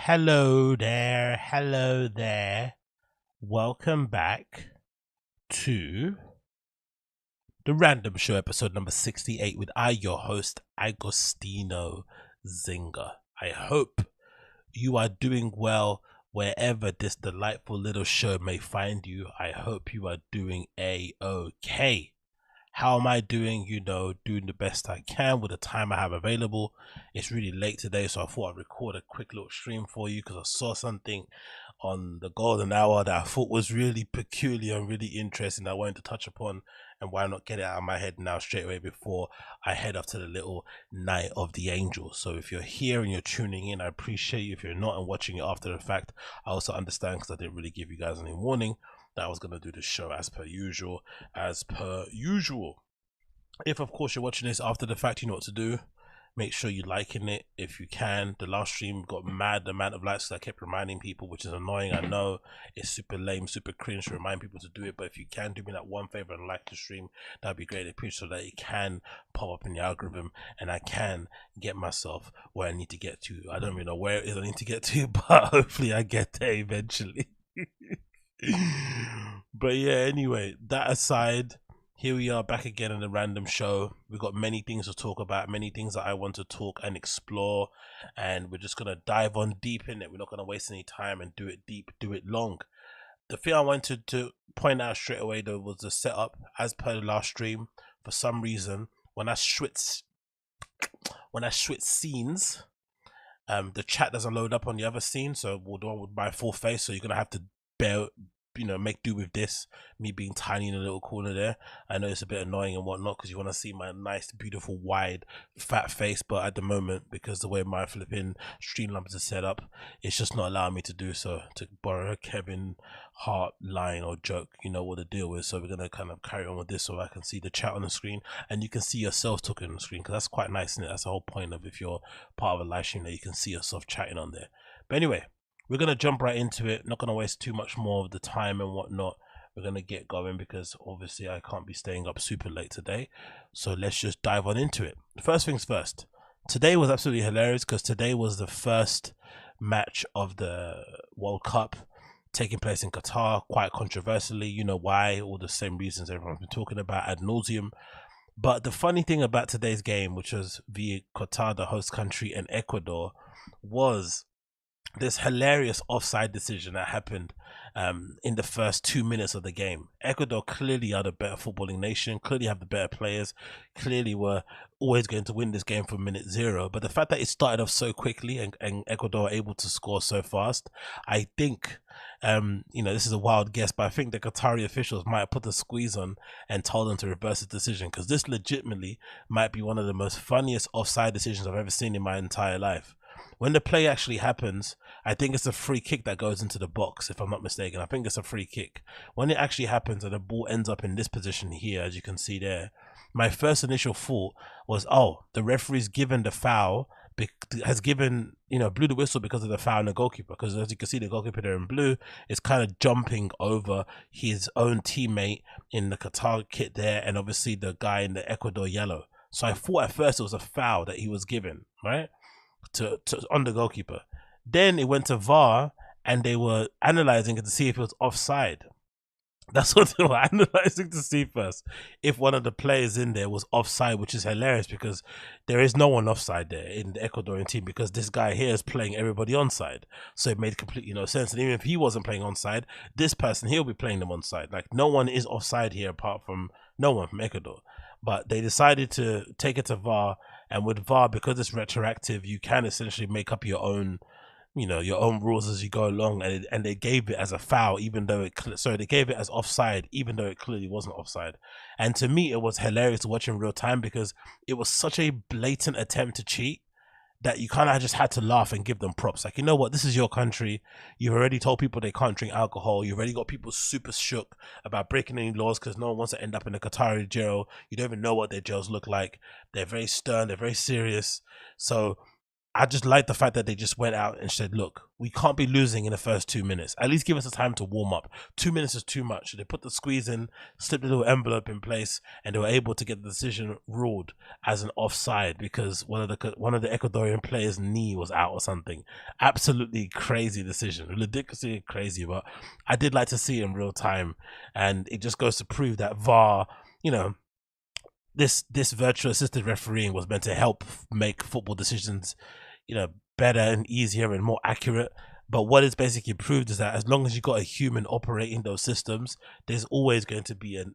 Hello there, hello there. Welcome back to the Random Show episode number 68 with your host, Agostino Zinga. I hope you are doing well wherever this delightful little show may find you. I hope you are doing a-okay. How am I doing? Doing the best I can with the time I have available. It's really late today, so I thought I'd record a quick little stream for you because I saw something on the golden hour that I thought was really peculiar and really interesting that I wanted to touch upon, and why not get it out of my head now straight away before I head off to the little night of the angels. So if you're here and you're tuning in, I appreciate you. If you're not and watching it after the fact, I also understand because I didn't really give you guys any warning that I was going to do the show as per usual. If of course you're watching this after the fact, you know what to do. Make sure you're liking it if you can. The last stream got mad amount of likes because I kept reminding people, which is annoying. I know it's super lame, super cringe to remind people to do it, but if you can do me that one favor and like the stream, that'd be great. So that it can pop up in the algorithm and I can get myself where I need to get to. I don't really know where it is I need to get to, but hopefully I get there eventually. But yeah, anyway, that aside, here we are back again in the Random Show. We've got many things to talk about, many things that I want to talk and explore, and we're just gonna dive on deep in it. We're not gonna waste any time and do it deep, do it long. The thing I wanted to point out straight away though was the setup. As per the last stream, for some reason, when I switch scenes, the chat doesn't load up on the other scene, so we'll do it with my full face, so you're gonna have to make do with this, me being tiny in a little corner there. I know it's a bit annoying and whatnot because you want to see my nice, beautiful, wide, fat face, but at the moment, because the way my flipping Streamlabs is set up, it's just not allowing me to do so. To borrow a Kevin Hart line or joke, you know what the deal is. So we're gonna kind of carry on with this so I can see the chat on the screen and you can see yourself talking on the screen, because that's quite nice, isn't it? That's the whole point of if you're part of a live stream, that you can see yourself chatting on there. But anyway, we're going to jump right into it. Not going to waste too much more of the time and whatnot. We're going to get going because obviously I can't be staying up super late today. So let's just dive on into it. First things first. Today was absolutely hilarious because today was the first match of the World Cup taking place in Qatar, quite controversially. You know why? All the same reasons everyone's been talking about ad nauseum. But the funny thing about today's game, which was via Qatar, the host country, and Ecuador, was this hilarious offside decision that happened in the first 2 minutes of the game. Ecuador clearly are the better footballing nation, clearly have the better players, clearly were always going to win this game from minute zero. But the fact that it started off so quickly and Ecuador were able to score so fast, I think, this is a wild guess, but I think the Qatari officials might have put the squeeze on and told them to reverse the decision, because this legitimately might be one of the most funniest offside decisions I've ever seen in my entire life. When the play actually happens, I think it's a free kick that goes into the box, if I'm not mistaken. I think it's a free kick. When it actually happens and the ball ends up in this position here, as you can see there, my first initial thought was, oh, the referee's given the foul, has given, blew the whistle because of the foul on the goalkeeper. Because as you can see, the goalkeeper there in blue is kind of jumping over his own teammate in the Qatar kit there, and obviously the guy in the Ecuador yellow. So I thought at first it was a foul that he was given, right? To on the goalkeeper. Then it went to VAR and they were analyzing it to see if it was offside. That's what they were analyzing to see first, if one of the players in there was offside, which is hilarious because there is no one offside there in the Ecuadorian team, because this guy here is playing everybody onside. So it made completely no sense. And even if he wasn't playing onside, this person here will be playing them onside. Like, no one is offside here apart from no one from Ecuador. But they decided to take it to VAR, and with VAR, because it's retroactive, you can essentially make up your own, your own rules as you go along, and they gave it as a foul, even though they gave it as offside, even though it clearly wasn't offside. And to me, it was hilarious to watch in real time because it was such a blatant attempt to cheat that you kind of just had to laugh and give them props. Like, you know what, this is your country. You've already told people they can't drink alcohol. You've already got people super shook about breaking any laws because no one wants to end up in a Qatari jail. You don't even know what their jails look like. They're very stern. They're very serious. So I just like the fact that they just went out and said, look, we can't be losing in the first 2 minutes. At least give us the time to warm up. 2 minutes is too much. They put the squeeze in, slipped a little envelope in place, and they were able to get the decision ruled as an offside because one of the Ecuadorian players' knee was out or something. Absolutely crazy decision. Ridiculously crazy, but I did like to see it in real time. And it just goes to prove that VAR, you know, this virtual assisted refereeing was meant to help make football decisions, you know, better and easier and more accurate. But what it's basically proved is that as long as you got a human operating those systems, there's always going to be an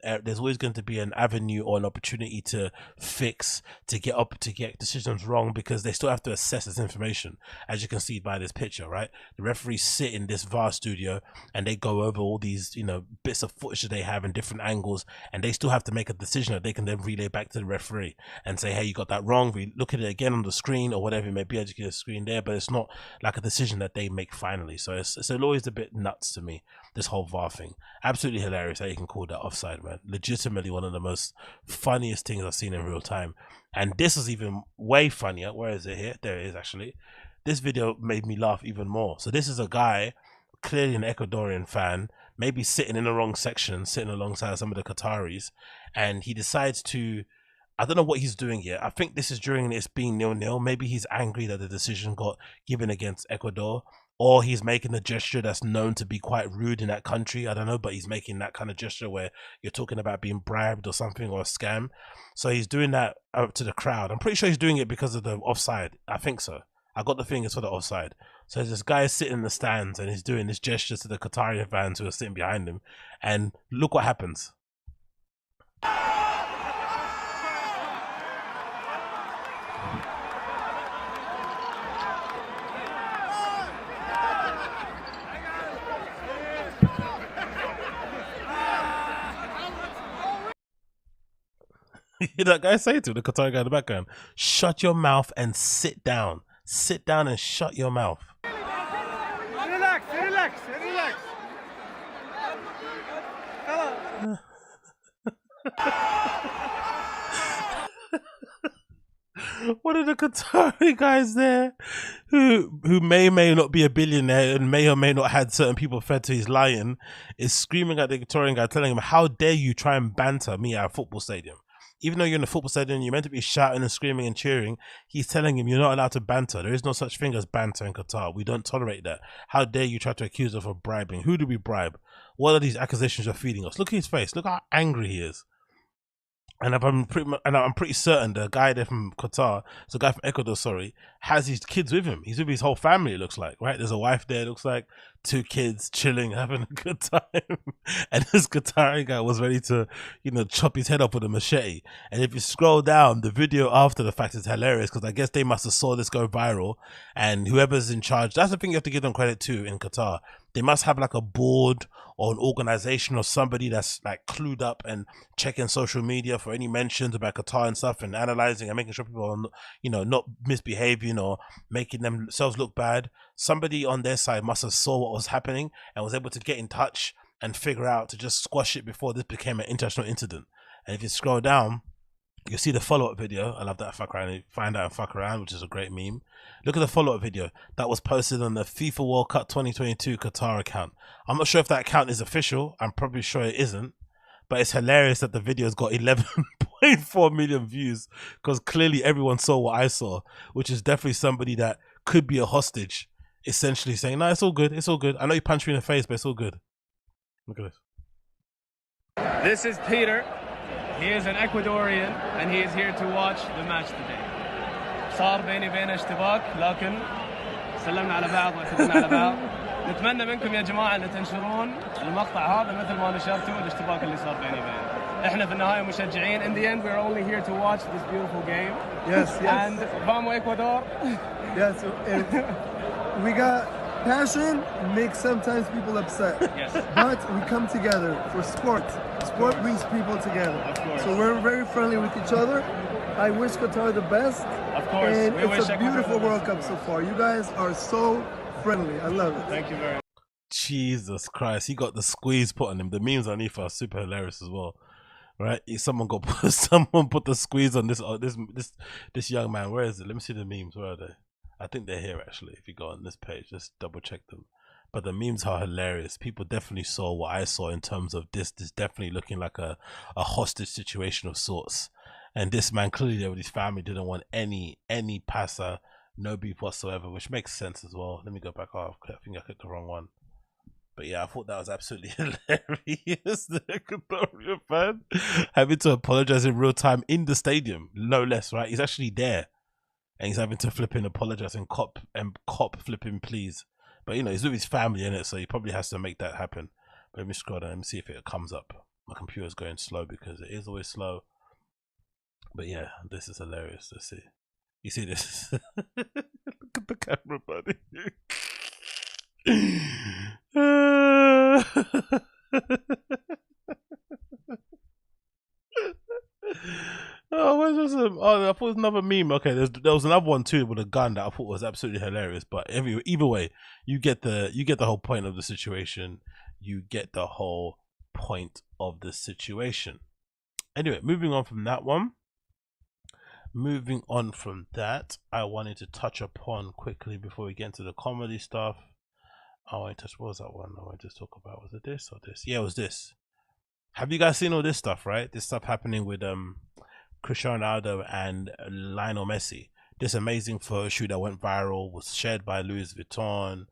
avenue or an opportunity to fix, to get decisions wrong, because they still have to assess this information, as you can see by this picture, right? The referees sit in this VAR studio and they go over all these, you know, bits of footage that they have in different angles, and they still have to make a decision that they can then relay back to the referee and say, hey, you got that wrong. We look at it again on the screen or whatever it may be, as you can see the screen there, but it's not like a decision that they make finally. So it's always a bit nuts to me, this whole VAR thing. Absolutely hilarious that you can call that offside, man. Legitimately one of the most funniest things I've seen in real time. And this is even way funnier. Where is it here? There it is, actually. This video made me laugh even more. So this is a guy, clearly an Ecuadorian fan, maybe sitting in the wrong section, sitting alongside some of the Qataris, and he decides to, I don't know what he's doing here. I think this is during this being 0-0. Maybe he's angry that the decision got given against Ecuador, or he's making a gesture that's known to be quite rude in that country. I don't know, but he's making that kind of gesture where you're talking about being bribed or something, or a scam. So he's doing that up to the crowd. I'm pretty sure he's doing it because of the offside. I think so. I got the fingers for the offside. So this guy is sitting in the stands and he's doing this gesture to the Qatari fans who are sitting behind him. And look what happens. That guy say to the Qatari guy in the background, shut your mouth and sit down. Sit down and shut your mouth. Relax, relax, relax. One of the Qatari guys there who may or may not be a billionaire and may or may not had certain people fed to his lion is screaming at the Ecuadorian guy, telling him, how dare you try and banter me at a football stadium? Even though you're in a football stadium, you're meant to be shouting and screaming and cheering. He's telling him you're not allowed to banter. There is no such thing as banter in Qatar. We don't tolerate that. How dare you try to accuse us of bribing? Who do we bribe? What are these accusations you're feeding us? Look at his face. Look how angry he is. And I'm pretty certain the guy there from Qatar, so the guy from Ecuador, sorry, has his kids with him. He's with his whole family, it looks like, right? There's a wife there, it looks like, 2 kids chilling, having a good time. And this Qatari guy was ready to, you know, chop his head off with a machete. And if you scroll down, the video after the fact is hilarious, because I guess they must have saw this go viral. And whoever's in charge, that's the thing you have to give them credit to in Qatar. They must have like a board or an organization or somebody that's like clued up and checking social media for any mentions about Qatar and stuff, and analyzing and making sure people are, you know, not misbehaving or making themselves look bad. Somebody on their side must have saw what was happening and was able to get in touch and figure out to just squash it before this became an international incident. And if you scroll down, you see the follow-up video. I love that fuck around, find out and fuck around, which is a great meme. Look at the follow-up video that was posted on the FIFA World Cup 2022 Qatar account. I'm not sure if that account is official. I'm probably sure it isn't, but it's hilarious that the video's got 11.4 million views, because clearly everyone saw what I saw, which is definitely somebody that could be a hostage, essentially saying, no, it's all good, it's all good. I know you punched me in the face, but it's all good. Look at this. This is Peter. He is an Ecuadorian and he is here to watch the match today. صار بيني وبينه اشتباك، لكن سلمنا على بعض واعتذرنا على بعض. نتمنى منكم يا جماعة أن تنشرون المقطع هذا مثل ما نشرتوا الاشتباك اللي صار بيني وبينه. احنا في النهاية مشجعين. In the end, we're only here to watch this beautiful game. Yes, yes. And vamos Ecuador. Yes, we got passion makes sometimes people upset. Yes. But we come together for sport. Sport brings people together. Of course. So we're very friendly with each other. I wish Qatar the best. Of course. And we it's wish a beautiful World Cup so far. You guys are so friendly. I love it. Thank you very much. Jesus Christ, he got the squeeze put on him. The memes underneath are super hilarious as well, right? Someone put the squeeze on this young man. Where is it? Let me see the memes. Where are they? I think they're here actually. If you go on this page, just double check them. But the memes are hilarious. People definitely saw what I saw in terms of this definitely looking like a hostage situation of sorts. And this man clearly with his family didn't want any passer, no beef whatsoever, which makes sense as well. Let me go back off. I think I clicked the wrong one. But yeah, I thought that was absolutely hilarious. The Ecuadorian fan having to apologize in real time in the stadium, no less, right? He's actually there, and he's having to flip in apologize and cop flipping please. But you know, he's with his family in it, so he probably has to make that happen. But let me scroll down and see if it comes up. My computer's going slow because it is always slow. But yeah, this is hilarious. Let's see. You see this? Look at the camera, buddy. Oh, where's this? Oh, I thought it was another meme. Okay, there was another one too with a gun that I thought was absolutely hilarious. But either way, you get the whole point of the situation. You get the whole point of the situation. Anyway, moving on from that one. Moving on from that, I wanted to touch upon quickly before we get into the comedy stuff. I wanted to, what was that one I wanted to talk about? Was it this or this? Yeah, it was this. Have you guys seen all this stuff, right? This stuff happening with Cristiano Ronaldo and Lionel Messi. This amazing photo shoot that went viral was shared by Louis Vuitton,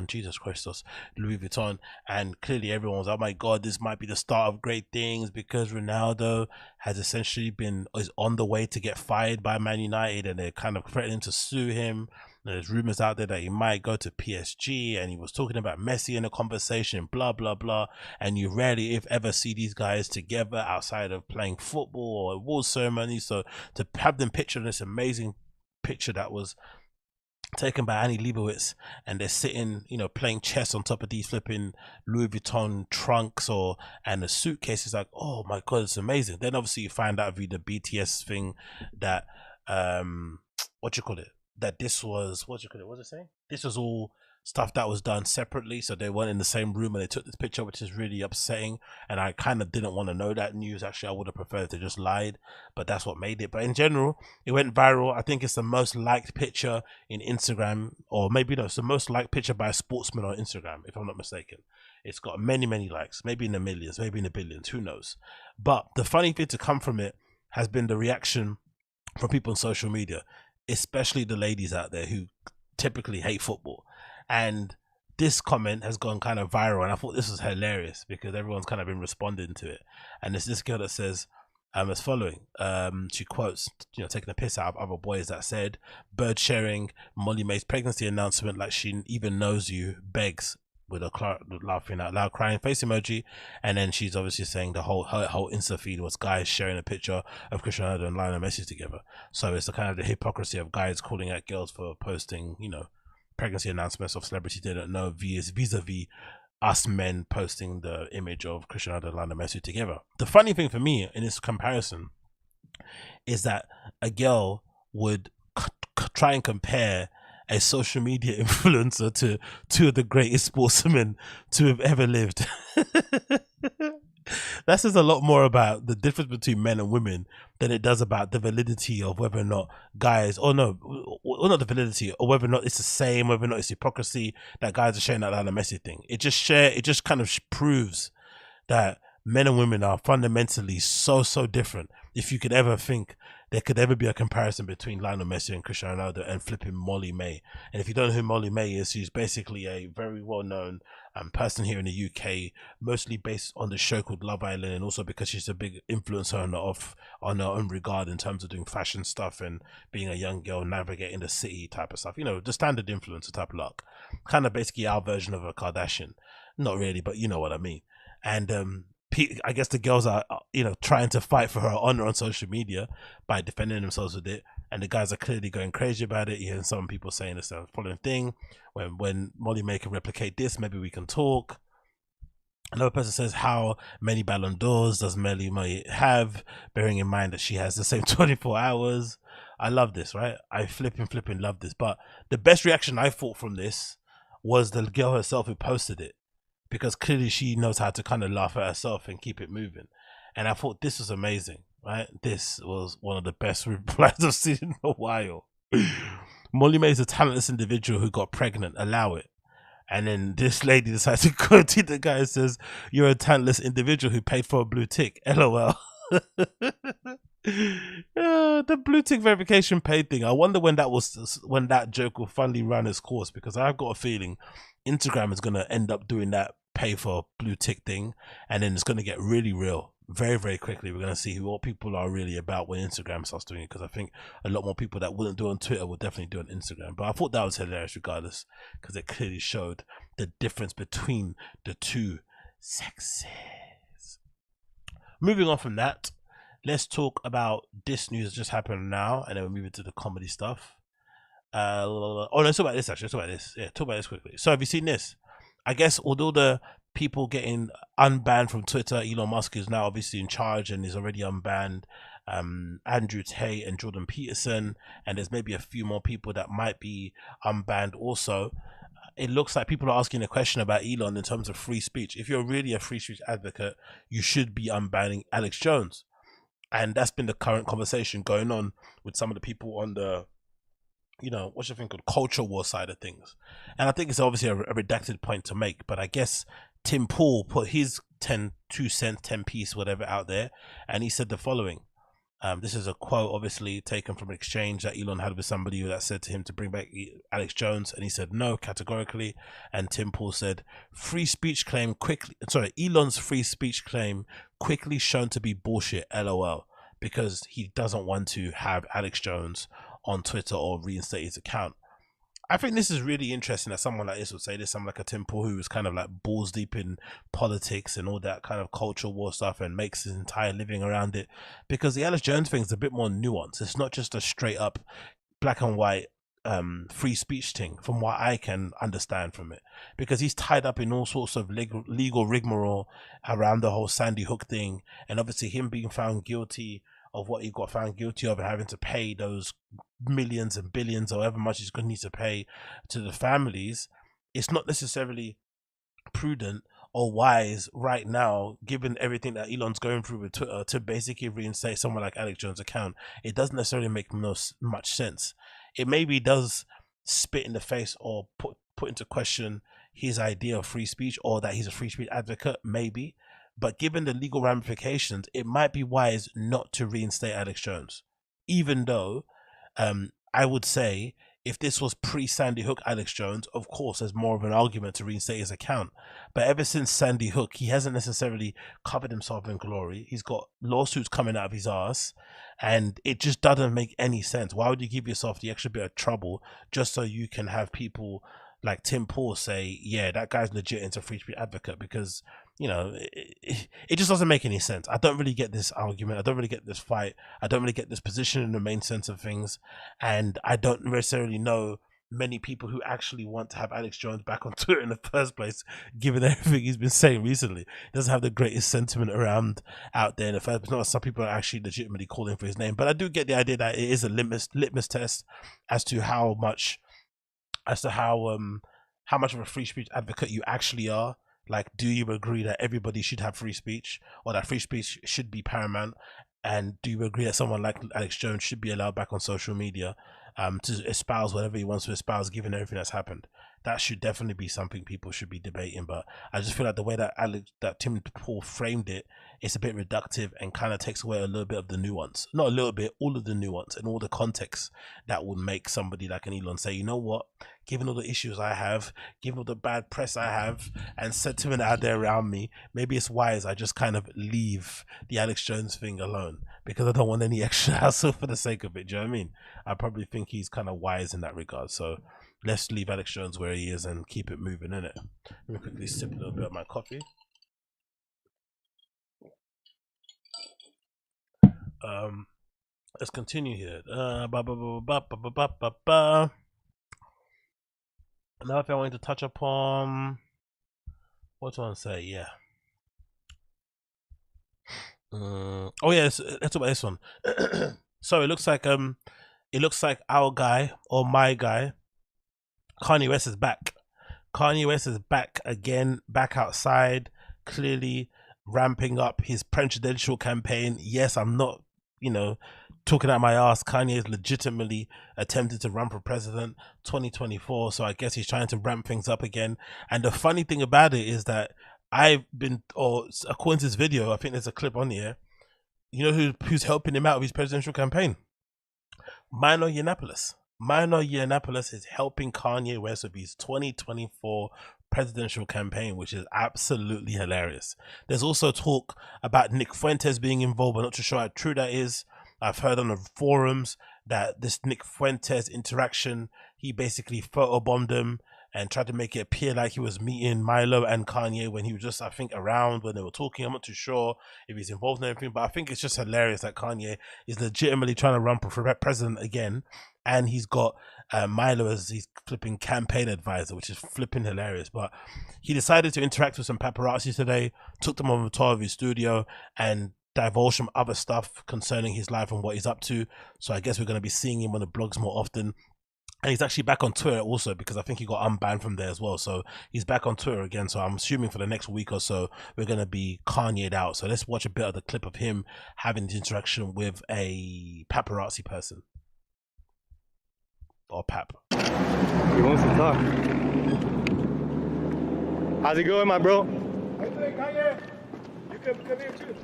Jesus Christos, Louis Vuitton, and clearly everyone was, oh my god, this might be the start of great things because Ronaldo has essentially is on the way to get fired by Man United, and they're kind of threatening to sue him. There's rumors out there that he might go to PSG, and he was talking about Messi in a conversation, blah blah blah. And you rarely, if ever, see these guys together outside of playing football or award ceremony. So to have them picture this amazing picture that was taken by Annie Leibovitz, and they're sitting, you know, playing chess on top of these flipping Louis Vuitton trunks and the suitcase, is like, oh my god, it's amazing. Then obviously you find out via the BTS thing that what you call it, that this was, what was it saying? This was all stuff that was done separately, so they weren't in the same room and they took this picture, which is really upsetting. And I kind of didn't want to know that news. Actually, I would have preferred if they just lied, but that's what made it. But in general, it went viral. I think it's the most liked picture in Instagram, or maybe no, it's the most liked picture by a sportsman on Instagram, if I'm not mistaken. It's got many likes, maybe in the millions, maybe in the billions, who knows. But the funny thing to come from it has been the reaction from people on social media, especially the ladies out there who typically hate football. And this comment has gone kind of viral, and I thought this was hilarious because everyone's kind of been responding to it. And there's this girl that says as following, she quotes, you know, taking a piss out of other boys, that said, bird sharing Molly May's pregnancy announcement like she even knows you, begs, with a laughing out loud crying face emoji. And then she's obviously saying her whole Insta feed was guys sharing a picture of Cristiano Ronaldo and Lionel Messi together. So it's the kind of the hypocrisy of guys calling out girls for posting, you know, pregnancy announcements of celebrities they don't know vis-a-vis us men posting the image of Cristiano Ronaldo and Lionel Messi together. The funny thing for me in this comparison is that a girl would try and compare a social media influencer to two of the greatest sportsmen to have ever lived. That says a lot more about the difference between men and women than it does about the validity of whether or not guys, or not the validity, or whether or not it's the same, whether or not it's hypocrisy that guys are sharing that Lionel Messi thing. It just kind of proves that men and women are fundamentally so different. If you could ever think there could ever be a comparison between Lionel Messi and Cristiano Ronaldo and flipping Molly May. And if you don't know who Molly May is, she's basically a very well-known person here in the UK, mostly based on the show called Love Island, and also because she's a big influencer on her own regard in terms of doing fashion stuff and being a young girl navigating the city type of stuff. You know, the standard influencer type luck. Kind of basically our version of a Kardashian. Not really, but you know what I mean. And I guess the girls are, you know, trying to fight for her honor on social media by defending themselves with it, and the guys are clearly going crazy about it. You hear some people saying the following thing: when Molly May can replicate this, maybe we can talk. Another person says, how many Ballon d'Ors does Molly May have, bearing in mind that she has the same 24 hours? I love this, right? I flipping love this. But the best reaction I thought from this was the girl herself who posted it, because clearly she knows how to kind of laugh at herself and keep it moving. And I thought this was amazing, right? This was one of the best replies I've seen in a while. Molly May is a talentless individual who got pregnant. Allow it. And then this lady decides to quote the guy and says, "You're a talentless individual who paid for a blue tick." LOL. The blue tick verification paid thing. I wonder when that joke will finally run its course, because I've got a feeling Instagram is gonna end up doing that pay for blue tick thing, and then it's gonna get really real very, very quickly. We're gonna see what people are really about when Instagram starts doing it, because I think a lot more people that wouldn't do it on Twitter will definitely do it on Instagram. But I thought that was hilarious regardless, because it clearly showed the difference between the two sexes. Moving on from that, let's talk about this news that just happened now, and then we'll move into the comedy stuff. Oh, let's talk about this actually. Let's talk about this. Yeah, talk about this quickly. So have you seen this? I guess although the people getting unbanned from Twitter, Elon Musk is now obviously in charge and is already unbanned Andrew Tate and Jordan Peterson, and there's maybe a few more people that might be unbanned also. It looks like people are asking a question about Elon in terms of free speech. If you're really a free speech advocate, you should be unbanning Alex Jones. And that's been the current conversation going on with some of the people on the, you know, what's your thing called, culture war side of things. And I think it's obviously a redacted point to make, but I guess Tim Pool put his 2 cents, 10 piece, whatever out there, and he said the following. This is a quote obviously taken from an exchange that Elon had with somebody that said to him to bring back Alex Jones, and he said no categorically. And Tim Pool said, free speech claim quickly, sorry, Elon's free speech claim quickly shown to be bullshit, LOL, because he doesn't want to have Alex Jones on Twitter or reinstate his account. I think this is really interesting that someone like this would say this, someone like a Tim Pool who is kind of like balls deep in politics and all that kind of cultural war stuff and makes his entire living around it, because the Alex Jones thing is a bit more nuanced. It's not just a straight up black and white free speech thing from what I can understand from it, because he's tied up in all sorts of legal rigmarole around the whole Sandy Hook thing, and obviously him being found guilty of what he got found guilty of and having to pay those millions and billions or however much he's going to need to pay to the families. It's not necessarily prudent or wise right now, given everything that Elon's going through with Twitter, to basically reinstate someone like Alex Jones' account. It doesn't necessarily make much sense. It maybe does spit in the face or put into question his idea of free speech, or that he's a free speech advocate, maybe. But given the legal ramifications, it might be wise not to reinstate Alex Jones. Even though I would say if this was pre-Sandy Hook Alex Jones, of course there's more of an argument to reinstate his account. But ever since Sandy Hook, he hasn't necessarily covered himself in glory. He's got lawsuits coming out of his ass, and it just doesn't make any sense. Why would you give yourself the extra bit of trouble just so you can have people like Tim Pool say, yeah, that guy's legit into free speech advocate? Because, you know, it just doesn't make any sense. I don't really get this argument. I don't really get this fight. I don't really get this position in the main sense of things. And I don't necessarily know many people who actually want to have Alex Jones back on Twitter in the first place, given everything he's been saying recently. He doesn't have the greatest sentiment around out there in the first place. Not some people are actually legitimately calling for his name. But I do get the idea that it is a litmus test as to how much of a free speech advocate you actually are. Like, do you agree that everybody should have free speech, or that free speech should be paramount? And do you agree that someone like Alex Jones should be allowed back on social media to espouse whatever he wants to espouse, given everything that's happened? That should definitely be something people should be debating. But I just feel like the way that Tim Pool framed it, it's a bit reductive and kind of takes away a little bit of the nuance. Not a little bit, all of the nuance and all the context that would make somebody like an Elon say, you know what, given all the issues I have, given all the bad press I have and sentiment out there around me, maybe it's wise I just kind of leave the Alex Jones thing alone, because I don't want any extra hassle for the sake of it. Do you know what I mean? I probably think he's kind of wise in that regard. So let's leave Alex Jones where he is and keep it moving, innit? Let me quickly sip a little bit of my coffee. Let's continue here. Another thing I wanted to touch upon. What do I want to say? Yeah. Oh yeah, let's talk about this one. So it looks like our guy, or my guy, Kanye West is back. Kanye West is back again, back outside, clearly ramping up his presidential campaign. Yes, I'm not, talking out my ass, Kanye is legitimately attempting to run for president 2024. So I guess he's trying to ramp things up again. And the funny thing about it is that I've been, or according to this video, I think there's a clip on here. You know who's helping him out with his presidential campaign? Minor Yiannopoulos. Minor Yiannopoulos is helping Kanye West with his 2024 presidential campaign, which is absolutely hilarious. There's also talk about Nick Fuentes being involved. I'm not too sure how true that is. I've heard on the forums that this Nick Fuentes interaction, he basically photobombed him and tried to make it appear like he was meeting Milo and Kanye when he was just, I think, around when they were talking. I'm not too sure if he's involved in anything, but I think it's just hilarious that Kanye is legitimately trying to run for president again, and he's got Milo as his flipping campaign advisor, which is flipping hilarious. But he decided to interact with some paparazzi today, took them on the tour of his studio, and divulged some other stuff concerning his life and what he's up to. So I guess we're going to be seeing him on the blogs more often. And he's actually back on Twitter also, because I think he got unbanned from there as well. So he's back on Twitter again. So I'm assuming for the next week or so, we're going to be Kanye'd out. So let's watch a bit of the clip of him having this interaction with a paparazzi person. Or pap. He wants to talk. How's it going, my bro? Hey, Kanye, you come here too.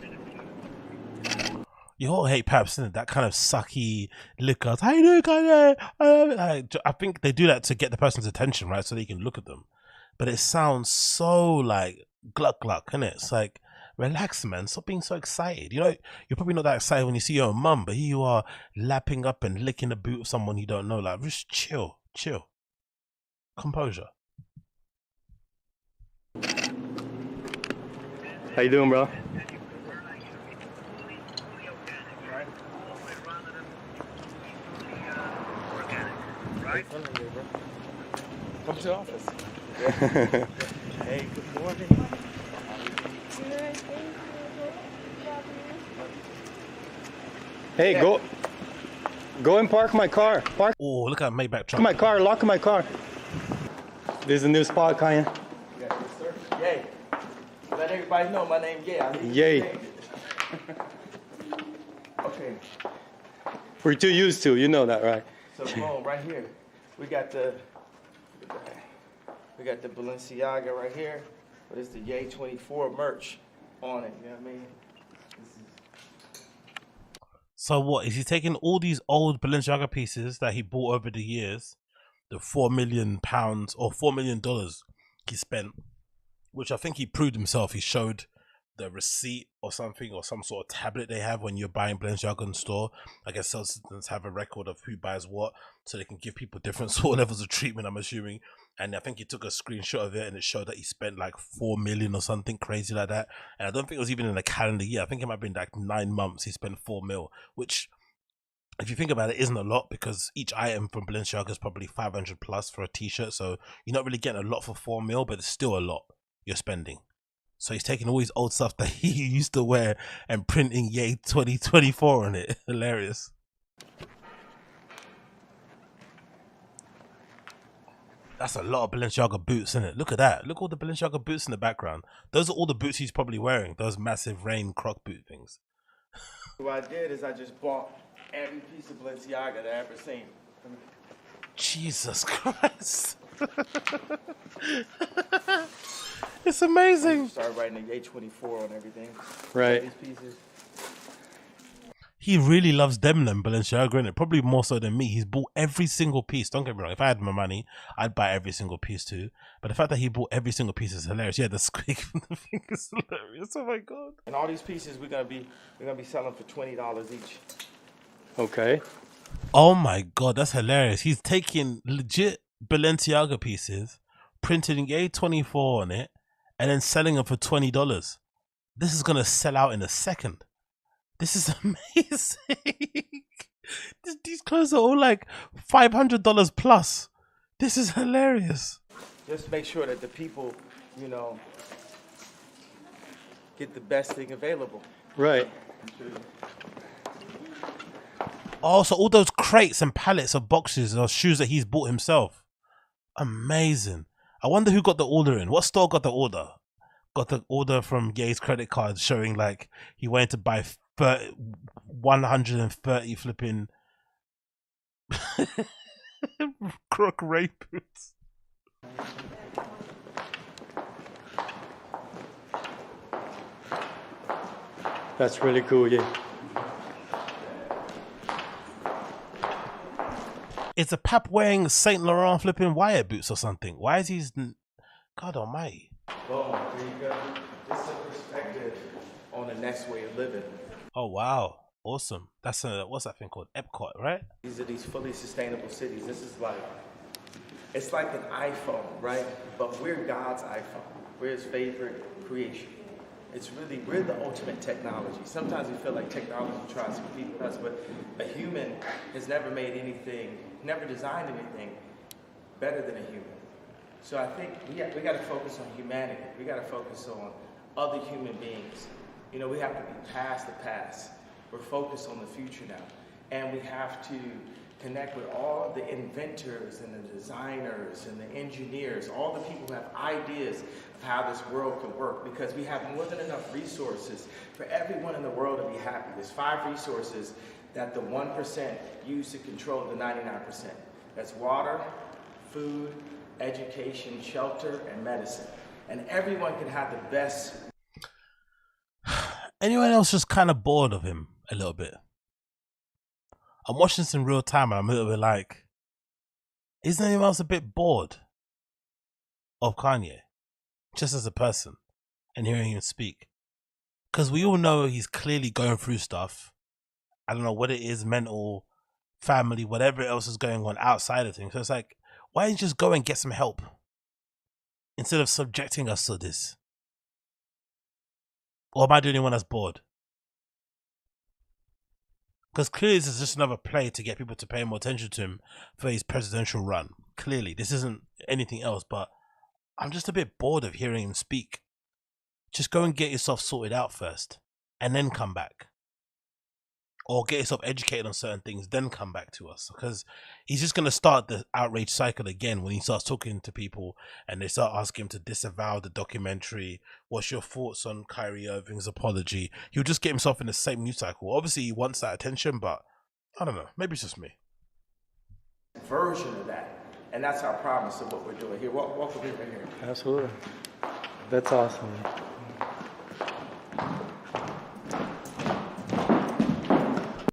You all hate paps, isn't it? That kind of sucky liquor. How you doing, Kanye? I think they do that to get the person's attention, right? So they can look at them. But it sounds so like gluck gluck, isn't it? It's like, relax, man. Stop being so excited. You know, you're probably not that excited when you see your mum, but here you are lapping up and licking the boot of someone you don't know. Like, just chill. Composure. How you doing, bro? Come to the office. Hey, good morning. Hey, go and park my car. Park Oh, look at Maybach truck. my car, lock my car. This is a new spot, Kanye. Yes, sir. Yay. Let everybody know my name, Yay. Okay, We're too used to, you know that, right? so boom, right here. We got the Balenciaga right here, but it's the Yay 24 merch on it, you know what I mean? So what, is he taking all these old Balenciaga pieces that he bought over the years, the £4 million or $4 million he spent, which I think he proved himself. He showed the receipt or something, or some sort of tablet they have when you're buying Balenciaga in store. I guess salespeople have a record of who buys what, so they can give people different sort of levels of treatment, I'm assuming. And I think he took a screenshot of it and it showed that he spent like 4 million or something crazy like that. And I don't think it was even in a calendar year. I think it might have been like 9 months he spent 4 mil, which, if you think about it, isn't a lot, because each item from Balenciaga is probably 500 plus for a t-shirt. So you're not really getting a lot for 4 mil, but it's still a lot you're spending. So he's taking all his old stuff that he used to wear and printing Yay 2024 on it. Hilarious. That's a lot of Balenciaga boots, isn't it? Look at that. Look at all the Balenciaga boots in the background. Those are all the boots he's probably wearing. Those massive rain croc boot things. What I did is I just bought every piece of Balenciaga that I ever seen. Jesus Christ. It's amazing. Started writing the Yay 24 on everything. Right. These pieces. He really loves them Balenciaga, innit? Probably more so than me. He's bought every single piece. Don't get me wrong. If I had my money, I'd buy every single piece too. But the fact that he bought every single piece is hilarious. Yeah, the squeak from the thing is hilarious. Oh my god. And all these pieces we're gonna be selling for $20 each. Okay. Oh my god, that's hilarious. He's taking legit Balenciaga pieces, printing A24 on it, and then selling them for $20. This is gonna sell out in a second. This is amazing. These clothes are all like $500 plus. This is hilarious. Just make sure that the people, you know, get the best thing available. Right. Oh, so all those crates and pallets of boxes are shoes that he's bought himself. Amazing. I wonder who got the order in. What store got the order? Got the order from Yay's credit card showing like he wanted to buy 130 flipping crockery boots. That's really cool, yeah. Is a pap wearing Saint Laurent flipping wire boots or something? Why is he? God almighty. Boom, there you go. This is a perspective on the next way of living. Oh wow, awesome. That's a, what's that thing called? Epcot, right? These are these fully sustainable cities. This is like, it's like an iPhone, right? But we're God's iPhone. We're his favorite creation. It's really, we're the ultimate technology. Sometimes we feel like technology tries to compete with us, but a human has never made anything, never designed anything better than a human. So I think we got to focus on humanity. We got to focus on other human beings. You know, we have to be past the past. We're focused on the future now. And we have to connect with all the inventors and the designers and the engineers, all the people who have ideas of how this world could work, because we have more than enough resources for everyone in the world to be happy. There's 5 resources that the 1% use to control the 99%. That's water, food, education, shelter, and medicine. And everyone can have the best. Anyone else just kind of bored of him a little bit? I'm watching this in real time and I'm a little bit like, isn't anyone else a bit bored of Kanye? Just as a person and hearing him speak. Because we all know he's clearly going through stuff. I don't know what it is, mental, family, whatever else is going on outside of things. So it's like, why don't you just go and get some help? Instead of subjecting us to this. Or am I the only one that's bored? Because clearly this is just another play to get people to pay more attention to him for his presidential run. Clearly, this isn't anything else, but I'm just a bit bored of hearing him speak. Just go and get yourself sorted out first, and then come back. Or get yourself educated on certain things, then come back to us. Because he's just going to start the outrage cycle again when he starts talking to people and they start asking him to disavow the documentary. What's your thoughts on Kyrie Irving's apology? He'll just get himself in the same news cycle. Obviously, he wants that attention, but I don't know. Maybe it's just me. Version of that. And that's our promise of what we're doing here. Walk with me right here. Absolutely. That's awesome.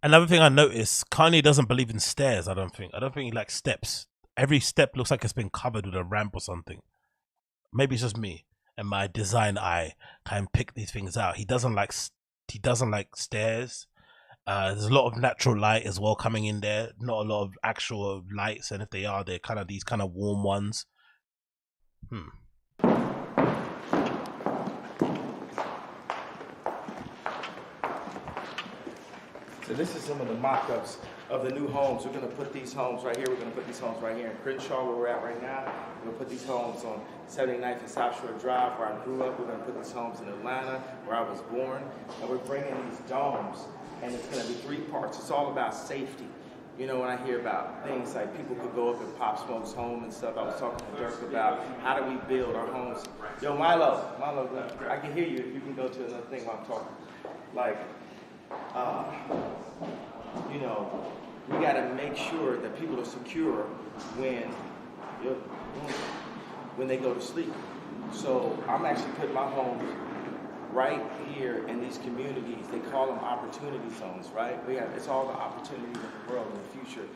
Another thing I noticed, Kanye doesn't believe in stairs, I don't think he likes steps. Every step looks like it's been covered with a ramp or something. Maybe it's just me and my design eye can pick these things out. He doesn't like stairs. There's a lot of natural light as well coming in there. Not a lot of actual lights, and if they are, they're kind of these kind of warm ones. So this is some of the mock-ups of the new homes. We're going to put these homes right here. We're going to put these homes right here in Crenshaw, where we're at right now. We're going to put these homes on 79th and South Shore Drive, where I grew up. We're going to put these homes in Atlanta, where I was born. And we're bringing these domes, and it's going to be 3 parts. It's all about safety. You know, when I hear about things like people could go up and Pop Smoke's home and stuff, I was talking to Dirk about how do we build our homes. Yo, Milo, I can hear you if you can go to another thing while I'm talking. Like, you know, we got to make sure that people are secure when they go to sleep. So I'm actually putting my homes right here in these communities. They call them opportunity zones, right? It's all the opportunities in the world in the future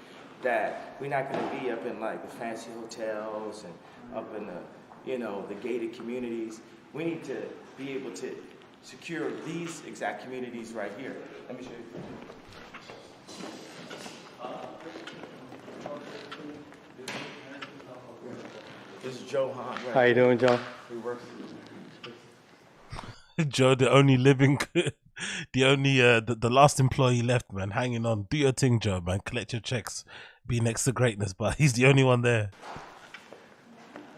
that we're not going to be up in like the fancy hotels and up in the, you know, the gated communities. We need to be able to secure these exact communities right here. Let me show you. This is Joe Hahn. Right? How you doing, Joe? We work. Joe, the only living, the last employee left, man, hanging on. Do your thing, Joe, man. Collect your checks. Be next to greatness, but he's the only one there.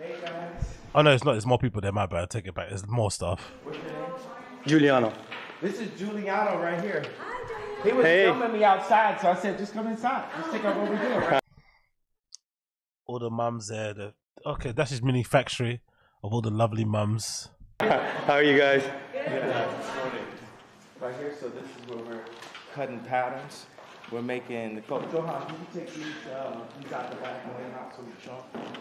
Hey, guys. Oh, no, it's not. There's more people there. My bad. Take it back. There's more stuff. What's your name? Giuliano. This is Giuliano right here. He was filming me outside, so I said, just come inside. Let's take out what we're doing. Right? All the mums there. Okay, that's his mini factory of all the lovely mums. How are you guys? right here. So this is where we're cutting patterns. We're making the coat. Johan, can you take these out the back and lay them out so we can show them?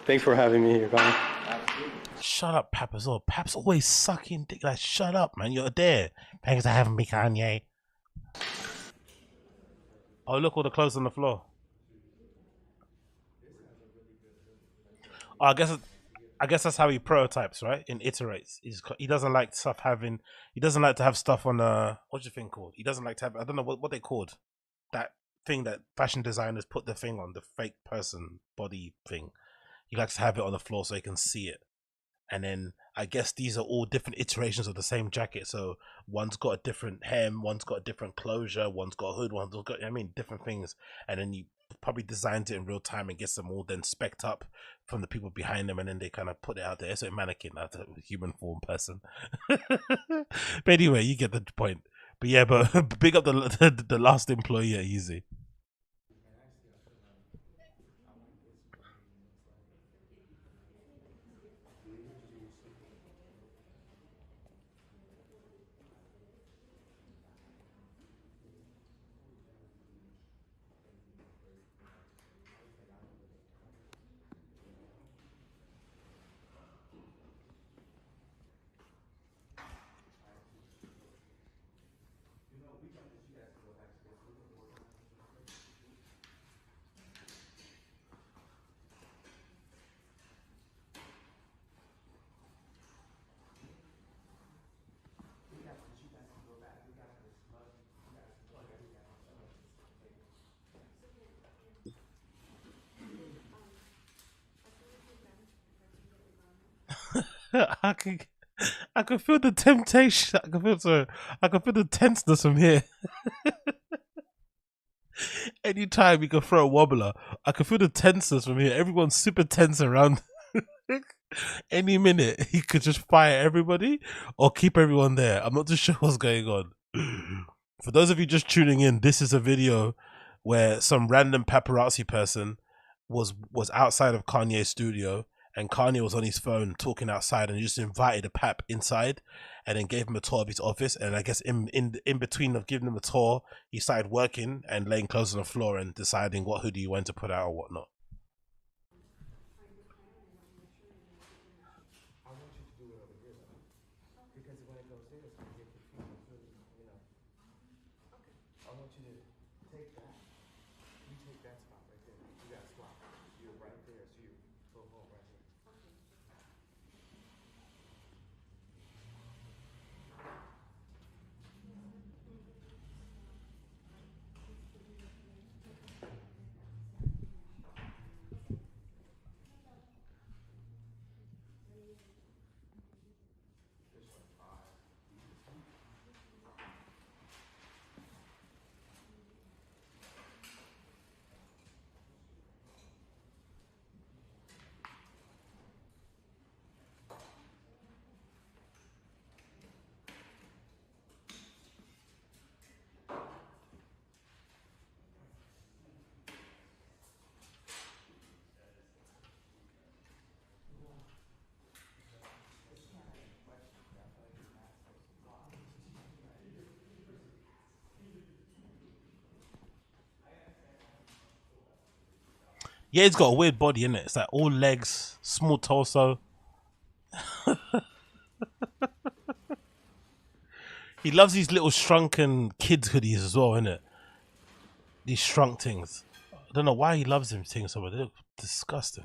Thanks for having me here, guys. Absolutely. Shut up, Pap as well. Pap's always sucking dick. Like, shut up, man. You're there. Thanks for having me, Kanye. Oh, look, all the clothes on the floor. Oh, I guess that's how he prototypes, right? And iterates. He doesn't like stuff having. He doesn't like to have stuff on what's your thing called? He doesn't like to have. I don't know what they called. That thing that fashion designers put the thing on, the fake person body thing. He likes to have it on the floor so he can see it. And then I guess these are all different iterations of the same jacket. So one's got a different hem, one's got a different closure, one's got a hood, one's got, I mean, different things. And then you probably designed it in real time and gets them all then spec'd up from the people behind them, and then they kind of put it out there. So a mannequin, not a human form person. But anyway, you get the point. But yeah, but big up the last employee at Easy. I can feel the temptation. I can feel the tenseness from here. Anytime you can throw a wobbler, I can feel the tenseness from here. Everyone's super tense around. Any minute, he could just fire everybody or keep everyone there. I'm not too sure what's going on. For those of you just tuning in, this is a video where some random paparazzi person was outside of Kanye's studio, and Kanye was on his phone talking outside, and he just invited a pap inside and then gave him a tour of his office. And I guess in between of giving him a tour, he started working and laying clothes on the floor and deciding what hoodie he wanted to put out or whatnot. Yeah, he's got a weird body, innit? It's like all legs, small torso. He loves these little shrunken kids hoodies as well, innit? These shrunk things. I don't know why he loves them things so much. They look disgusting.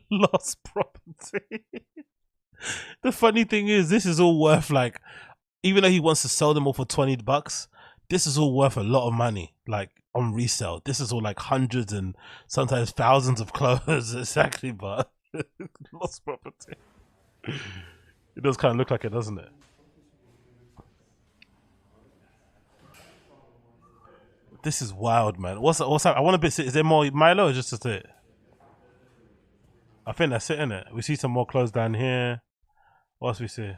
Lost property. The funny thing is, this is all worth, like, even though he wants to sell them all for $20, this is all worth a lot of money, like on resale. This is all like hundreds and sometimes thousands of clothes. Exactly, but lost property. It does kind of look like it, doesn't it? This is wild, man. What's up? I want a bit. Is there more Milo or just it? I think that's it, innit? We see some more clothes down here. What else we see?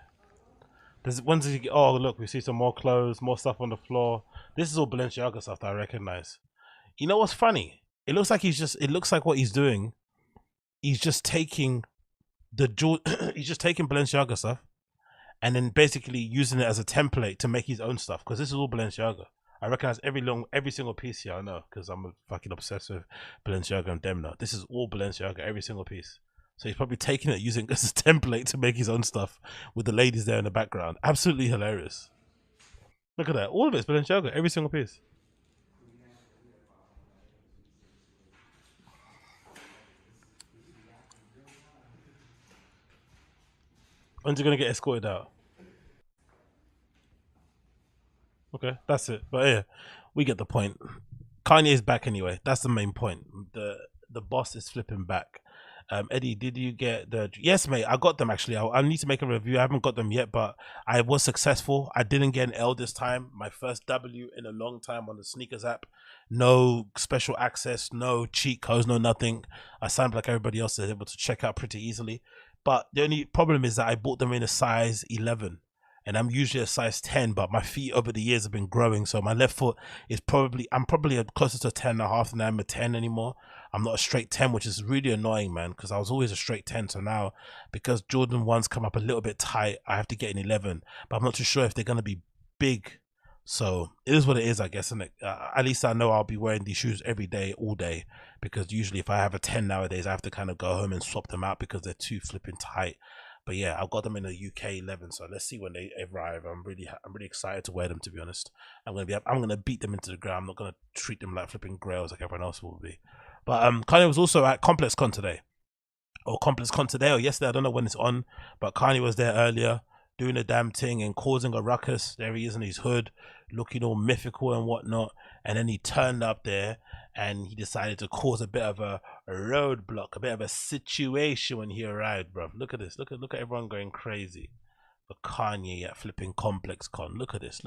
When did you get? Oh, look, we see some more clothes, more stuff on the floor. This is all Balenciaga stuff that I recognize. You know what's funny? It looks like it looks like what he's doing. He's just taking he's just taking Balenciaga stuff and then basically using it as a template to make his own stuff. Because this is all Balenciaga. I recognize every single piece here. I know because I'm fucking obsessed with Balenciaga and Demna. This is all Balenciaga, every single piece. So he's probably taking it, using it as a template to make his own stuff with the ladies there in the background. Absolutely hilarious. Look at that. All of it's Balenciaga, every single piece. When's he going to get escorted out? Okay, that's it. But yeah, we get the point. Kanye is back anyway. That's the main point. The boss is flipping back. Eddie, did you get the... Yes, mate, I got them actually. I need to make a review. I haven't got them yet, but I was successful. I didn't get an L this time. My first W in a long time on the sneakers app. No special access, no cheat codes, no nothing. I signed like everybody else, is able to check out pretty easily. But the only problem is that I bought them in a size 11. And I'm usually a size 10, but my feet over the years have been growing. So my left foot is I'm probably closer to 10.5 than I'm a 10 anymore. I'm not a straight 10, which is really annoying, man, because I was always a straight 10. So now, because Jordan 1s come up a little bit tight, I have to get an 11. But I'm not too sure if they're going to be big. So it is what it is, I guess, isn't it? At least I know I'll be wearing these shoes every day, all day. Because usually if I have a 10 nowadays, I have to kind of go home and swap them out because they're too flipping tight. But yeah, I've got them in the UK 11, so let's see when they arrive. I'm really excited to wear them, to be honest. I'm gonna beat them into the ground. I'm not gonna treat them like flipping grails like everyone else will be. But Kanye was also at ComplexCon today, or yesterday. I don't know when it's on, but Kanye was there earlier doing a damn thing and causing a ruckus. There he is in his hood, looking all mythical and whatnot. And then he turned up there and he decided to cause a bit of a roadblock, a bit of a situation when he arrived, bro. Look at this. Look at everyone going crazy for Kanye at flipping ComplexCon. Look at this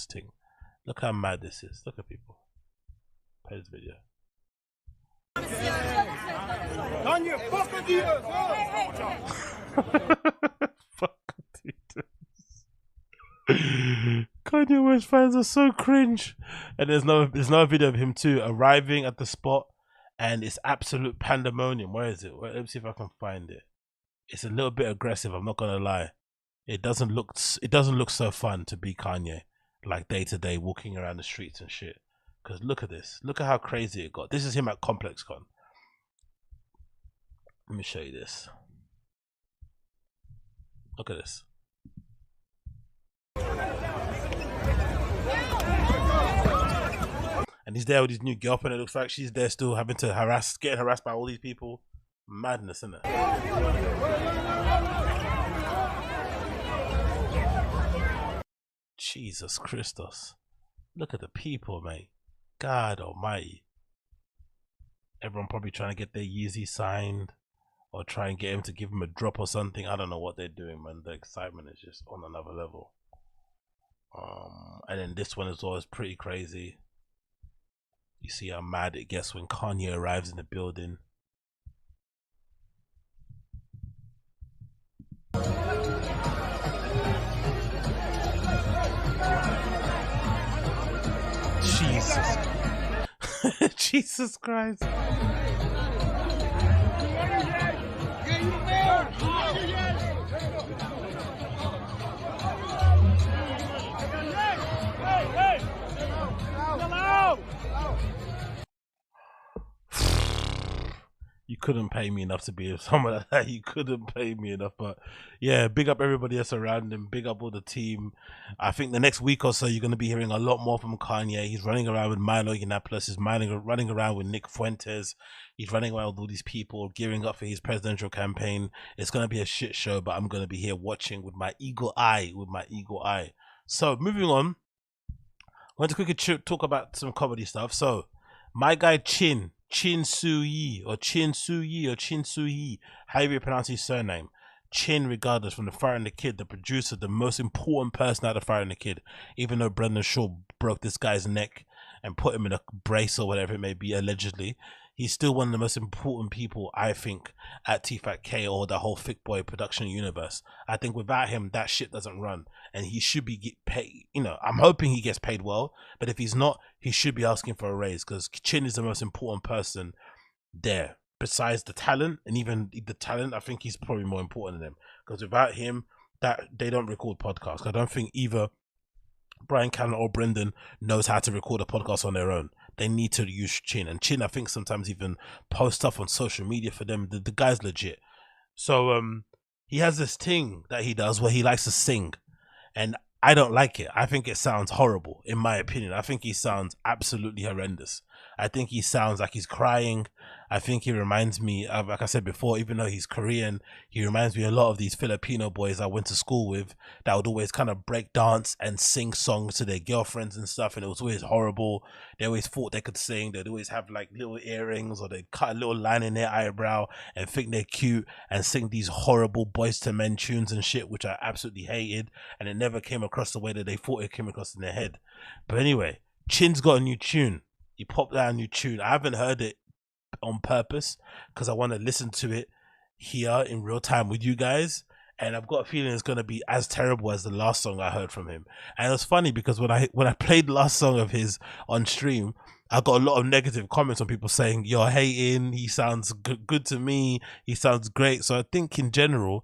thing. Look how mad this is. Look at people. Play this video. Kanye, fuck Adidas! Fuck Adidas. Kanye West fans are so cringe. And there's no video of him too arriving at the spot, and it's absolute pandemonium. Where is it? Let me see if I can find it. It's a little bit aggressive, I'm not gonna lie. It doesn't look so fun to be Kanye, like day to day walking around the streets and shit. Because look at this. Look at how crazy it got. This is him at ComplexCon. Let me show you this. Look at this. And he's there with his new girlfriend. It looks like she's there still having to getting harassed by all these people. Madness, isn't it? Jesus Christos. Look at the people, mate. God almighty. Everyone probably trying to get their Yeezy signed or try and get him to give him a drop or something. I don't know what they're doing, man. The excitement is just on another level. And then this one as well is pretty crazy. You see how mad it gets when Kanye arrives in the building. Jesus. Jesus Christ. You couldn't pay me enough to be someone like that. You couldn't pay me enough. But yeah, big up everybody else around him. Big up all the team. I think the next week or so, you're going to be hearing a lot more from Kanye. He's running around with Milo Yiannopoulos. He's running around with Nick Fuentes. He's running around with all these people, gearing up for his presidential campaign. It's going to be a shit show, but I'm going to be here watching with my eagle eye. So moving on, I want to quickly talk about some comedy stuff. So my guy Chin Soo-yi, however you pronounce his surname. Chin, regardless, from The Fire and the Kid, the producer, the most important person out of Fire and the Kid, even though Brendan Shaw broke this guy's neck and put him in a brace or whatever it may be, allegedly, he's still one of the most important people, I think, at TFAT or the whole Thick Boy production universe. I think without him, that shit doesn't run, and he should be get paid. You know, I'm hoping he gets paid well, but if he's not, he should be asking for a raise, because Chin is the most important person there. Besides the talent, and even the talent, I think he's probably more important than him, because without him, that they don't record podcasts. I don't think either Brian Callen or Brendan knows how to record a podcast on their own. They need to use Chin, and Chin, I think, sometimes even post stuff on social media for them. The guy's legit. So he has this thing that he does where he likes to sing, and I don't like it. I think it sounds horrible, in my opinion. I think he sounds absolutely horrendous. I think he sounds like he's crying. I think he reminds me of, like I said before, even though he's Korean, he reminds me a lot of these Filipino boys I went to school with that would always kind of break dance and sing songs to their girlfriends and stuff, and it was always horrible. They always thought they could sing. They'd always have like little earrings, or they'd cut a little line in their eyebrow and think they're cute and sing these horrible Boys to Men tunes and shit, which I absolutely hated, and it never came across the way that they thought it came across in their head. But anyway, Chin's got a new tune. He popped out a new tune. I haven't heard it on purpose because I want to listen to it here in real time with you guys, and I've got a feeling it's going to be as terrible as the last song I heard from him. And it was funny because when I played the last song of his on stream, I got a lot of negative comments on people saying, "You're hating, he sounds good to me, he sounds great." So I think in general,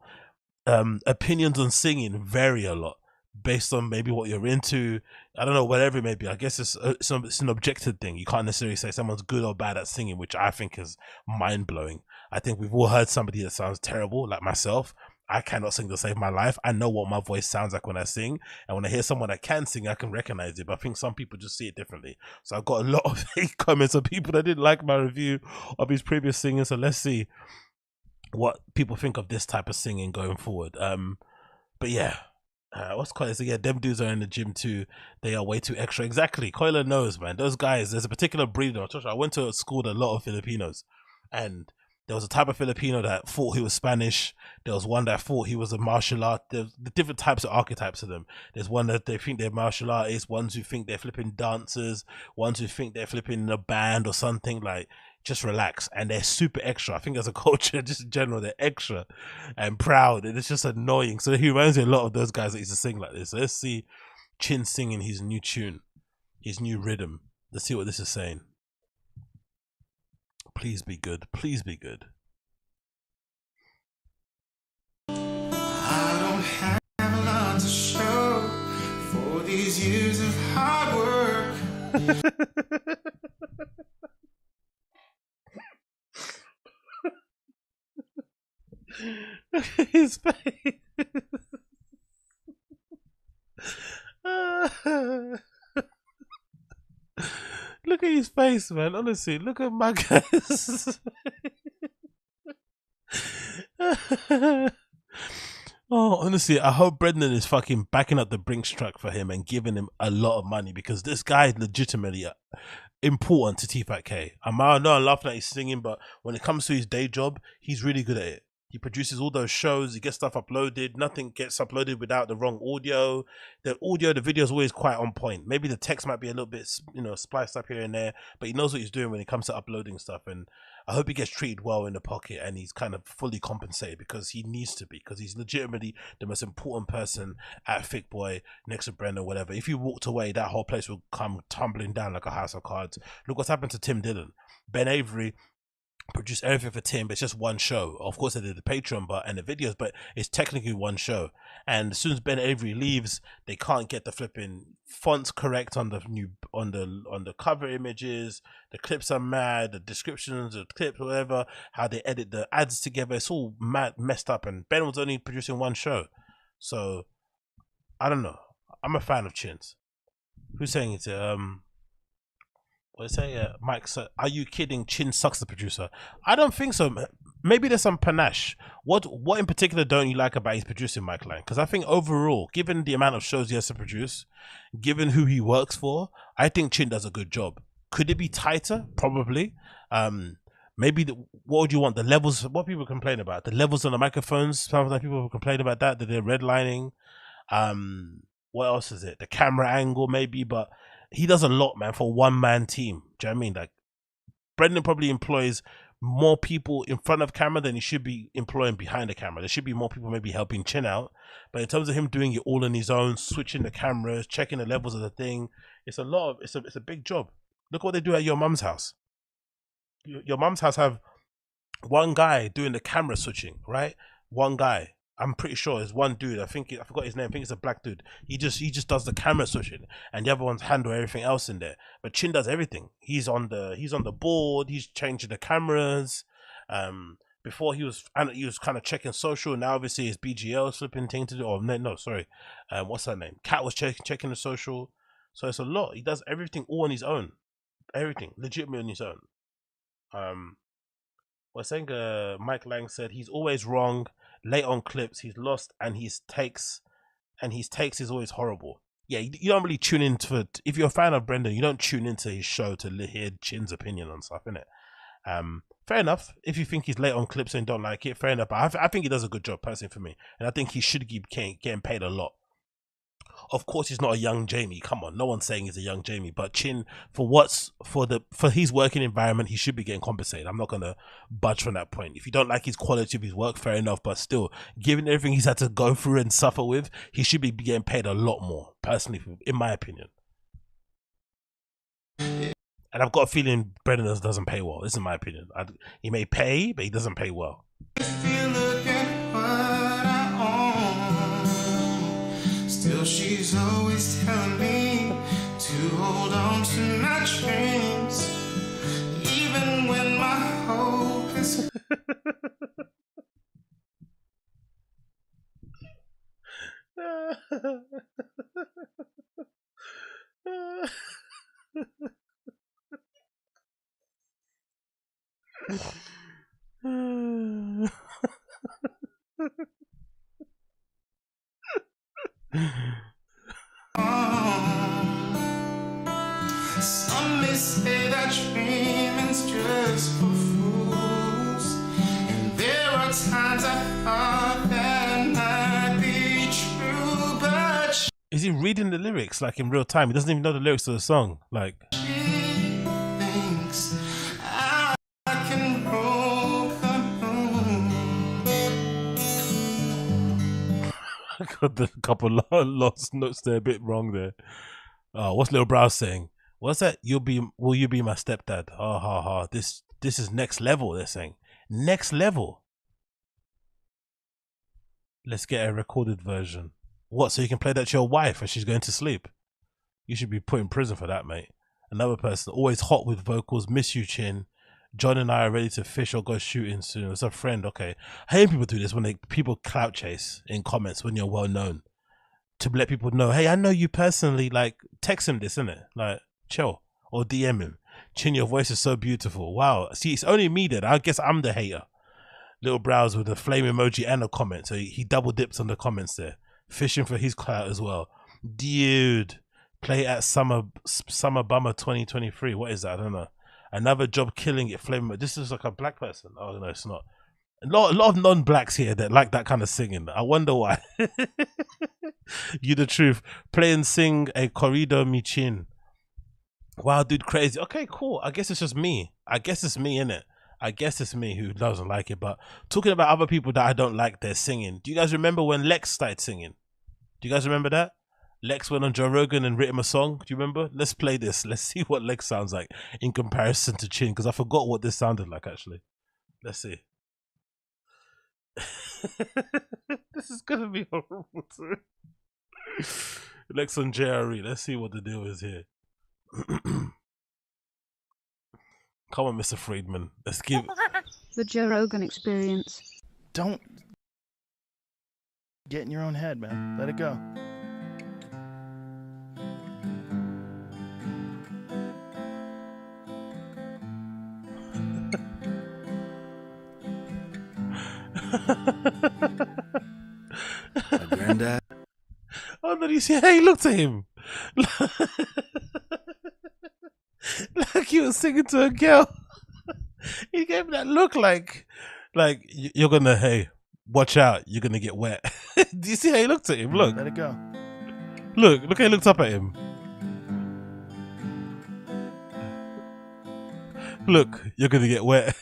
opinions on singing vary a lot based on maybe what you're into. I don't know, whatever it may be. I guess it's an objective thing. You can't necessarily say someone's good or bad at singing, which I think is mind-blowing. I think we've all heard somebody that sounds terrible, like myself. I cannot sing to save my life. I know what my voice sounds like when I sing, and when I hear someone that can sing, I can recognize it, but I think some people just see it differently. So I've got a lot of hate comments of people that didn't like my review of his previous singing, so let's see what people think of this type of singing going forward. But yeah, what's Coiler? So yeah, them dudes are in the gym too. They are way too extra. Exactly. Coiler knows, man. Those guys, there's a particular breed. I went to school with a lot of Filipinos, and there was a type of Filipino that thought he was Spanish. There was one that thought he was a martial art. There's the different types of archetypes of them. There's one that they think they're martial artists, ones who think they're flipping dancers, ones who think they're flipping in a band or something. Like, just relax. And they're super extra. I think as a culture, just in general, they're extra and proud, and it's just annoying. So he reminds me a lot of those guys that used to sing like this. So let's see Chin singing his new tune, his new rhythm. Let's see what this is saying. Please be good. Please be good. I don't have a lot to show for these years of hard work. Look at his face. Look at his face, man. Honestly, look at my guy's. Oh, honestly, I hope Brendan is fucking backing up the Brinks truck for him and giving him a lot of money, because this guy is legitimately important to TFAT. I know I'm laughing at his singing, but when it comes to his day job, he's really good at it. He produces all those shows. He gets stuff uploaded. Nothing gets uploaded without the wrong audio. The video is always quite on point. Maybe the text might be a little bit, spliced up here and there, but he knows what he's doing when it comes to uploading stuff. And I hope he gets treated well in the pocket and he's kind of fully compensated, because he needs to be, because he's legitimately the most important person at Thick Boy next to Brendan or whatever. If you walked away, that whole place will come tumbling down like a house of cards. Look what's happened to Tim Dillon. Ben Avery produced everything for Tim, but it's just one show. Of course they did the Patreon and the videos, but it's technically one show. And as soon as Ben Avery leaves, they can't get the flipping fonts correct on the cover images. The clips are mad, the descriptions of the clips, whatever, how they edit the ads together, it's all messed up, and Ben was only producing one show. So I don't know. I'm a fan of Chin's. Who's saying it? What say? Mike said, "Are you kidding? Chin sucks, the producer." I don't think so. Maybe there's some panache. What in particular don't you like about his producing, Mike Lang? Because I think overall, given the amount of shows he has to produce, given who he works for, I think Chin does a good job. Could it be tighter? Probably. Maybe what would you want? The levels. What people complain about? The levels on the microphones. Sometimes people complain about that they're redlining. What else is it? The camera angle, maybe, but he does a lot, man, for one man team. Do you know what I mean? Like, Brendan probably employs more people in front of camera than he should be employing behind the camera. There should be more people maybe helping Chin out. But in terms of him doing it all on his own, switching the cameras, checking the levels of the thing, it's a big job. Look what they do at your mum's house. Your mum's house have one guy doing the camera switching, right? One guy. I'm pretty sure it's one dude. I forgot his name. I think it's a black dude. He just does the camera switching, and the other ones handle everything else in there. But Chin does everything. He's on the board. He's changing the cameras. Before he was kind of checking social. Now obviously his BGL flipping thing to do. Oh no, sorry. What's her name? Kat was checking the social. So it's a lot. He does everything all on his own. Everything legitimately on his own. We're saying Mike Lang said he's always wrong. Late on clips, he's lost, and his takes is always horrible. Yeah, you don't really tune into it. If you're a fan of Brendan, you don't tune into his show to hear Chin's opinion on stuff, innit? Fair enough. If you think he's late on clips and don't like it, fair enough. But I think he does a good job, personally, for me, and I think he should keep getting paid a lot. Of course, he's not a young Jamie. Come on, no one's saying he's a young Jamie. But Chin, for his working environment, he should be getting compensated. I'm not gonna budge from that point. If you don't like his quality of his work, fair enough. But still, given everything he's had to go through and suffer with, he should be getting paid a lot more. Personally, in my opinion. And I've got a feeling Brendan doesn't pay well. This is my opinion. He may pay, but he doesn't pay well. Still, she's always telling me to hold on to my dreams, even when my hope is. Some may say that dreaming's just for fools, and there are times I thought that might be true, but is he reading the lyrics like in real time? He doesn't even know the lyrics to the song. Like, she thinks I can roll the moon. I got a couple lost notes there, a bit wrong there. What's Little Brow saying? What's that? Will you be my stepdad? Ha ha ha. This is next level, they're saying. Next level. Let's get a recorded version. What, so you can play that to your wife as she's going to sleep? You should be put in prison for that, mate. Another person, always hot with vocals, miss you, Chin. John and I are ready to fish or go shooting soon. It's a friend, okay. I hate people do this when people clout chase in comments when you're well known. To let people know, hey, I know you personally, like, text him this, innit? Like, chill. Or DM him. Chin, your voice is so beautiful. Wow. See, it's only me then. I guess I'm the hater. Little Brows with a flame emoji and a comment. So he double dips on the comments there. Fishing for his clout as well. Dude. Play at Summer Bummer 2023. What is that? I don't know. Another job killing it. Flame. This is like a black person. Oh, no, it's not. A lot of non-blacks here that like that kind of singing. I wonder why. You the truth. Play and sing a corrido mi chin. Wow, dude, crazy. Okay, cool. I guess it's just me. I guess it's me, innit? I guess it's me who doesn't like it. But talking about other people that I don't like their singing. Do you guys remember when Lex started singing? Do you guys remember that? Lex went on Joe Rogan and written him a song. Do you remember? Let's play this. Let's see what Lex sounds like in comparison to Chin, because I forgot what this sounded like, actually. Let's see. This is going to be horrible, too. Lex on JRE. Let's see what the deal is here. Come on, Mr. Friedman. Let's give the Joe Rogan experience. Don't get in your own head, man. Let it go. My granddad. Oh, no, you see, hey, look to him. Like he was singing to a girl. He gave me that look like you're gonna, hey, watch out, you're gonna get wet. Do you see how he looked at him? Look. Let it go. Look how he looked up at him. Look, you're gonna get wet.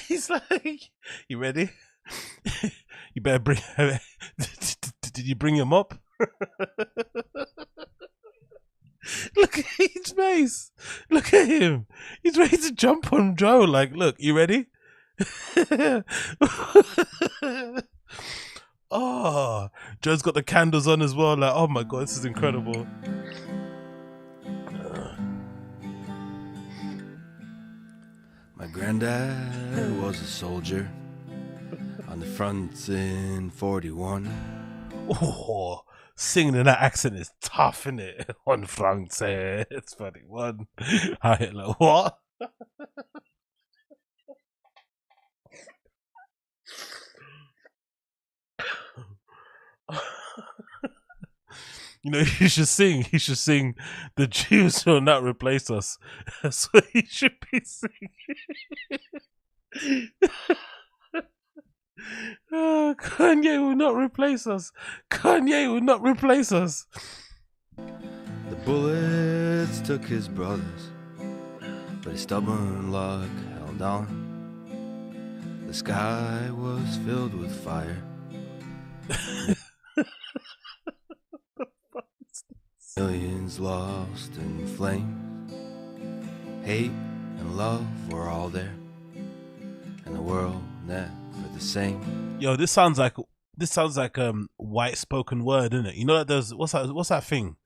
He's like, you ready? You better bring. Did you bring him up? Look at his face. Look at him. He's ready to jump on Joe. Like, look, you ready? Oh, Joe's got the candles on as well. Like, oh my god, this is incredible. My granddad was a soldier on the front in 41. Oh, singing in that accent is tough, isn't it? On France, it's 41. I hit like, what? You know, he should sing. He should sing, "The Jews will not replace us." That's what he should be singing. Oh, Kanye will not replace us. Kanye will not replace us. The bullets took his brothers, but his stubborn luck held on. The sky was filled with fire. Millions lost in flames. Hate and love were all there, and the world never the same. Yo, this sounds like white spoken word, isn't it? You know that there's what's that thing?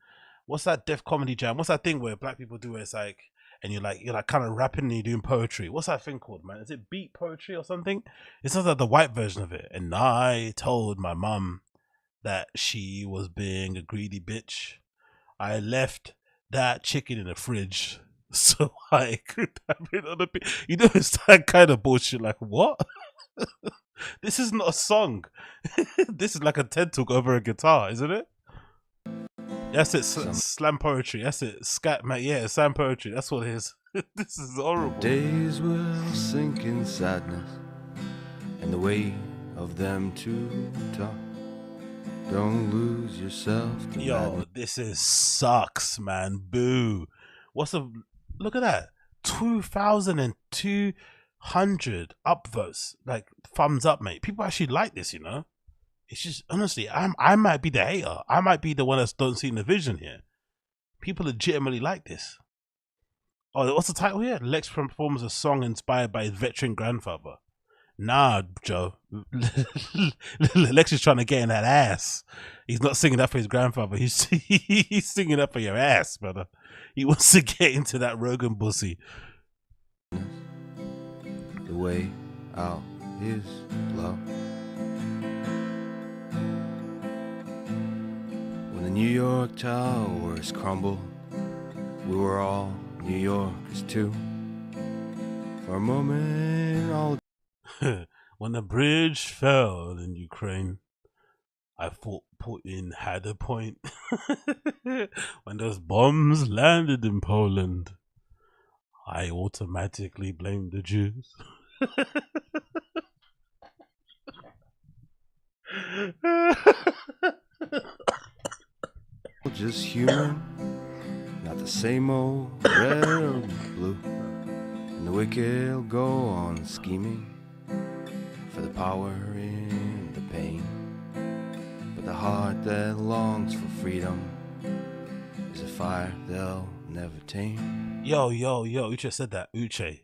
What's that Def Comedy Jam? What's that thing where black people do where it's like, and you're like kind of rapping and you're doing poetry? What's that thing called, man? Is it beat poetry or something? It sounds like the white version of it. And I told my mum that she was being a greedy bitch. I left that chicken in the fridge so I could have it on the You know, it's that kind of bullshit. Like, what? This is not a song. This is like a TED talk over a guitar, isn't it? That's it. Slam poetry. That's it. Scat, man. Yeah, slam poetry. That's what it is. This is horrible. Days will sink in sadness, and the weight of them to talk. Don't lose yourself to Yo, madness. this is sucks, man. Boo. Look at that. 2,200 upvotes. Like, thumbs up, mate. People actually like this, you know? It's just, honestly, I might be the hater. I might be the one that don't see the vision here. People legitimately like this. Oh, what's the title here? Lex performs a song inspired by his veteran grandfather. Nah, Joe. Lex is trying to get in that ass. He's not singing that for his grandfather. He's singing that for your ass, brother. He wants to get into that Rogan pussy. The way out is love. When the New York towers crumbled, we were all New Yorkers too. For a moment, all when the bridge fell in Ukraine, I thought Putin had a point. When those bombs landed in Poland, I automatically blamed the Jews. just human, not the same old red or blue. And the wicked will go on scheming for the power in the pain. But the heart that longs for freedom is a fire they'll never tame. Yo, Uche said that. Uche,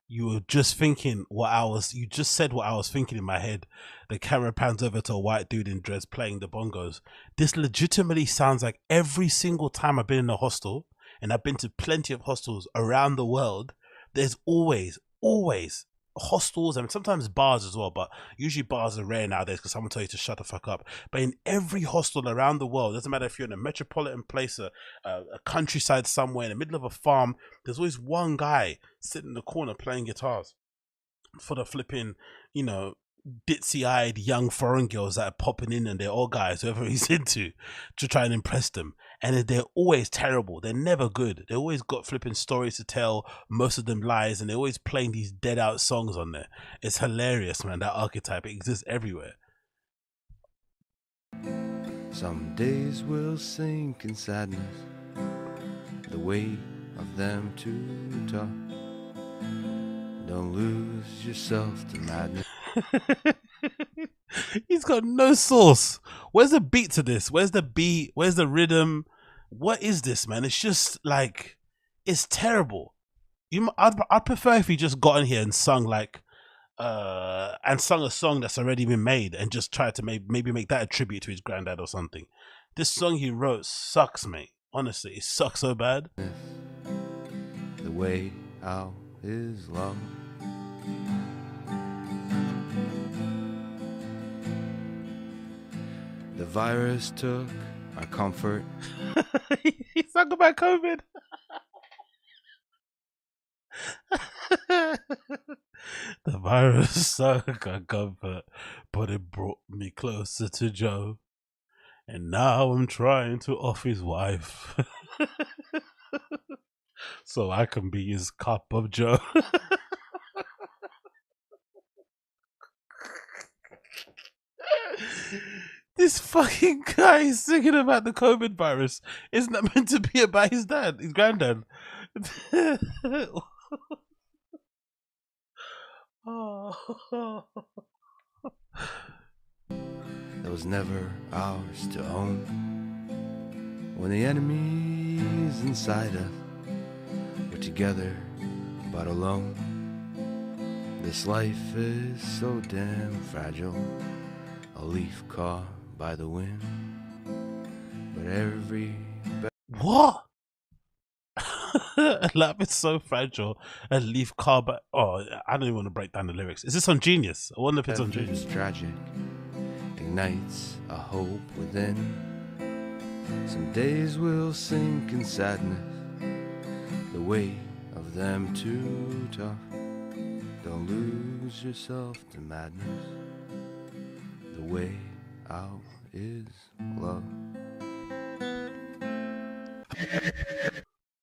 you were just thinking you just said what I was thinking in my head. The camera pans over to a white dude in dreads playing the bongos. This legitimately sounds like every single time I've been in a hostel, and I've been to plenty of hostels around the world, there's always hostels and sometimes bars as well, but usually bars are rare nowadays because someone tell you to shut the fuck up. But in every hostel around the world, doesn't matter if you're in a metropolitan place, a countryside somewhere, in the middle of a farm, there's always one guy sitting in the corner playing guitars for the flipping, ditzy-eyed young foreign girls that are popping in, and they're all guys, whoever he's into, to try and impress them. And they're always terrible. They're never good. They always got flipping stories to tell, most of them lies, and they're always playing these dead out songs on there. It's hilarious, man. That archetype, it exists everywhere. Some days will sink in sadness, the weight of them too tough. Don't lose yourself to madness. He's got no source. Where's the beat to this? Where's the beat? Where's the rhythm? What is this, man? It's just like, it's terrible. I'd prefer if he just got in here and sung like, and sung a song that's already been made and just tried to maybe make that a tribute to his granddad or something. This song he wrote sucks, mate. Honestly, it sucks so bad. The way out is love. The virus took our comfort. He's talking about COVID. The virus took our comfort, but it brought me closer to Joe. And now I'm trying to off his wife. So I can be his cup of Joe. This fucking guy is singing about the COVID virus. Isn't that meant to be about his dad, his granddad? Oh. That was never ours to own. When the enemy's inside us, we're together but alone. This life is so damn fragile, a leaf caught by the wind. But every what? Life is so fragile, a leaf caught by. Oh, I don't even want to break down the lyrics. Is this on Genius? I wonder if it's on Genius. Tragic ignites a hope within. Some days will sink in sadness, the weight of them too tough. Don't lose yourself to madness. The way out is love.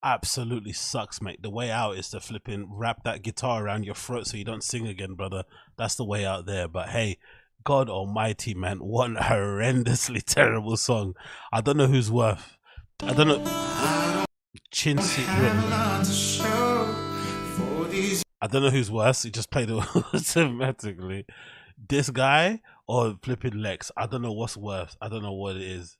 Absolutely sucks, mate. The way out is to flipping wrap that guitar around your throat so you don't sing again, brother. That's the way out there. But hey, God almighty, man, what a horrendously terrible song. I don't know who's worth. I don't know. Chin seat. I don't know who's worse. He just played it automatically. This guy or flipping Lex. I don't know what's worse. I don't know what it is.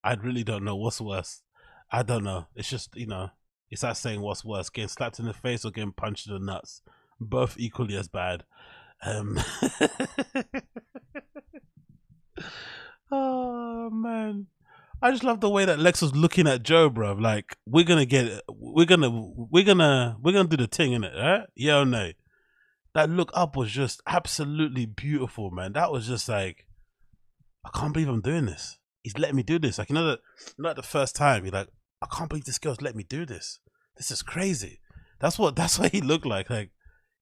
I really don't know what's worse. I don't know. It's just, you know, it's like saying what's worse, getting slapped in the face or getting punched in the nuts. Both equally as bad. Oh man, I just love the way that Lex was looking at Joe, bro. Like, we're gonna do the thing, innit, right? Yeah or no? That look up was just absolutely beautiful, man. That was just like, I can't believe I'm doing this. He's letting me do this. Like, you know, not the first time. You're like, I can't believe this girl's let me do this. This is crazy. That's what he looked like. Like,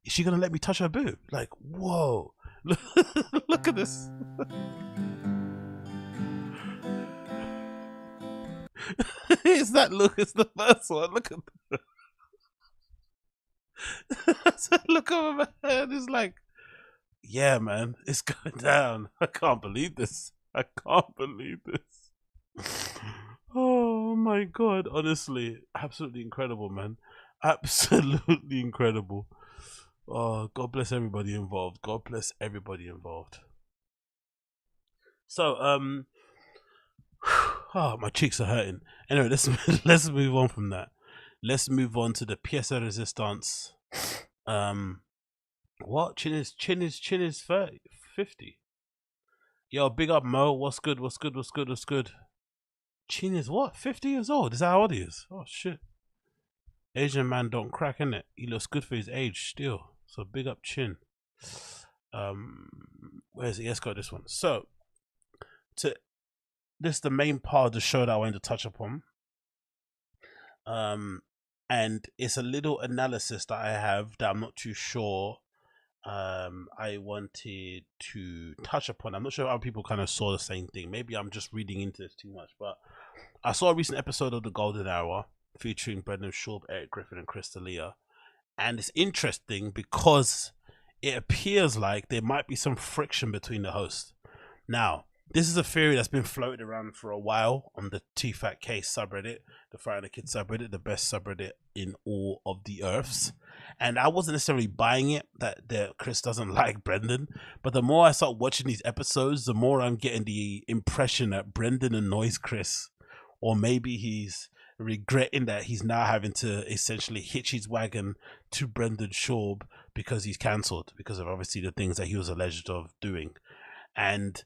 is she gonna let me touch her boob? Like, whoa. Look at this. It's that look. It's the first one. Look at that. Look over my head. It's like, yeah, man, it's going down. I can't believe this. I can't believe this. Oh my God. Honestly, absolutely incredible, man. Absolutely incredible. Oh, God bless everybody involved. God bless everybody involved. So, oh, my cheeks are hurting. Anyway, let's move on from that. Let's move on to the pièce de résistance. What? Chin is 30, 50. Yo, big up Mo. What's good? What's good? What's good? What's good? Chin is what? 50 years old? Is that how old he is? Oh shit. Asian man don't crack, innit? He looks good for his age still. So big up Chin. Where's he? Let's go this one. So this is the main part of the show that I wanted to touch upon. And it's a little analysis that I have that I'm not too sure I wanted to touch upon. I'm not sure how people kind of saw the same thing. Maybe I'm just reading into this too much, but I saw a recent episode of The Golden Hour featuring Brendan Schaub, Eric Griffin and Chris D'Elia, and it's interesting because it appears like there might be some friction between the hosts. Now, This is a theory that's been floated around for a while on the T-Fat-K subreddit, the Friday the Kid subreddit, the best subreddit in all of the earths. And I wasn't necessarily buying it that Chris doesn't like Brendan, but the more I start watching these episodes, the more I'm getting the impression that Brendan annoys Chris, or maybe he's regretting that he's now having to essentially hitch his wagon to Brendan Schaub because he's cancelled because of obviously the things that he was alleged of doing. And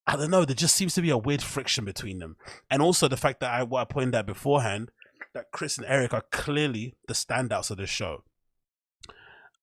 I don't know, there just seems to be a weird friction between them. And also the fact that what I pointed out beforehand, that Chris and Eric are clearly the standouts of this show.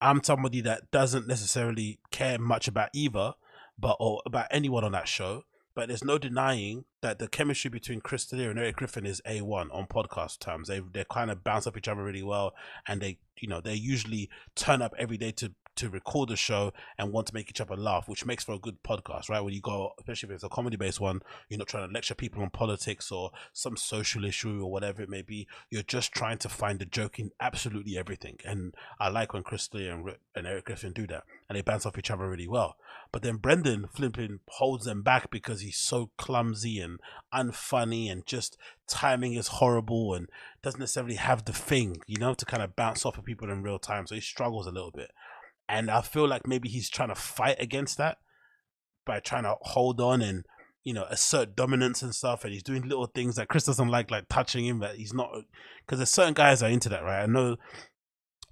I'm somebody that doesn't necessarily care much about either, or about anyone on that show. But there's no denying that the chemistry between Chris D'Elia and Eric Griffin is A1 on podcast terms. They kind of bounce off each other really well, and they usually turn up every day to record the show and want to make each other laugh, which makes for a good podcast, right? When you go, especially if it's a comedy-based one, you're not trying to lecture people on politics or some social issue or whatever it may be. You're just trying to find a joke in absolutely everything. And I like when Chris D'Elia and Eric Griffin do that, and they bounce off each other really well. But then Brendan flipping holds them back because he's so clumsy and unfunny, and just timing is horrible and doesn't necessarily have the thing, to kind of bounce off of people in real time. So he struggles a little bit. And I feel like maybe he's trying to fight against that by trying to hold on and, assert dominance and stuff. And he's doing little things that Chris doesn't like touching him, but he's not, because there's certain guys that are into that, right? I know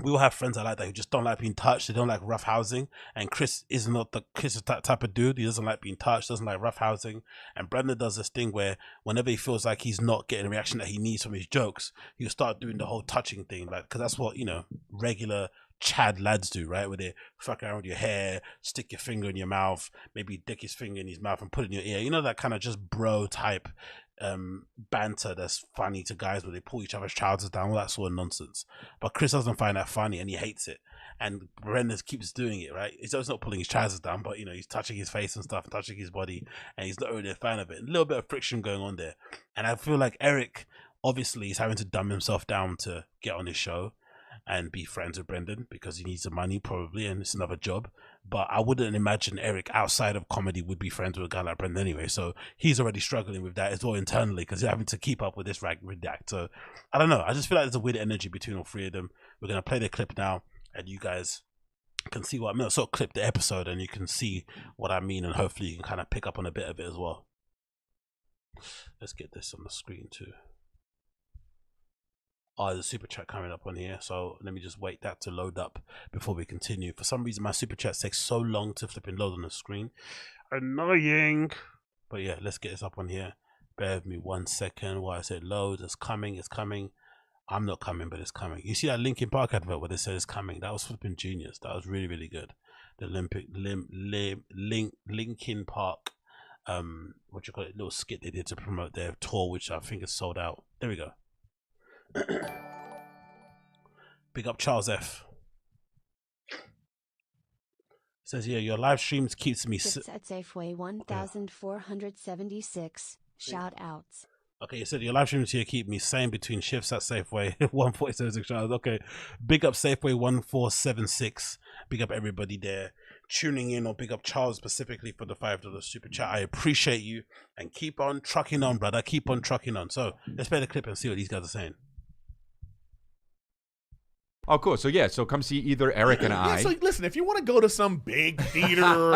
we all have friends that like that who just don't like being touched. They don't like rough housing. And Chris is not Chris is that type of dude. He doesn't like being touched, doesn't like rough housing. And Brendan does this thing where whenever he feels like he's not getting the reaction that he needs from his jokes, he'll start doing the whole touching thing, like, because that's what, regular Chad lads do, right? Where they fuck around with your hair, stick your finger in your mouth, maybe dick his finger in his mouth and put it in your ear. That kind of just bro type banter that's funny to guys where they pull each other's trousers down, all that sort of nonsense. But Chris doesn't find that funny and he hates it. And Brendan keeps doing it, right? He's not pulling his trousers down, but he's touching his face and stuff, touching his body, and he's not really a fan of it. A little bit of friction going on there. And I feel like Eric obviously is having to dumb himself down to get on his show and be friends with Brendan because he needs the money probably, and it's another job. But I wouldn't imagine Eric outside of comedy would be friends with a guy like Brendan anyway. So he's already struggling with that as well internally because he's having to keep up with this redact. So I don't know. I just feel like there's a weird energy between all three of them. We're going to play the clip now and you guys can see what I mean. Sort of clip the episode and you can see what I mean, and hopefully you can kind of pick up on a bit of it as well. Let's get this on the screen too. Oh, there's a super chat coming up on here, so let me just wait that to load up before we continue. For some reason, my super chat takes so long to flip and load on the screen. Annoying. But yeah, let's get this up on here. Bear with me 1 second while I say load. It's coming, it's coming. I'm not coming, but it's coming. You see that Linkin Park advert where they said it's coming? That was flipping genius. That was really, really good. The Linkin Park, little skit they did to promote their tour, which I think is sold out. There we go. Big up Charles F. Says here, your live streams keeps me Shifts at Safeway 1476. Shout outs. Okay, you said your live streams here keep me sane between shifts at Safeway 1476. Shout outs. Okay, big up Safeway 1476. Big up everybody there tuning in, or big up Charles specifically for the $5 super chat. I appreciate you, and keep on trucking on, brother. Keep on trucking on. So let's play the clip and see what these guys are saying. Oh, cool. So, yeah, so come see either Eric and I. Yeah, so, listen, if you want to go to some big theater,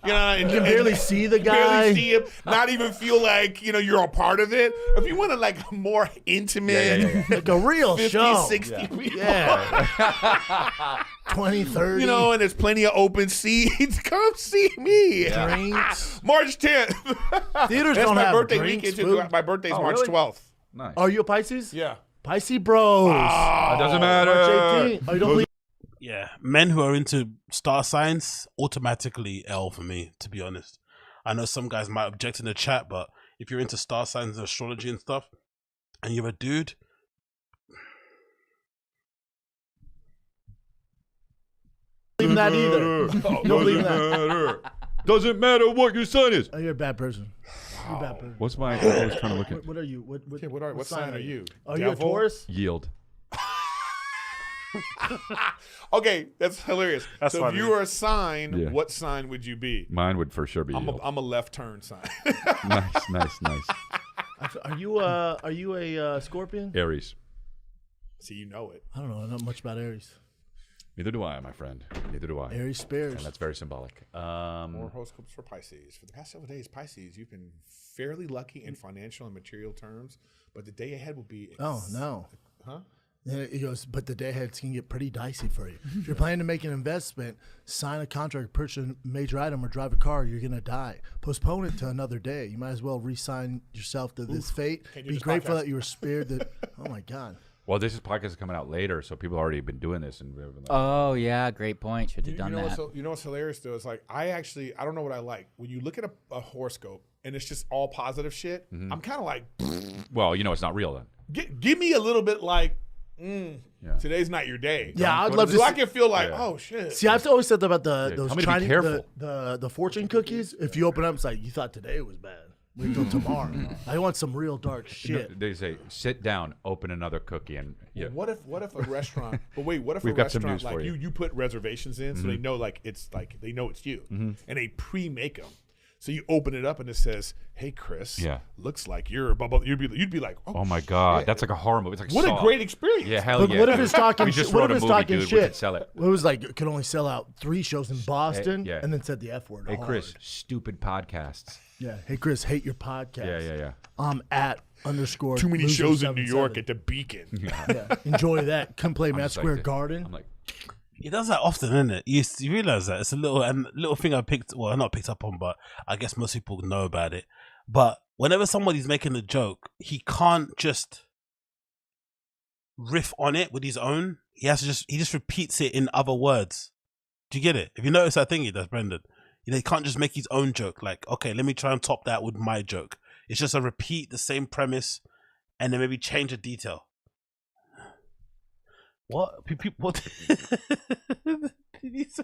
and you can barely see the guy. Barely see him, not even feel like, you're a part of it. If you want to, like, more intimate. Like a real 50, show. 60 people. Yeah. 20, 30. And there's plenty of open seats. Come see me. Drinks. March 10th. Theaters That's don't my have birthday drinks, weekend, food. too. My birthday's March really? 12th. Nice. Are you a Pisces? Yeah. Pisces bros. It doesn't matter. March 18th. Oh, you don't believe? Yeah, men who are into star signs, automatically L for me, to be honest. I know some guys might object in the chat, but if you're into star signs and astrology and stuff, and you're a dude, Believe that either. You don't believe that. Doesn't matter what your sign is. Oh, you're a bad person. You're a bad person. What's my? I was trying to look at. What are you? What sign are you? Are you a Taurus? Yield. Okay, that's hilarious. That's so funny. if you were a sign, Yeah. what sign would you be? Mine would for sure be I'm yield. a left turn sign. Nice. Are you a Scorpion? Aries. See, you know it. I don't know. Not much about Aries. Neither do I, my friend. Neither do I. Aries spares. And that's very symbolic. More horoscopes for Pisces. For the past several days, Pisces, you've been fairly lucky in financial and material terms, but the day ahead will be. Oh no. Huh? Yeah, he goes, but the day ahead's going to get pretty dicey for you. If you're planning to make an investment, sign a contract, purchase a major item, or drive a car, you're going to die. Postpone it to another day. You might as well re-sign yourself to this fate. Be grateful that you were spared that. Oh, my God. Well, this podcast is coming out later, so people have already been doing this. And Oh, yeah, great point. Should have done you know that. You know what's hilarious, though? It's like, I don't know what I like. When you look at a horoscope and it's just all positive shit, I'm kind of like, well, you know, it's not real then. give me a little bit like, today's not your day. Yeah, I'd love to. So I can feel like, oh shit. See, I've always said that about those be Chinese, careful. the fortune cookies. If you open up, it's like you thought today was bad. Wait till tomorrow. I want some real dark shit. They say, sit down, open another cookie, and yeah. What if a restaurant? But wait, what if We've a got some restaurant news for like you. you put reservations in, so they know they know it's you, and they pre-make them. So you open it up and it says, "Hey, Chris, looks like you're blah blah." You'd be like, "Oh my god, shit. that's like a horror movie." It's like what Saw. a great experience. Yeah, hell But yeah. what if it's talking? We just what wrote if a it's movie, talking dude. We shit? could sell it. It was like it could only sell out 3 shows in Boston, yeah. and then said the F word. Hey, hard. Chris, stupid podcasts. Yeah. Hey, Chris, hate your podcast. Yeah. At _. Too many shows in New 77. York at the Beacon. Yeah. Enjoy that. Come play Madison just like Square this. Garden. I'm like, He does that often, isn't it? You realize that it's a little thing I picked. Well, not picked up on, but I guess most people know about it. But whenever somebody's making a joke, he can't just riff on it with his own. He just repeats it in other words. Do you get it? If you notice that thing he does, Brendan, he can't just make his own joke. Like, okay, let me try and top that with my joke. It's just a repeat the same premise, and then maybe change a detail. What? What did he say?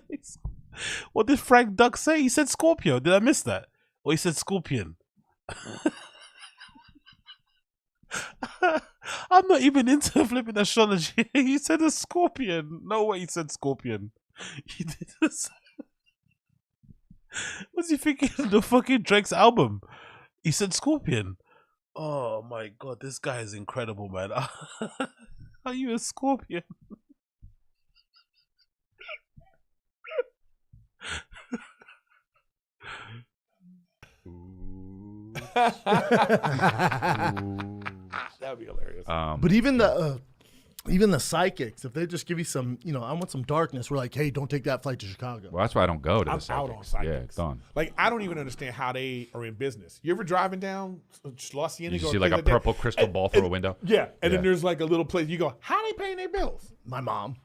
What did Frank Duck say? He said Scorpio. Did I miss that? Or he said Scorpion? I'm not even into flipping astrology. He said a scorpion. No way he said scorpion. He did this. What's he thinking of the fucking Drake's album? He said scorpion. Oh my god, this guy is incredible, man. Are you a scorpion? That would be hilarious. But even the psychics, if they just give you some, I want some darkness. We're like, hey, don't take that flight to Chicago. well, that's why I don't go to I'm the out on psychics. psychics. Yeah, done. Like, I don't even understand how they are in business. You ever driving down Los Angeles? You see like a purple crystal ball through a window? Yeah, and then there's like a little place. You go, how they paying their bills? My mom.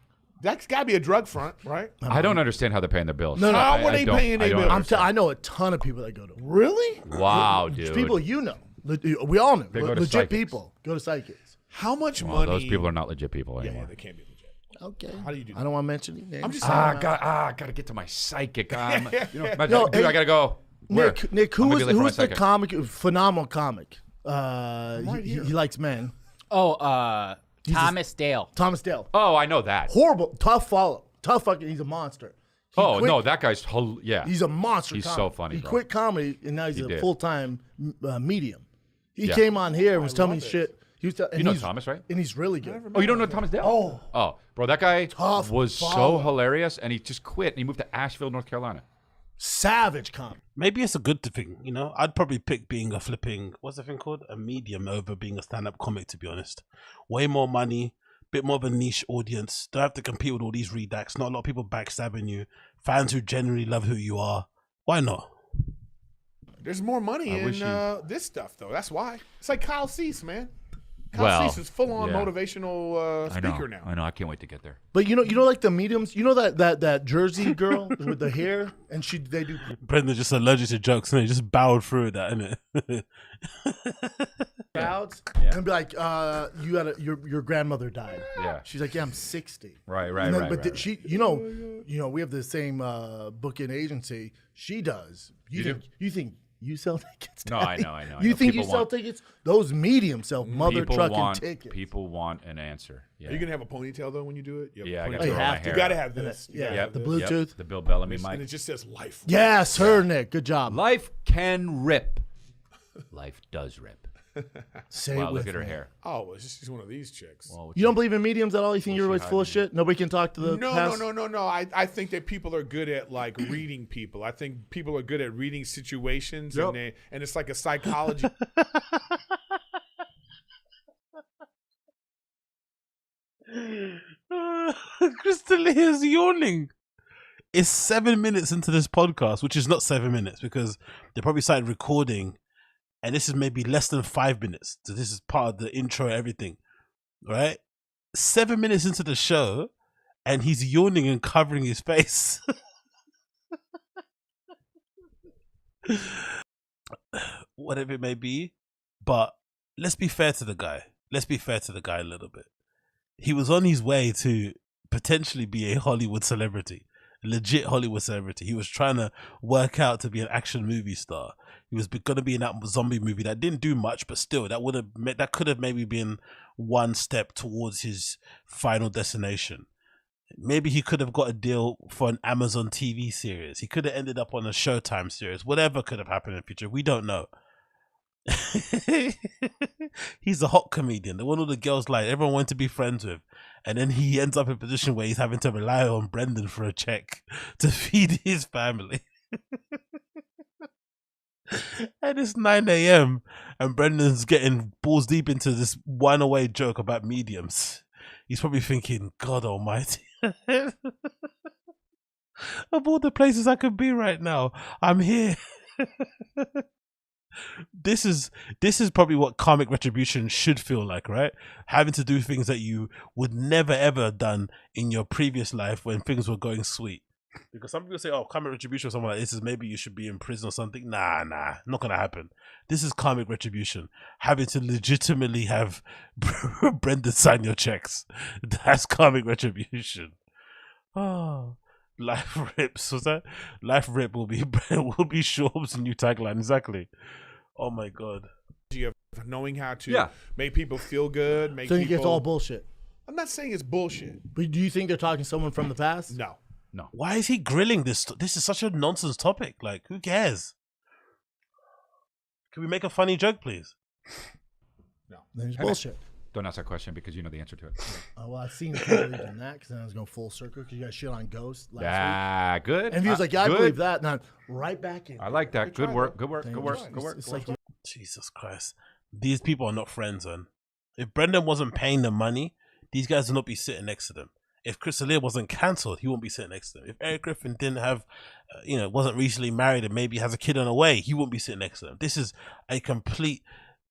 That's got to be a drug front, right? I don't understand how they're paying their bills. No, How I are they don't- paying their I don't bills? understand. I know a ton of people that go to. Really? Wow, dude. People you know. We all know. They go to Legit psychics. people go to psychics. How much Well, money? those people are not legit people anymore. Yeah, they can't be legit. Okay. How do you do that? I don't want to mention any names. I'm just saying. Gotta get to my psychic. Imagine, No, dude, hey, I gotta go. Where? Nick, I'm gonna be late for my who's the psychic. comic? Phenomenal comic. He likes men. Oh, Thomas Dale. Thomas Dale. Oh, I know that. Horrible, tough follow, tough fucking. He's a monster. He Oh quit- no, that guy's yeah. He's a monster. He's comic. so funny. He bro. quit comedy and now he's He a did. full-time medium. He Yeah. came on here and was telling me shit. He was You know Thomas, right? And he's really good. Oh, you don't know Thomas Dale? Oh, bro, that guy Tough was so follow. hilarious, and he just quit and he moved to Asheville, North Carolina. Savage comic. Maybe it's a good thing, I'd probably pick being a flipping, what's the thing called? A medium over being a stand-up comic, to be honest. Way more money, bit more of a niche audience. Don't have to compete with all these redacts. Not a lot of people backstabbing you. Fans who genuinely love who you are. Why not? There's more money I in wish this stuff, though. That's why. It's like Kyle Cease, man. Kyle Well, Cease is full-on yeah. motivational speaker now. I know. I can't wait to get there. But you know, like the mediums. You know that Jersey girl with the hair, and they do Brendan just allergic to jokes, and he just bowed through that, innit? crowds Yeah. and be like, you had your grandmother died. Yeah. She's like, yeah, I'm 60. Right. And then- Right. But she, you know, we have the same booking agency. She does. You think You sell tickets? No, I know. You think you People sell want- tickets? Those mediums sell mother People trucking want, tickets. People want an answer. Yeah. Are you gonna have a ponytail though when you do it? You Yeah, I have a gotta ponytail. grow my hair You gotta out. have this. You Yeah, gotta have the this. Bluetooth. The Bill Bellamy And mic. it just says life. Yes, her Nick. Good job. Life can rip. Life does rip. Say Wow, it look with at her me. hair. Oh, well, she's one of these chicks. Well, You don't believe in mediums at all? You think you're she always full of hiding? shit? Nobody can talk to the past? No. I think that people are good at like reading people. I think people are good at reading situations, Yep. and it's like a psychology. Crystal is yawning. It's 7 minutes into this podcast, which is not 7 minutes because they probably started recording, and this is maybe less than 5 minutes. So this is part of the intro, everything, right? 7 minutes into the show, and he's yawning and covering his face. Whatever it may be, but let's be fair to the guy. Let's be fair to the guy a little bit. He was on his way to potentially be a Hollywood celebrity, legit Hollywood celebrity. He was trying to work out to be an action movie star. He was going to be in that zombie movie that didn't do much, but still, that could have maybe been one step towards his final destination. Maybe he could have got a deal for an Amazon TV series. He could have ended up on a Showtime series. Whatever could have happened in the future, we don't know. He's a hot comedian, the one all the girls like, everyone wanted to be friends with, and then he ends up in a position where he's having to rely on Brendan for a check to feed his family. And it's 9 a.m. and Brendan's getting balls deep into this one away joke about mediums. He's probably thinking, God almighty. Of all the places I could be right now, I'm here. This is probably what karmic retribution should feel like, right? Having to do things that you would never ever have done in your previous life when things were going sweet. Because some people say, oh, karmic retribution or something like this is maybe you should be in prison or something. Nah, not gonna happen. This is karmic retribution. Having to legitimately have Brendan sign your checks. That's karmic retribution. Oh, life rips. Was that? Life rip will be Schaub's new tagline. Exactly. Oh my God. Of knowing how to make people feel good. So you think it's all bullshit? I'm not saying it's bullshit. But do you think they're talking to someone from the past? No. Why is he grilling this? This is such a nonsense topic. Like, who cares? Can we make a funny joke, please? No. Then it's bullshit. Don't ask that question because you know the answer to it. Oh, well, I've seen it believe in that because then I was going full circle because you guys shit on Ghost last week. Good. And he was like, yeah, I good. believe that. Now, right back in. I like that. Good work. Good work. Thank Good you. work. Good work. It's Good like work. Jesus Christ. These people are not friends, man. If Brendan wasn't paying them money, these guys would not be sitting next to them. If Chris D'Elia wasn't cancelled, he won't be sitting next to them. If Eric Griffin didn't have, wasn't recently married and maybe has a kid on the way, he won't be sitting next to them. This is a complete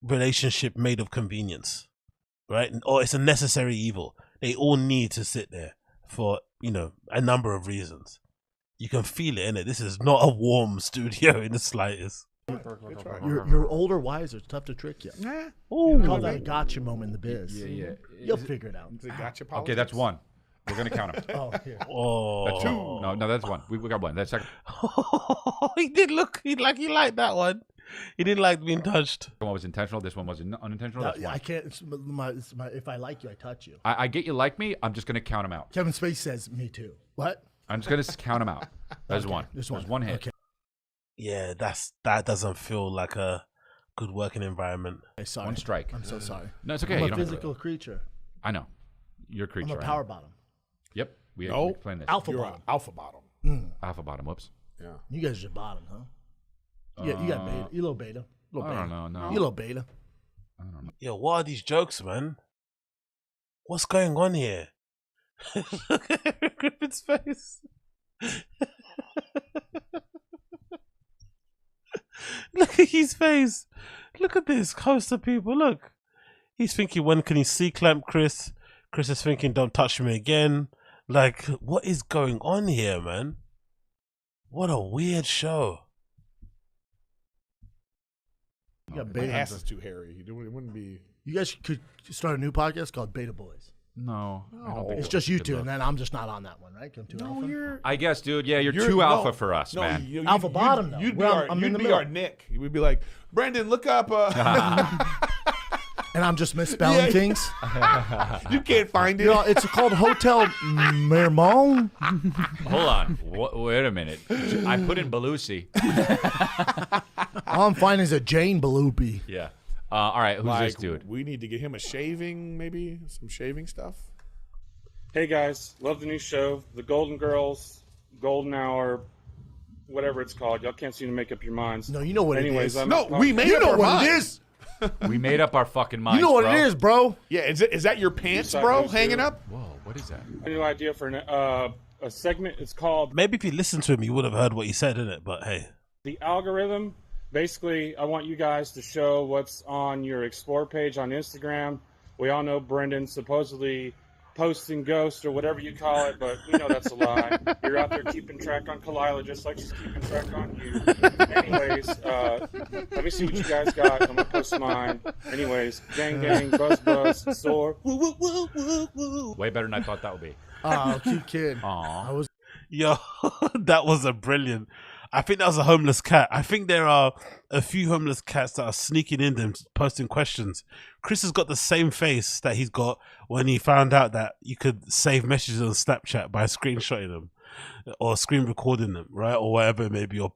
relationship made of convenience, right? Or it's a necessary evil. They all need to sit there for, a number of reasons. You can feel it, innit? This is not a warm studio in the slightest. You're older, wiser. It's tough to trick you. Ooh. Call that a gotcha moment in the biz. Yeah. You'll figure it out. Gotcha Okay, that's one. We're gonna count them. Oh, here. Oh, That's two. No, that's one. We got one. That's second. He did look. He liked that one. He didn't like being touched. One was intentional. This one was unintentional. That's one. I can't. It's my, if I like you, I touch you. I get you like me. I'm just gonna count them out. Kevin Spacey says, "Me too." What? I'm just gonna count them out. There's one. There's one hit. Okay. Yeah, that doesn't feel like a good working environment. Hey, sorry. One strike. I'm so sorry. No, it's okay. I'm You a don't have to- physical creature. I know. You're a creature. I'm a power bottom. Yep. We No. explained this. Alpha You're bottom. an alpha bottom. Alpha bottom. Whoops. Yeah. You guys are just bottom, huh? You got beta. You little beta. Little I beta. don't know. No. You little beta. I don't know. Yo, what are these jokes, man? What's going on here? Look at Griffin's face. Look at his face. Look at this host of people. Look. He's thinking, when can he C-clamp Chris? Chris is thinking, don't touch me again. Like, what is going on here, man? What a weird show. You got My beta. ass is too hairy. It wouldn't be. You guys could start a new podcast called Beta Boys. No, I don't think It's just you two, and then I'm just not on that one, right? I'm too alpha. I guess, dude. Yeah, you're too alpha for us, man. Alpha bottom, though. You'd be, Well, our, I'm in you'd the be middle. our Nick. We'd be like, Brendan, look up. And I'm just misspelling things. You can't find it. You know, it's called Hotel Mermont. Hold on. Wait a minute. I put in Belushi. All I'm finding is a Jane Belupi. Yeah. All right. Who's this dude? We need to get him a shaving, maybe some shaving stuff. Hey guys, love the new show, The Golden Girls, Golden Hour, whatever it's called. Y'all can't seem to make up your minds. No, you know what Anyways, it is. I'm we made up our what it minds. is. We made up our fucking minds. You know what bro. it is, bro. Yeah, is that your pants, bro, hanging up? Whoa, what is that? A new idea for a segment. It's called Maybe if you listened to him, you would have heard what he said, innit? But hey. The Algorithm. Basically, I want you guys to show what's on your Explore page on Instagram. We all know Brendan supposedly posting ghosts or whatever you call it, but we know that's a lie. You're out there keeping track on Kalila just like she's keeping track on you. Anyways, let me see what you guys got. I'm gonna post mine. Anyways, gang gang, buzz buzz, soar. Woo woo woo woo woo. Way better than I thought that would be. Oh, cute kid. Aw. Yo, that was a brilliant. I think that was a homeless cat. I think there are a few homeless cats that are sneaking in them, posting questions. Chris has got the same face that he's got when he found out that you could save messages on Snapchat by screenshotting them or screen recording them, right? Or whatever it may be, or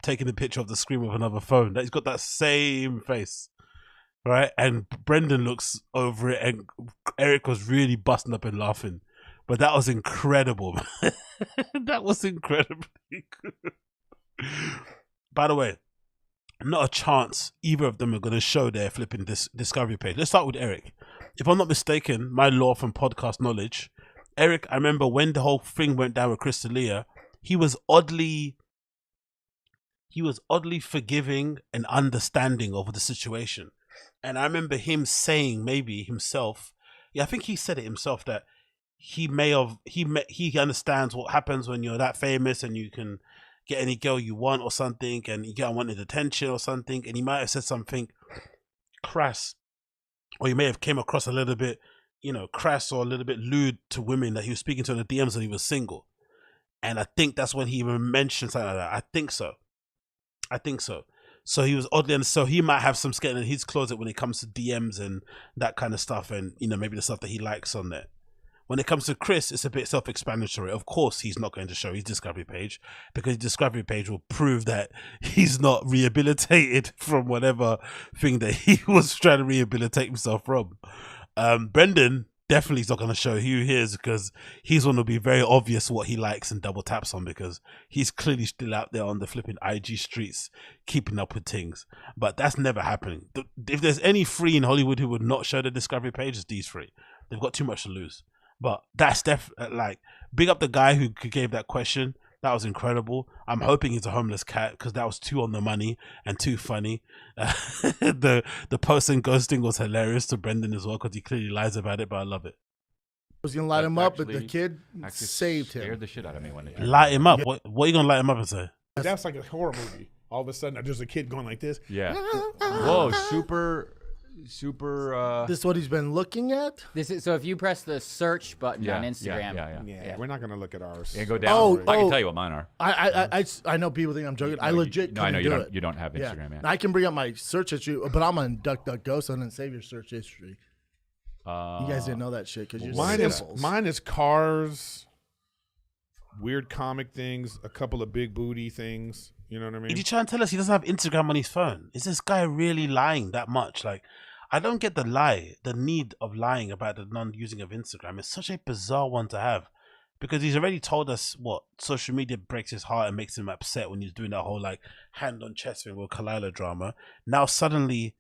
taking a picture of the screen with another phone. He's got that same face, right? And Brendan looks over it, and Eric was really busting up and laughing. But that was incredible. That was incredibly good. By the way, not a chance either of them are going to show their flipping discovery page. Let's start with Eric. If I'm not mistaken, my law from podcast knowledge, Eric, I remember when the whole thing went down with Chris D'Elia, he was oddly forgiving and understanding of the situation. And I remember him saying, maybe himself, I think he said it himself, that he understands what happens when you're that famous and you can get any girl you want or something, and you get unwanted attention or something, and he might have said something crass, or he may have came across a little bit, crass or a little bit lewd to women that he was speaking to in the DMs when he was single. And I think that's when he even mentioned something like that. I think so. So he was oddly, and so he might have some skin in his closet when it comes to DMs and that kind of stuff, and maybe the stuff that he likes on there. When it comes to Chris, it's a bit self-explanatory. Of course, he's not going to show his discovery page because his discovery page will prove that he's not rehabilitated from whatever thing that he was trying to rehabilitate himself from. Brendan definitely is not going to show who he is because he's going to be very obvious what he likes and double taps on, because he's clearly still out there on the flipping IG streets keeping up with things. But that's never happening. If there's any three in Hollywood who would not show the discovery page, it's these three. They've got too much to lose. But that's definitely big up the guy who gave that question. That was incredible. I'm hoping he's a homeless cat because that was too on the money and too funny. The posting ghosting was hilarious to Brendan as well because he clearly lies about it, but I love it. I was gonna light him up, but the kid saved him. Scared the shit out of me when it light him up. Yeah. What are you gonna light him up and say? That's like a horror movie. All of a sudden, there's a kid going like this. Yeah. Whoa, super. This is what he's been looking at. This is so. If you press the search button on Instagram, Yeah, we're not gonna look at ours. Yeah, go down. I can tell you what mine are. I know people think I'm joking. I legit no, I know couldn't do you don't have Instagram. Yeah. I can bring up my search history, but I'm on DuckDuckGo, so I didn't save your search history. You guys didn't know that shit because you're mine is cars, weird comic things, a couple of big booty things. You know what I mean? Did you try and tell us he doesn't have Instagram on his phone? Is this guy really lying that much? I don't get the need of lying about the non-using of Instagram. It's such a bizarre one to have because he's already told us what social media breaks his heart and makes him upset when he's doing that whole hand on chest thing with Kalila drama. Now suddenly,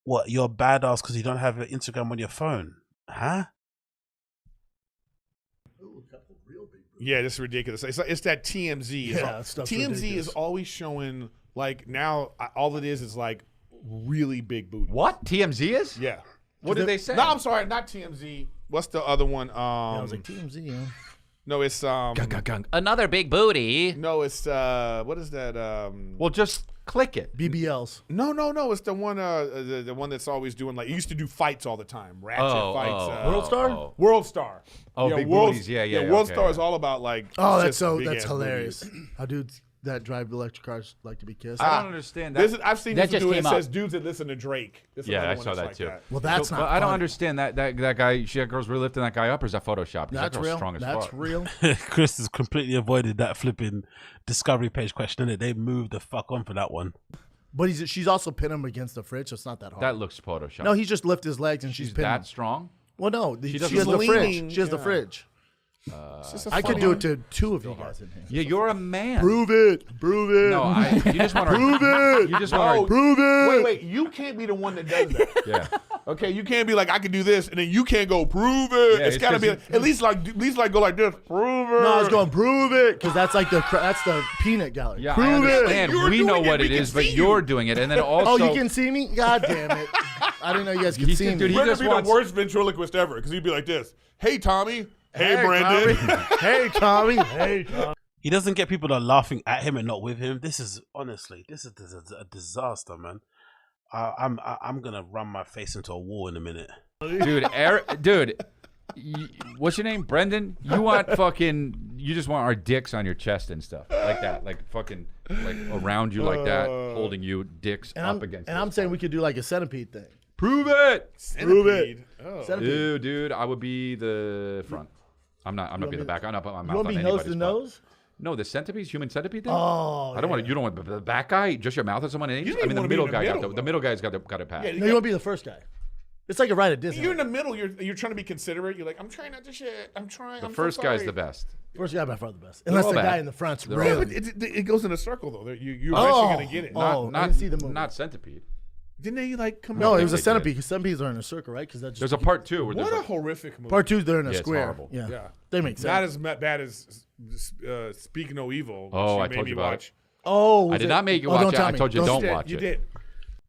what, you're a badass because you don't have Instagram on your phone? Huh? Yeah, this is ridiculous. It's that TMZ. Yeah, TMZ ridiculous. is always showing now all it is really big booty. What? TMZ is? Yeah. What did they say? No, I'm sorry, not TMZ. What's the other one? I was like TMZ. Yeah. No, it's another big booty. No, it's what is that? Well, just Click it. BBLs. No. It's the one the one that's always doing like he used to do fights all the time. Ratchet fights. World Star? World Star. Oh, yeah, big World, booties. Yeah. World okay, Star yeah. is all about like. Oh, just that's big-ass hilarious. booties. How dudes that drive electric cars like to be kissed. I don't understand that. I've seen That this just video came that up. says dudes that listen to Drake. This is Yeah, another I one saw that's that like too. that. Well, that's But not I don't fun. understand that guy. That girl's really lifting that guy up, or is that Photoshop? That's that girl's real. strong as That's fuck. real. Chris has completely avoided that flipping discovery page question. Innit? They moved the fuck on for that one. But she's also pinned him against the fridge, so it's not that hard. That looks Photoshop. No, he just lifted his legs and she's pinned that him. strong. Well, no, She she doesn't has the look- fridge. She has the yeah. fridge. It's just a I could fun do one. it to two of you guys in here. Yeah, you're a man. Prove it. Prove it. No, you just want to prove it. You just No, want to prove it. Wait, you can't be the one that does that. Yeah. Okay, you can't be like I can do this, and then you can't go prove it. Yeah, It's got to be because at least like go like this. Prove it. No, I was going prove it because that's like that's the peanut gallery. Yeah, prove I it. understand. You're We doing know it, what we it can is, but see you're you. doing it, and then also. Oh, you can see me? God damn it! I didn't know you guys could see me. Dude, he Brendan just be wants. the worst ventriloquist ever because he'd be like this. Hey, Tommy. Hey, Hey, Brandon. Tommy. Hey, Tommy. Hey, Tommy. He doesn't get people that are laughing at him and not with him. This is honestly, this is a disaster, man. I'm gonna run my face into a wall in a minute. Dude, what's your name? Brendan? You just want our dicks on your chest and stuff. Like that. Like fucking, like around you like that, holding you dicks up against And I'm saying we could do like a centipede thing. Prove it! Prove it. Oh. Centipede. Dude, I would be the front. I'm not be the back. I'm not putting my You mouth want on to be nose anybody's to butt. nose? No, the centipede, human centipede thing? Oh, I don't want to. You don't want the back guy, just your mouth on someone. You don't I mean, even the wanna be middle in the guy middle, the middle guy's got it passed. Yeah, No, you want to be the first guy. It's like a ride at Disney. You're in the middle. You're trying to be considerate. You're like, I'm trying not to shit. I'm trying. The I'm first so guy's sorry. the best. First guy by far the best. Unless all the bad. guy in the front's They're all Yeah, really. but it goes in a circle though. You're Oh. actually gonna get it. Oh. Not, I didn't see the movie. Not centipede. Didn't they like come? No, out it was a they did. centipede because centipedes are in a circle, right? Because There's a part two. Where What there's a horrific movie. part two. They're in a Yeah, it's square. horrible. Yeah. Yeah. They make sense. Not as bad as Speak No Evil. which Oh, I made told me you about watch. Oh, I was did it- not make you oh, watch don't it. tell I me. told you don't You did, watch you it. did.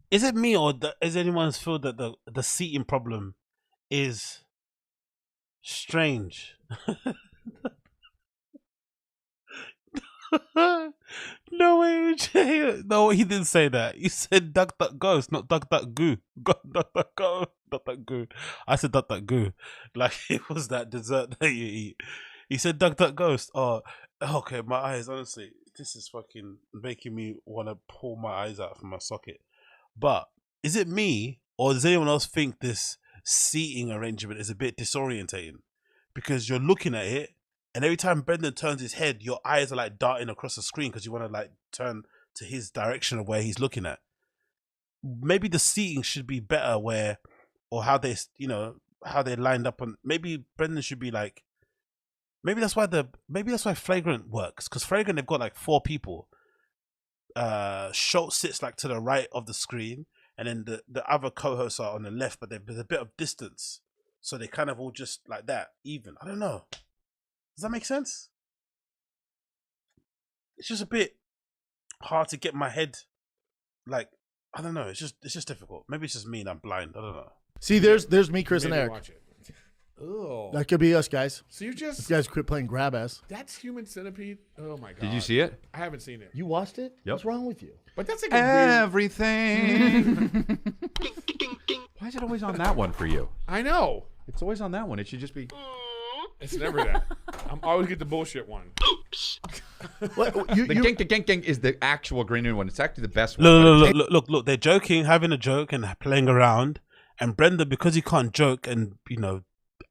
Is it me or is anyone feel that the seating problem is strange? No way, Jay. No, he didn't say that. He said duck duck ghost, not duck duck goo. Duck duck go, duck duck goo. I said duck duck goo, like it was that dessert that you eat. He said duck duck ghost. Oh, okay. My eyes, honestly, this is fucking making me want to pull my eyes out from my socket. But is it me or does anyone else think this seating arrangement is a bit disorientating? Because you're looking at it, and every time Brendan turns his head, your eyes are like darting across the screen because you want to like turn to his direction of where he's looking at. Maybe the seating should be better where, or how they, how they lined up on. Maybe Brendan should be like. Maybe that's why Flagrant works, because Flagrant they've got like 4 people. Schultz sits like to the right of the screen, and then the other co-hosts are on the left, but there's a bit of distance, so they kind of all just like that, even. I don't know. Does that make sense? It's just a bit hard to get my head. Like, I don't know. It's just difficult. Maybe it's just me and I'm blind. I don't know. See, there's me, Chris, and Maybe Eric. watch it. Ugh. That could be us, guys. So you just If you guys quit playing grab ass. that's Human Centipede. Oh my god! Did you see it? I haven't seen it. You watched it? Yep. What's wrong with you? But that's like a weird. Everything. Why is it always on that one for you? I know. It's always on that one. It should just be. It's never that. I'm always get the bullshit one. What, The gink gink is the actual green one. It's actually the best one. Look. They're joking, having a joke and playing around. And Brendan, because he can't joke and,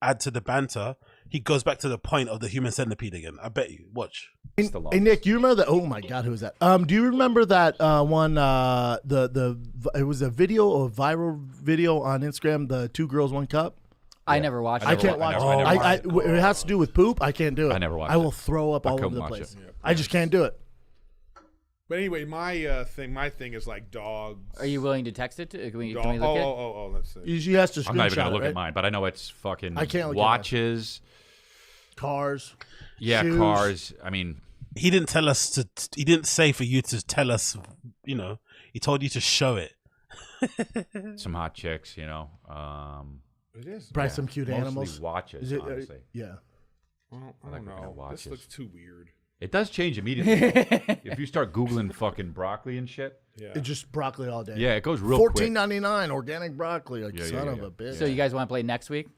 add to the banter, he goes back to the point of the human centipede again. I bet you. Watch. Hey, Nick, you remember that? Oh my God, who was that? Do you remember that one? It was a viral video on Instagram. The 2 girls, 1 cup. I never watched it. I can't watch it. It has to do with poop. I can't do it. I never watched I will it. throw up I all couldn't over the watch place. it. I just can't do it. But anyway, my thing is like dogs. Are you willing to text it? Can we look at it? Oh, let's see. She has to I'm not even screenshot gonna it, look right? at mine, but I know it's fucking I can't look at watches. Cars. Yeah, shoes. cars. I mean, He didn't tell us to. He didn't say for you to tell us. He told you to show it. some hot chicks. It is. Probably some cute Mostly animals. watches, Is it, honestly. yeah. Well, I like don't looking at know. watches. This looks too weird. It does change immediately. If you start Googling fucking broccoli and shit. Yeah. It's just broccoli all day. Yeah, it goes real quick. $14.99 organic broccoli. Like, son of a bitch. So you guys want to play next week?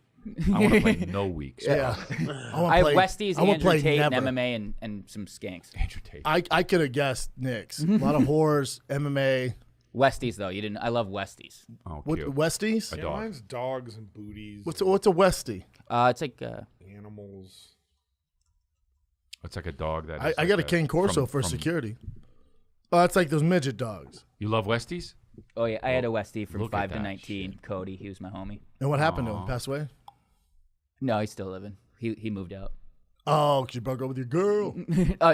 I want to play no weeks. Yeah. I have Westies, Andrew Tate, and MMA, and some skanks. Andrew Tate. I could have guessed Knicks. A lot of whores, MMA. Westies though, you didn't. I love Westies. Oh, What, cute. Westies? A Yeah, dog. mine's dogs and booties. What's a Westie? It's like animals? It's like a dog that. I got a Cane Corso for security. Oh, it's like those midget dogs. You love Westies? Oh yeah, I had a Westie from Look at 5 to that 19. Cody, he was my homie. And what happened to him? Passed away? No, he's still living. He moved out. Oh, because you broke up with your girl.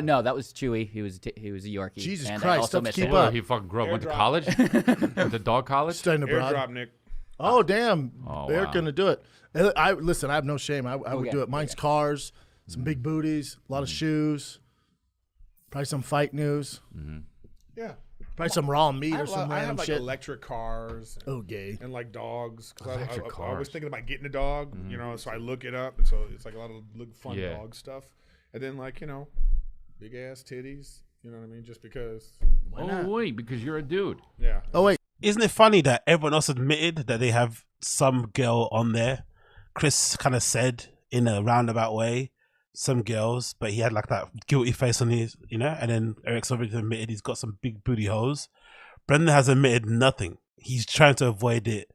No, that was Chewy. He was a Yorkie. Jesus and Christ, I also tough to miss keep him. up. He fucking grew up, went to Airdrop. college? Went to dog college? Studying abroad. Airdrop, Nick. Oh, damn. Oh, They're wow. going to do it. Listen, I have no shame. I would Okay. do it. Mine's cars, some big booties, a lot of shoes, probably some fight news, Yeah. probably some raw meat or I some have random like shit. electric cars. Oh, gay. And like dogs. 'Cause Electric I was cars. thinking about getting a dog, you know, so I look it up. And so it's like a lot of fun Yeah. dog stuff. And then, like, you know, big ass titties. You know what I mean? Just because. Oh, wait, because you're a dude. Yeah. Oh, wait. Isn't it funny that everyone else admitted that they have some girl on there? Chris kind of said in a roundabout way, some girls, but he had like that guilty face on his, you know, and then Eric's already admitted he's got some big booty hoes. Brendan has admitted nothing. He's trying to avoid it,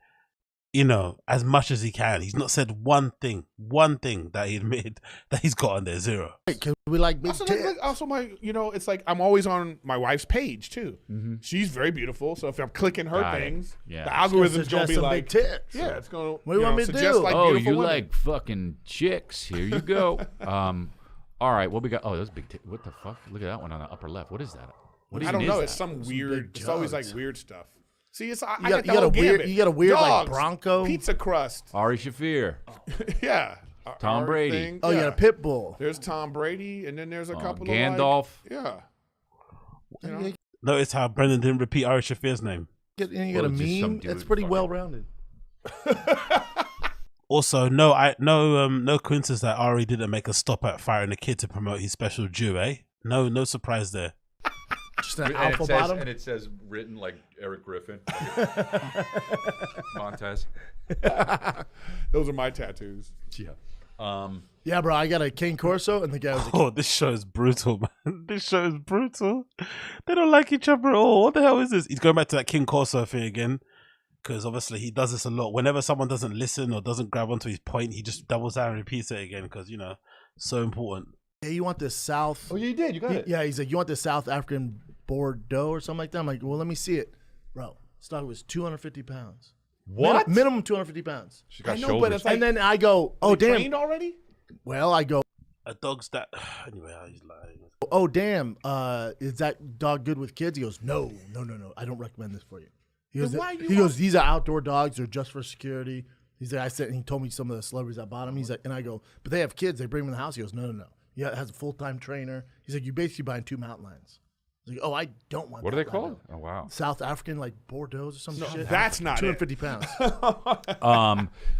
you know, as much as he can. He's not said one thing that he admitted that he's got on there. Zero. Because we like big Also, tits. also, my, you know, it's like I'm always on my wife's page too. She's very beautiful, so if I'm clicking her Got it. things, Yeah. the algorithm's gonna Suggest be some like, big tits. yeah, it's gonna. What do you want me to suggest do? Like Oh, beautiful you women. like fucking chicks. Here you go. All right, what we got? Oh, those big what the fuck? Look at that one on the upper left. What is that? What I even don't know. is It's that? some weird. big It's always like jugs. weird stuff. See, it's You got a weird, like, Dogs, Bronco. pizza crust. Ari Shafir. Yeah. Tom Our Brady. thing, Oh, you yeah. got a pit bull. There's Tom Brady, and then there's a couple Gandalf. of like, yeah. You know? Notice how Brendan didn't repeat Ari Shafir's name. And you got a Well, just some meme. dude It's pretty fucking- well rounded. Also, no coincidence that Ari didn't make a stop at firing a kid to promote his special Jew, eh? No surprise there. Just an And alpha it says, bottom. and it says written like Eric Griffin. Montez. Those are my tattoos. Yeah. Yeah, bro. I got a Cane Corso, and the guy was like, Oh, this show is brutal, man. This show is brutal. They don't like each other at all. What the hell is this? He's going back to that King Corso thing again. Because obviously he does this a lot. Whenever someone doesn't listen or doesn't grab onto his point, he just doubles down and repeats it again because, you know, so important. "Hey, you want the South?" Oh, yeah, you did. You got it. Yeah, he's like, "You want the South African Bordeaux or something like that?" I'm like, "Well, let me see it, bro." Stock was 250 pounds. What? Minimum 250 pounds. She got I know, shoulders. but it's like, And then I go, "Oh, they damn." trained already? Well, I go, A dog's that. Anyway, he's lying. "Oh, damn. Is that dog good with kids?" He goes, No. I don't recommend this for you. He goes, Then why you he goes, "These are outdoor dogs. They're just for security." He's like, I said, and he told me some of the celebrities that bought them. He's like, and I go, "But they have kids. They bring them in the house." He goes, No. Yeah, it has a full-time trainer. He's like, "You're basically buying 2 mountain lions." I was like, "Oh, I don't want What are that they right called? now." Oh, wow. South African, like Bordeaux or some shit. that's not it. 250 pounds.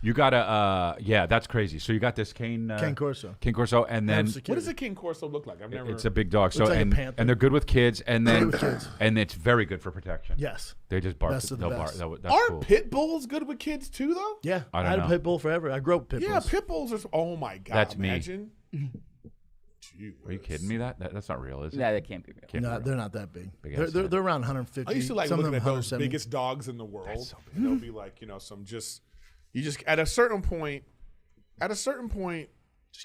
You got a, yeah, that's crazy. So you got this Cane Corso. Cane Corso, and then What does a King Corso look like? I've never. it's a big dog. So Looks like a and panther. they're good with kids, and then Good with kids. and it's very good for protection. Yes. They just bark. Best of the They'll bark. best. That's Are cool. pit bulls good with kids too, though? Yeah. I don't had know. a pit bull forever. I grew up with pit Yeah, bulls. pit bulls are. Oh my god! That's me. imagine. Are you kidding me? That's not real, is it? Yeah, that can't be real. Can't be No, real. they're not that big. Big They're, ass they're, head. they're around 150. I used to like some of looking them at those 170. biggest dogs in the world. so big. And they'll be like, you know, some just. You just at a certain point. Just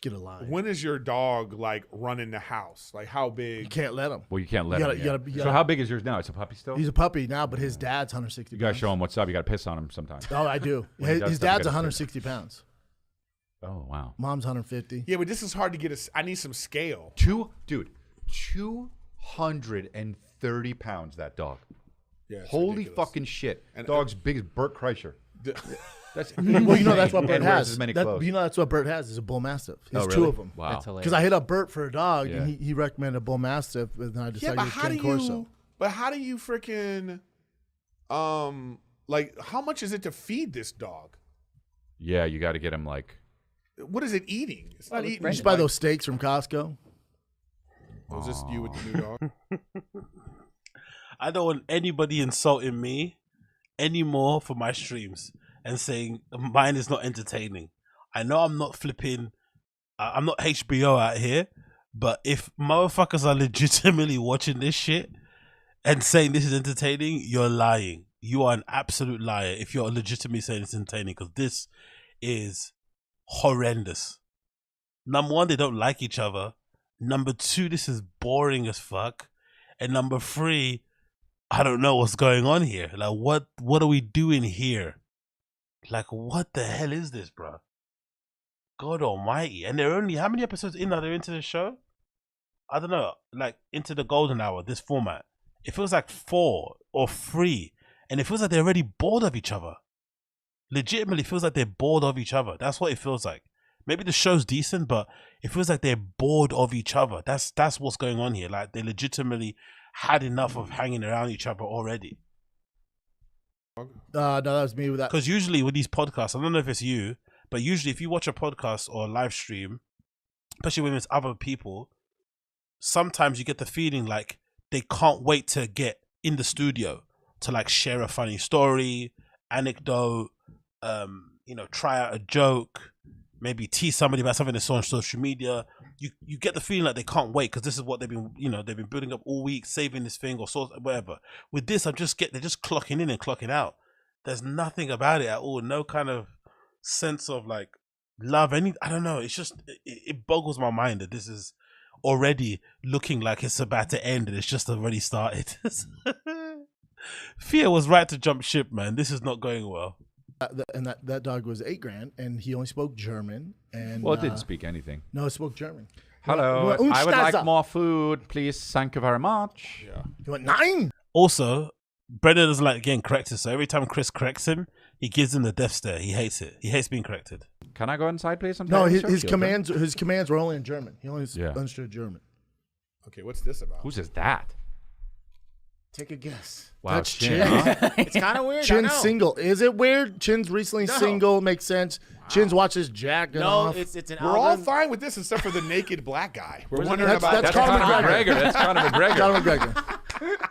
get a line. When is your dog like running the house? Like how big? You can't let him. Well, you can't let You him. gotta- you yeah. gotta- you So gotta- how big is yours now? It's a puppy still. He's a puppy now, but his dad's 160 You gotta pounds. show him what's up. You gotta piss on him sometimes. Oh, I do. When he His, does his stuff, you dad's gotta 160 pounds. Oh wow. Mom's 150. Yeah, but this is hard to get. I need some scale. 230 pounds. That dog. Yeah, it's Holy ridiculous. fucking shit. And- Dog's big as Burt Kreischer. That's Well, you know that's what Bert And wears has. as many That- clothes. you know that's what Bert has is a bull mastiff. He has Oh, 2 really? of them. Wow. That's hilarious. Because I hit up Bert for a dog, Yeah. and he recommended a bull mastiff, and then I Yeah, decided but to how do King Corso. you? But how do you freaking? Like how much is it to feed this dog? Yeah, you got to get him like. What is it eating? It's not eating. You just buy those steaks from Costco. Was this you with the new dog? I don't want anybody insulting me anymore for my streams and saying mine is not entertaining. I know I'm not flipping, I'm not HBO out here, but if motherfuckers are legitimately watching this shit and saying this is entertaining, you're lying. You are an absolute liar if you're legitimately saying it's entertaining, because this is horrendous. Number one, they don't like each other. Number two, this is boring as fuck. And number three, I don't know what's going on here. Like, what are we doing here? Like, what the hell is this, bro? God almighty. And they're only, how many episodes in are they into the show? I don't know, like into the golden hour, this format. It feels like 4 or 3. And it feels like they're already bored of each other. Legitimately feels like they're bored of each other. That's what it feels like. Maybe the show's decent, but it feels like they're bored of each other. That's what's going on here. Like, they legitimately had enough of hanging around each other already. No, that was me with that. Because usually with these podcasts, I don't know if it's you, but usually if you watch a podcast or a live stream, especially when it's other people, sometimes you get the feeling like they can't wait to get in the studio to like share a funny story, anecdote, you know, try out a joke, maybe tease somebody about something they saw on social media. You get the feeling like they can't wait because this is what they've been, you know, they've been building up all week, saving this thing or so, whatever. With this, they're just clocking in and clocking out. There's nothing about it at all. No kind of sense of like love. I don't know. It's just, it boggles my mind that this is already looking like it's about to end and it's just already started. Fear was right to jump ship, man. This is not going well. And that dog was $8,000, and he only spoke German. And well, it didn't speak anything. No, it spoke German. Hello, I would like more food, please. Thank you very much. Yeah. You went 9. Also, Brendan doesn't like getting corrected, so every time Chris corrects him, he gives him the death stare. He hates it. He hates being corrected. Can I go inside, please? No, his commands were only in German. He only understood German. Okay, what's this about? Whose is that? Take a guess. Wow, That's Chin. Chin. It's kind of weird. Chin's single. Is it weird? Chin's recently single. Makes sense. Wow. Chin's watches Jack. No, it's an We're all fine with this except for the naked black guy. We're wondering about that's Conor McGregor. That's Conor McGregor. Conor McGregor.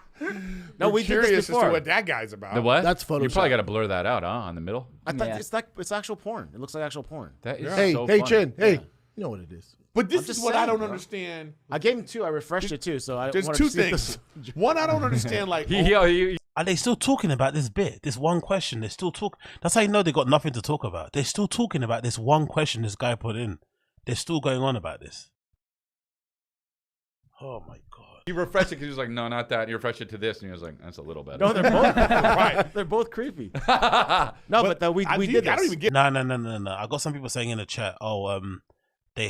No, we did this before. As to what that guy's about. The what? That's Photoshop. You probably got to blur that out, huh? On the middle. I thought it's actual porn. It looks like actual porn. That is hey, so hey, funny. Chin. Hey, you know what it is. But this is what I don't understand. I gave him 2. I refreshed it too. So there's 2 things. One, I don't understand. Like, are they still talking about this bit? This one question. They're still talking. That's how you know they got nothing to talk about. They're still talking about this one question this guy put in. They're still going on about this. Oh my god. You refresh it because he was like, no, not that. And you refresh it to this, and he was like, that's a little better. No, they're both right. They're both creepy. No, but we did this. I don't even get. No. I got some people saying in the chat, they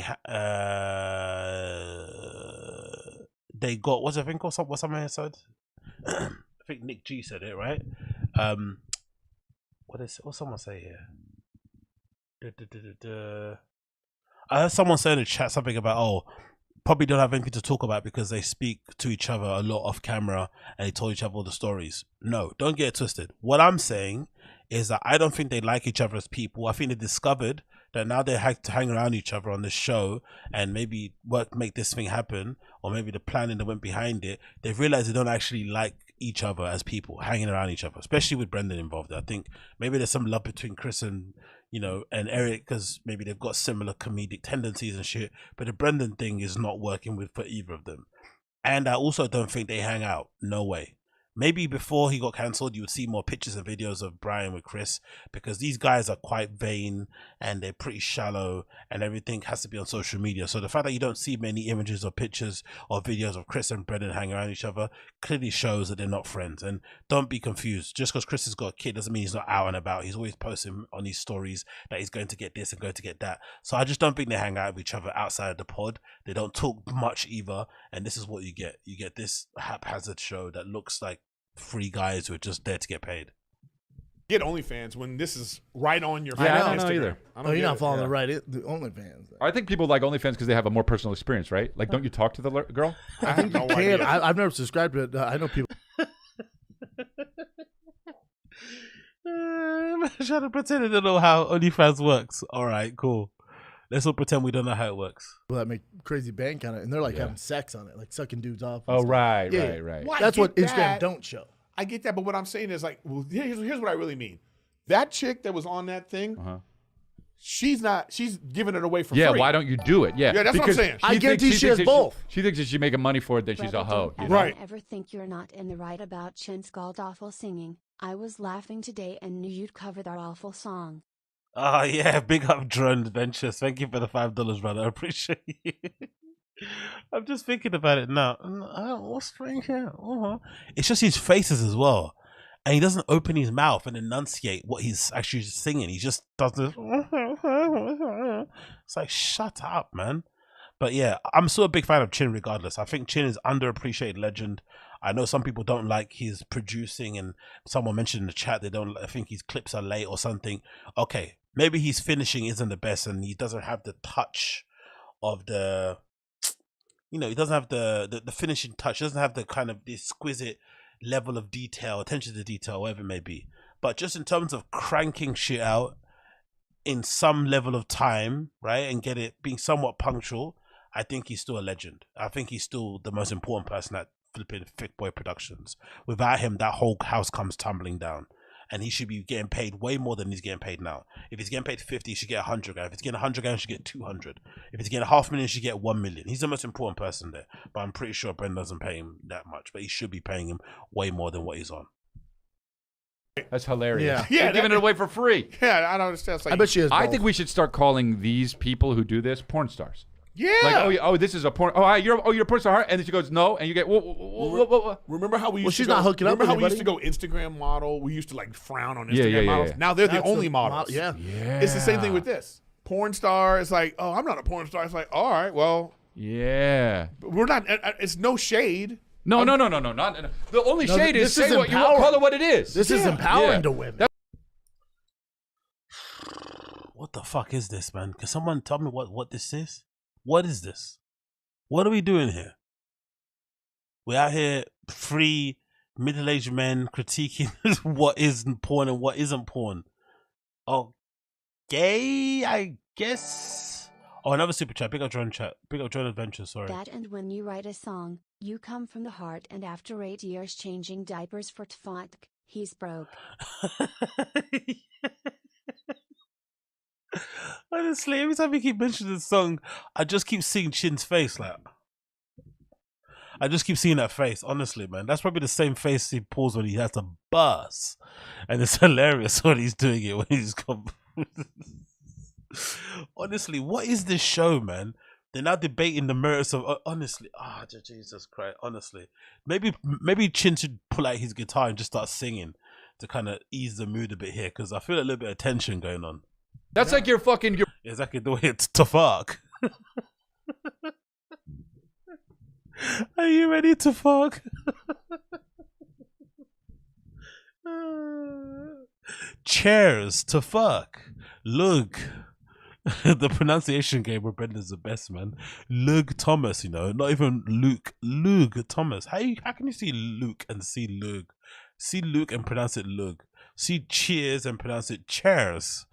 got, what's the thing called? What's something said? I think Nick G said it, right? What someone say here? I heard someone say in the chat something about, probably don't have anything to talk about because they speak to each other a lot off camera and they told each other all the stories. No, don't get it twisted. What I'm saying is that I don't think they like each other as people. I think they discovered that now they have to hang around each other on this show and maybe make this thing happen, or maybe the planning that went behind it. They've realized they don't actually like each other as people, hanging around each other, especially with Brendan involved. I think maybe there's some love between Chris and, you know, and Eric, because maybe they've got similar comedic tendencies and shit, but the Brendan thing is not working for either of them. And I also don't think they hang out. No way. Maybe before he got cancelled, you would see more pictures and videos of Brian with Chris, because these guys are quite vain and they're pretty shallow and everything has to be on social media. So the fact that you don't see many images or pictures or videos of Chris and Brendan hanging around each other clearly shows that they're not friends. And don't be confused. Just because Chris has got a kid doesn't mean he's not out and about. He's always posting on his stories that he's going to get this and going to get that. So I just don't think they hang out with each other outside of the pod. They don't talk much either. And this is what you get. You get this haphazard show that looks like 3 guys who are just there to get paid. Get OnlyFans when this is right on your. Yeah, I don't know either. You're not following the OnlyFans. I think people like OnlyFans because they have a more personal experience, right? Like, don't you talk to the girl? I think you can. I've never subscribed to it. I know people. I'm trying to pretend I don't know how OnlyFans works. All right, cool. Let's all pretend we don't know how it works. Well, that make crazy bank on it, and they're like having sex on it, like sucking dudes off. and Oh, stuff. right, Yeah. right. Well, I That's what get Instagram that. don't show. I get that, but what I'm saying is like, well, here's what I really mean. That chick that was on that thing, she's giving it away for free. Yeah, why don't you do it? Yeah, that's what I'm saying. I guarantee she has both. She thinks if she's making money for it, then she's a hoe. You know? Don't ever think you're not in the right about Chin's god awful singing. I was laughing today and knew you'd cover that awful song. Oh, yeah. Big up Drone Adventures. Thank you for the $5, brother. I appreciate it. I'm just thinking about it now. What's strange here? It's just his faces as well. And he doesn't open his mouth and enunciate what he's actually singing. He just does this. It's like, shut up, man. But yeah, I'm still a big fan of Chin regardless. I think Chin is underappreciated legend. I know some people don't like his producing, and someone mentioned in the chat I think his clips are late or something. Okay, maybe his finishing isn't the best and he doesn't have the touch of the, he doesn't have the finishing touch. He doesn't have the kind of exquisite level of detail, attention to detail, whatever it may be. But just in terms of cranking shit out in some level of time, right, and get it being somewhat punctual, I think he's still a legend. I think he's still the most important person at flipping Thick Boy Productions. Without him, that whole house comes tumbling down. And he should be getting paid way more than he's getting paid now. If he's getting paid 50, he should get 100 grand. If he's getting 100 grand, he should get 200. If he's getting $500,000, he should get 1 million. He's the most important person there. But I'm pretty sure Brendan doesn't pay him that much. But he should be paying him way more than what he's on. That's hilarious. Yeah, They're giving it away for free. Yeah, I don't understand. Like, I bet she has I both. think we should start calling these people who do this porn stars. Yeah. Like, oh, this is a porn. Oh, you're a porn star, and then she goes, no, and you get. Whoa. Remember how we used to she's go, not hooking up remember with how we used to anybody? go Instagram model? We used to like frown on Yeah, Instagram yeah, models. yeah. Now they're That's the only the models. yeah. It's the same thing with this. Porn star is like, oh, I'm not a porn star. It's like, all right, well, Yeah. we're not. It's no shade. No. Not, the only No, shade is this is say what you empowering. call it what it is. This is empowering to women. What the fuck is this, man? Can someone tell me what this is? What is this? What are we doing here? We're out here, free middle-aged men critiquing what is porn and what isn't porn. Okay, I guess. Oh, another super chat. Big up Drone chat. Big up Drone Adventure. Sorry. That and when you write a song, you come from the heart, and after 8 years changing diapers for Tfatk, he's broke. Honestly, every time you keep mentioning the song, I just keep seeing Chin's face. Like, I just keep seeing that face. Honestly, man, that's probably the same face he pulls when he has to buzz, and it's hilarious when he's doing it when he's come. Honestly, what is this show, man? They're now debating the merits of. Honestly, Jesus Christ! Honestly, maybe Chin should pull out his guitar and just start singing to kind of ease the mood a bit here, because I feel a little bit of tension going on. That's like your exactly the way it's to fuck. Are you ready to fuck? Chairs to fuck. Look. The pronunciation game where Brendan's the best, man. Lug Thomas, not even Luke. Lug Thomas. How can you see Luke and see Lug? See Luke and pronounce it Lug. See cheers and pronounce it chairs.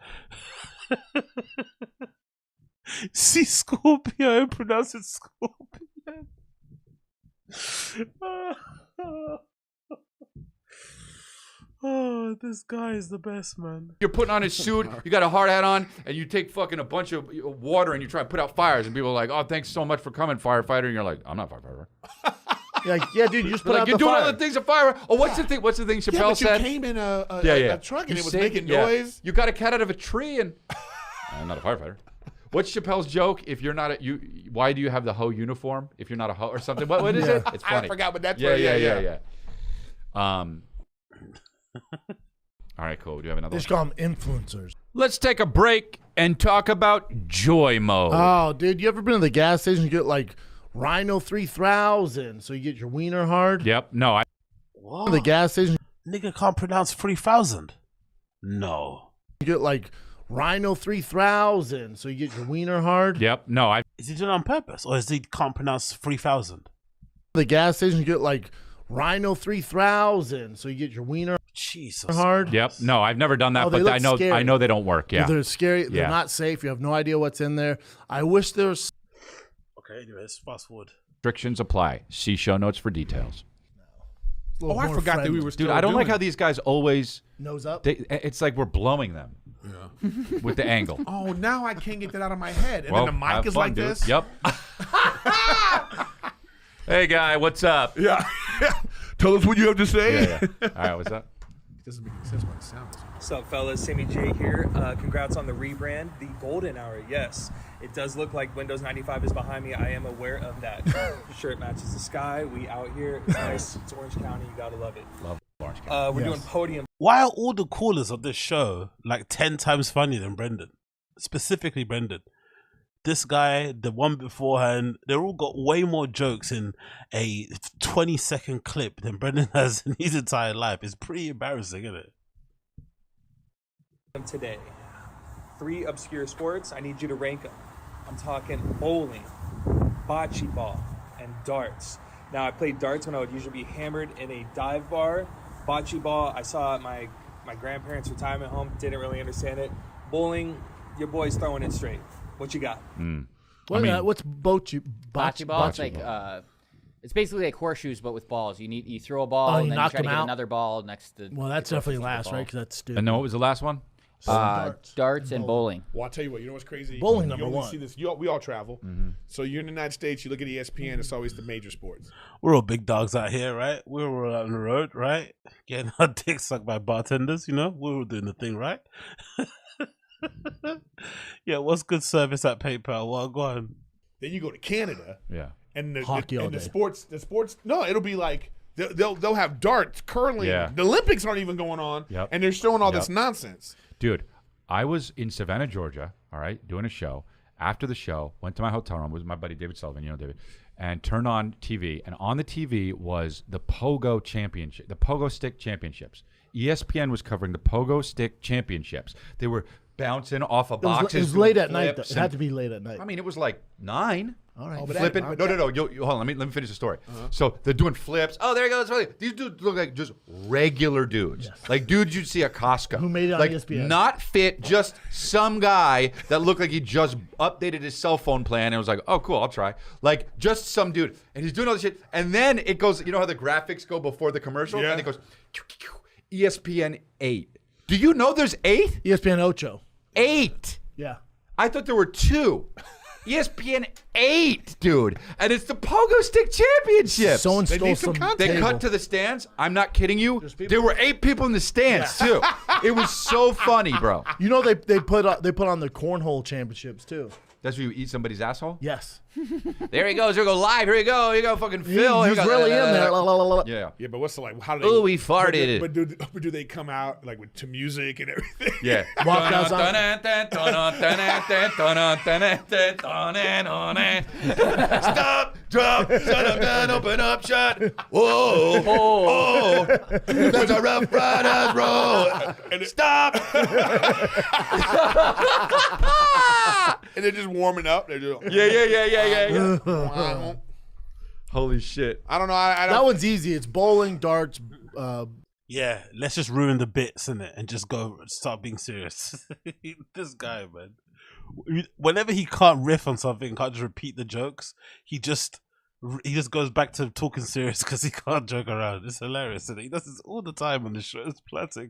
See Scorpio and pronounce it Scorpion. Oh, this guy is the best, man. You're putting on a suit, you got a hard hat on, and you take fucking a bunch of water and you try to put out fires, and people are like, oh, thanks so much for coming, firefighter. And you're like, I'm not a firefighter. Yeah, dude, you just put out you're the doing fire. all the things a fire. Oh, what's the thing Chappelle Yeah, but said? you came in a truck and it was making noise. You got a cat out of a tree, and I'm not a firefighter. What's Chappelle's joke? If you're not why do you have the hoe uniform if you're not a hoe or something? What is it? It's funny. I forgot what that's. Yeah. All right, cool. Do you have another They just call them influencers. Let's take a break and talk about joy mode. Oh, dude, you ever been to the gas station? You get like Rhino 3000, so you get your wiener hard. Yep. No, Whoa. The gas station. Nigga can't pronounce 3000. No. You get like Rhino 3000, so you get your wiener hard. Yep. No, Is he doing it on purpose, or is he can't pronounce 3000? The gas station, you get like Rhino 3000, so you get your wiener. Jesus. Hard. Yep. No, I've never done that, Oh, they but look I know scary. I know they don't work. Yeah. They're scary. They're Yeah. not safe. You have no idea what's in there. I wish there was. Okay, anyways, fast forward. Restrictions apply. See show notes for details. Oh, I forgot that we were still Dude, I don't like doing how these guys always nose up. It's like we're blowing them. Yeah. With the angle. Oh, now I can't get that out of my head. And Well, then the have mic is fun, like dude. this. Yep. Hey, guy, what's up? Yeah. Tell us what you have to say. Yeah, yeah. All right, what's up? Doesn't make any sense what it sounds. What's up, fellas? Sammy J here. Congrats on the rebrand, the golden hour. Yes, it does look like Windows 95 is behind me. I am aware of that. Shirt matches the sky. We out here. It's nice. It's Orange County. You gotta love it. Love Orange County. We're doing podium. Why are all the callers of this show like 10 times funnier than Brendan? Specifically Brendan. This guy, the one beforehand, they've all got way more jokes in a 20-second clip than Brendan has in his entire life. It's pretty embarrassing, isn't it? Today, 3 obscure sports. I need you to rank them. I'm talking bowling, bocce ball, and darts. Now, I played darts when I would usually be hammered in a dive bar. Bocce ball, I saw at my grandparents' retirement home. Didn't really understand it. Bowling, your boy's throwing it straight. What you got? What's bocce ball? It's like it's basically like horseshoes, but with balls. You throw a ball and you then you knock try to them get out? another ball next to. Well, that's definitely last, right? Because that's stupid. And then what was the last one? Darts and bowling. Well, I'll tell you what. You know what's crazy? Bowling you number only one. See this. We all travel. So you're in the United States. You look at ESPN. It's always the major sports. We're all big dogs out here, right? We were out on the road, right? Getting our dicks sucked by bartenders, you know? We were doing the thing, right? Yeah, what's good service at PayPal? Well, go on. Then you go to Canada. Yeah. And Hockey all the day. sports. No, it'll be like they'll have darts, curling. Yeah. The Olympics aren't even going on. Yep. And they're showing all this nonsense. Dude, I was in Savannah, Georgia, all right, doing a show. After the show, went to my hotel room with my buddy David Sullivan, you know David, and turned on TV. And on the TV was the Pogo Championship, the Pogo Stick Championships. ESPN was covering the Pogo Stick Championships. They were bouncing off of boxes. It was late at night. It had to be late at night. I mean, it was like 9. All right. Flipping. No. Hold on. Let me finish the story. So they're doing flips. Oh, there he goes. These dudes look like just regular dudes. Yes. Like dudes you'd see at Costco. Who made it on like, ESPN. Not fit, just some guy that looked like he just updated his cell phone plan and was like, oh, cool, I'll try. Like just some dude. And he's doing all this shit. And then it goes, you know how the graphics go before the commercial? Yeah. And it goes, ESPN 8. Do you know there's 8? ESPN Ocho. 8. Yeah. I thought there were 2. ESPN 8, dude. And it's the Pogo Stick Championships. Someone They stole need some some content. They table. cut to the stands. I'm not kidding you. There were 8 people in the stands, too. It was so funny, bro. You know they put on the cornhole championships too. That's where you eat somebody's asshole? Yes. There he goes. Here we go live. Here we go. Here you go, fucking Phil. Here He's we go. really in there. La, la, la, la. Yeah. Yeah, but what's the like? How do they? Oh, we farted. But do they come out like to music and everything? Yeah. Walk outside. Stop, drop, shut up, down, open up, shut. Whoa, oh, that's a rough rider's road. Stop. And they're just warming up. They're just Yeah. Holy shit. I don't know. I That don't. one's easy. It's bowling, darts. Yeah, let's just ruin the bits, innit? And just go start being serious. This guy, man. Whenever he can't riff on something, can't just repeat the jokes, he just goes back to talking serious because he can't joke around. It's hilarious, and he does this all the time on the show. It's classic.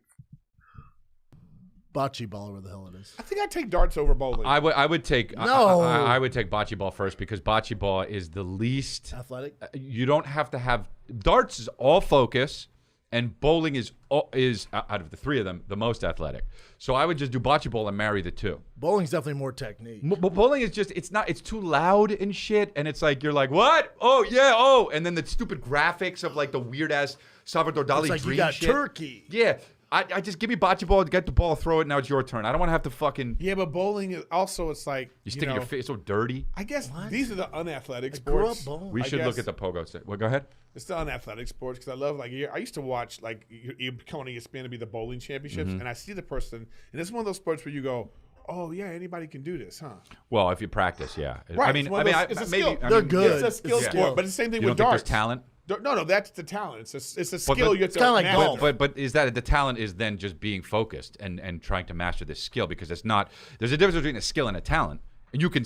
Bocce ball, where the hell it is. I think I'd take darts over bowling. I would take No. I would take bocce ball first because bocce ball is the least Athletic. You don't have to have darts is all focus, and bowling is out of the 3 of them the most athletic. So I would just do bocce ball and marry the 2. Bowling's definitely more technique. But bowling is just it's too loud and shit, and it's like you're like what? Oh yeah, oh, and then the stupid graphics of like the weird ass Salvador Dali It's like dream you got shit. turkey. Yeah. I just give me bocce ball, get the ball, throw it. Now it's your turn. I don't want to have to fucking. Yeah, but bowling is also it's like You stick your face so dirty. I guess these are the unathletic grew sports. up bowling. We I should look guess. at the pogo stick. Well, go ahead. It's the unathletic sports because I love like I used to watch like you come on ESPN to be the bowling championships, and I see the person, and it's one of those sports where you go, oh yeah, anybody can do this, huh? Well, if you practice, yeah. Right. I mean, It's one of those- it's a maybe skill. I They're mean, good. It's a skill Yeah. sport, but it's the same thing You with don't think darts. there's talent? No, that's the talent. It's a skill you have to kinda like master. golf. But is that the talent is then just being focused and trying to master this skill? Because it's not. There's a difference between a skill and a talent. And you can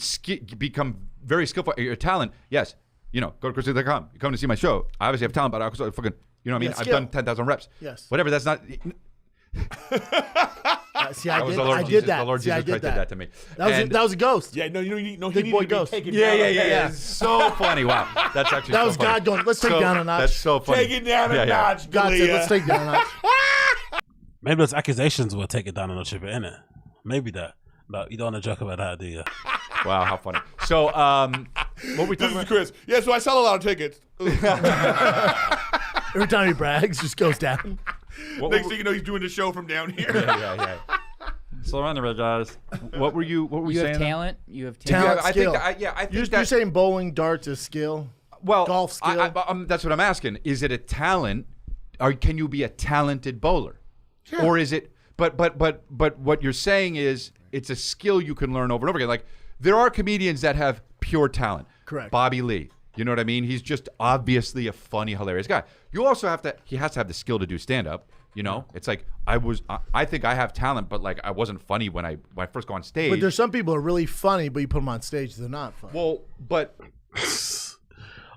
become very skillful. Your talent, yes. You know, go to GROCERIES.com. You come to see my show. I obviously have talent, but I also fucking, you know what I mean? Yeah, I've skill. done 10,000 reps. Yes. Whatever. That's not. See, I did that. The Lord See, I Jesus Christ did that to me. That was a ghost. Yeah, no, he Big needed boy to be ghost. taken Yeah, down. yeah, yeah, yeah. It's so funny. Wow. That's actually That so was funny. God going, let's take down a notch. That's so funny. Take it down a notch, God said, let's take down a notch. Maybe those accusations will take it down a notch a bit, innit? Maybe that. But you don't want to joke about that, do you? Wow, how funny. So, what we This talking is about? Chris. Yeah, so I sell a lot of tickets. Every time he brags, just goes down. Next thing you know, he's doing the show from down here. Yeah. Slow on the way, guys. What were you You saying? have talent. You have Talent, talent. I skill. think I think You're saying bowling, darts is skill? well, golf skill? that's what I'm asking. Is it a talent? Or can you be a talented bowler? Yeah. Or is it? But what you're saying is it's a skill you can learn over and over again. Like there are comedians that have pure talent. Correct. Bobby Lee. You know what I mean? He's just obviously a funny, hilarious guy. You also have to. He has to have the skill to do stand up. You know, it's like I think I have talent, but like I wasn't funny when I first go on stage. But there's some people who are really funny, but you put them on stage, they're not funny. Well, but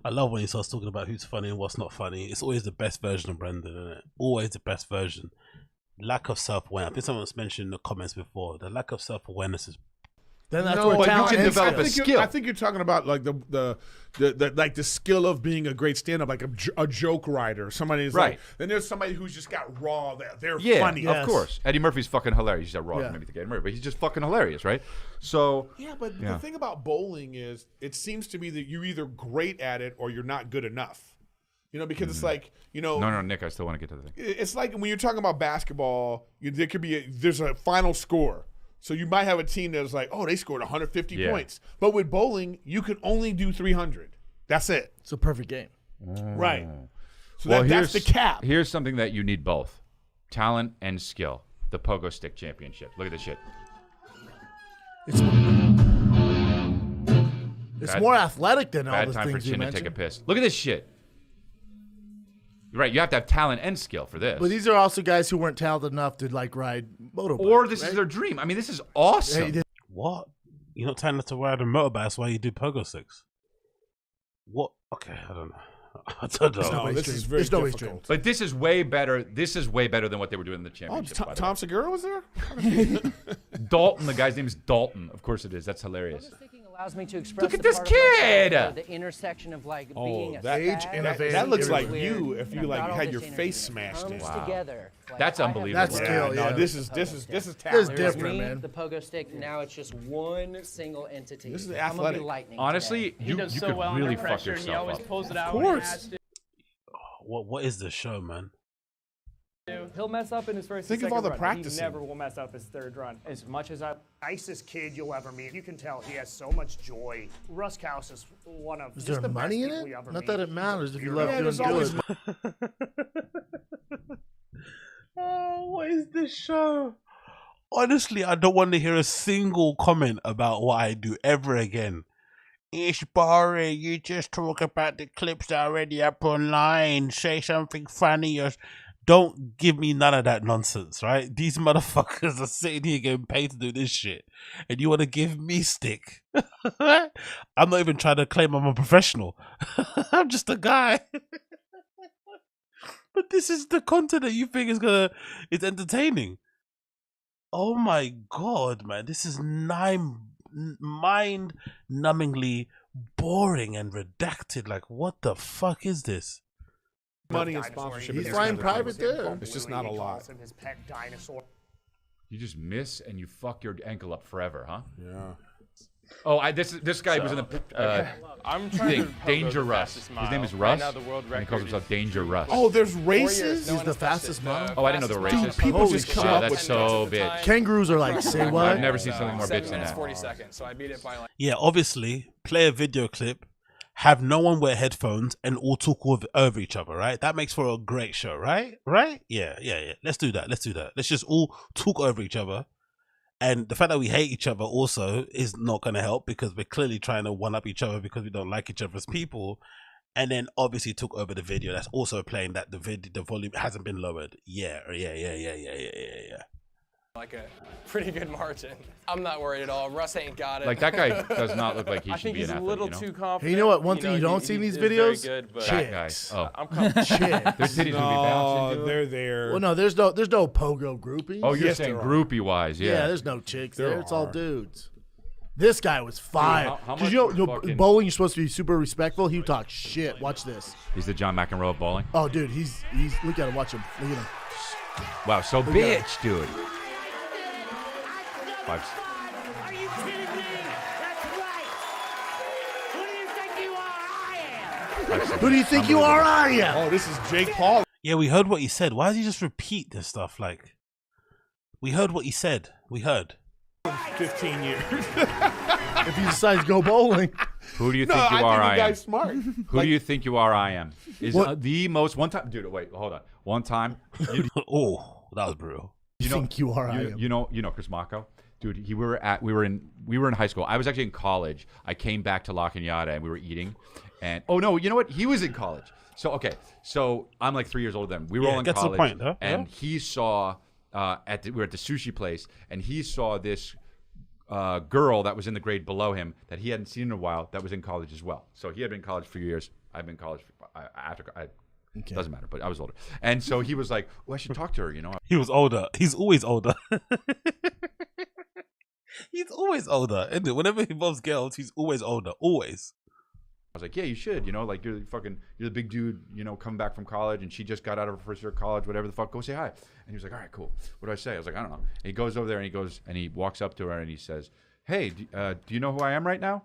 I love when he starts talking about who's funny and what's not funny. It's always the best version of Brendan, isn't it? Always the best version. Lack of self-awareness. I think someone's mentioned in the comments before. The lack of self-awareness is. Then that's No, where but talent you can is. develop a skill. I think you're talking about like the like the skill of being a great stand-up, like a joke writer. Somebody is Right. like, then there's somebody who's just got raw. They're yeah, funny. Yes. of course. Eddie Murphy's fucking hilarious. He's a raw Yeah. maybe think Eddie Murphy, but he's just fucking hilarious, right? So Yeah, but Yeah. the thing about bowling is it seems to be that you're either great at it or you're not good enough. You know, because it's like, you know, no, Nick, I still want to get to the thing. it's like when you're talking about basketball, there could be there's a final score. So you might have a team that's like, oh, they scored 150 Yeah. points. But with bowling, you can only do 300. That's it. It's a perfect game. Right. So Well, that's the cap. Here's something that you need both: talent and skill. The Pogo Stick Championship. Look at this shit. It's more athletic than all Bad the time for things you Chin to take mentioned. a piss. Look at this shit. You're right. You have to have talent and skill for this. But these are also guys who weren't talented enough to like ride motorbikes. Or this right? is their dream. I mean, this is awesome. Hey, What? You're not talented to ride a motorbike, that's why you do pogo sticks. What? Okay, I don't know. I don't know. No, this is very There's no way difficult. But this is way better. This is way better than what they were doing in the Oh, championship. by the Tom Segura was there? way. Dalton, the guy's name is Dalton. Of course it is. That's hilarious. Allows me to express Look at the this part of myself, kid! the intersection of like Oh, being a that- sad, that looks like clear, you if you and like about all had this your energy face that smashed in. comes together. Like, That's I have unbelievable. That's skill, yeah. No, this is talent. It's different, Me, man. The pogo stick. Now it's just one single entity. This is I'm gonna athletic. be lightning. Honestly, today. you could really fuck yourself up. Of course. What is this show, man? He'll mess up in his first Think and of all second the run, but practicing. He never will mess up his third run. As much as I nicest kid you'll ever meet. You can tell he has so much joy. Russ House is one of Is just there the money best in people it? you ever Not meet. that it matters if you love Yeah, doing there's always good. Oh, what is this show? Honestly, I don't want to hear a single comment about what I do ever again. It's boring. You just talk about the clips that are already up online. Say something funny or don't give me none of that nonsense, right? These motherfuckers are sitting here getting paid to do this shit, and you want to give me stick? I'm not even trying to claim I'm a professional. I'm just a guy. But this is the content that you think is entertaining. Oh my god, man! This is mind-numbingly boring and redacted. Like, what the fuck is this? Money and sponsorship. He's is flying kind of private there. It's just not a lot. His pet dinosaur. You just miss and you fuck your ankle up forever, huh? Yeah. Oh, this guy was in the I'm trying thing, to pogo Danger the Russ. fastest His name is mile. Russ, Right now, the world and he calls record himself is Danger Russ. Oh, there's 4 years, races? no He's one the has touched fastest it. mile? Oh, I didn't know there were races. People Holy just come shit. up That's with so bitch. Kangaroos are like, say what? I've never seen something more 7 bitch than minutes, that. 40 seconds, so I beat it by like... Yeah, obviously, play a video clip, have no one wear headphones, and all talk over each other, right? That makes for a great show, right? Right? Yeah. Let's do that. Let's just all talk over each other. And the fact that we hate each other also is not going to help, because we're clearly trying to one-up each other because we don't like each other as people. and then obviously took over the video that's also playing that the volume hasn't been lowered. Yeah. Like a pretty good margin. I'm not worried at all. Russ ain't got it. Like that guy does not look like he I should think be he's an a athlete. little You know? too confident. Hey, you know what? One thing you don't see in these videos? Good, but Chicks. Oh. I'm confident. Chicks. Their titties would be bouncing. No, they're there. Well, no, there's no pogo groupies. Oh, you're Yes, saying there are. groupie wise, yeah. Yeah, there's no chicks there. It's all are. dudes. This guy was fire. how Because much you know, fucking- bowling, you're supposed to be super respectful. He would talk shit. Watch this. He's the John McEnroe of bowling. Oh, dude, he's look at him. Watch him. Look at him. Wow, so Look at bitch, dude. Are you kidding me? That's right. Who do you think you are? I am. Who do you think you are? I am. Oh, this is Jake Paul. Yeah, we heard what he said. Why does he just repeat this stuff? Like, we heard what he said. We heard. 15 years. If he decides to go bowling. Who do you No, think you I are? think the I am. guy's smart. Who do you think you are? I am. Is What? the most one time, dude. Wait, hold on. One time. Oh, that was brutal. You think you are? I am. You know Chris Mako? Dude, we were in high school. I was actually in college. I came back to La Cañada and we were eating. And oh no, you know what? He was in college. So I'm like 3 years older than him. We were all in get to the college. point, huh? And Yeah. he saw we were at the sushi place, and he saw this girl that was in the grade below him that he hadn't seen in a while that was in college as well. So he had been in college for years. I've been in college doesn't matter, but I was older. And so he was like, "Well, I should talk to her," you know. He was older. He's always older. He's always older, isn't it? Whenever he involves girls, he's always older. Always. I was like, yeah, you should, you know, like you're the big dude, you know, coming back from college, and she just got out of her first year of college, whatever the fuck, go say hi. And he was like, all right, cool. What do I say? I was like, I don't know. And he goes over there and he walks up to her and he says, hey, do you know who I am right now?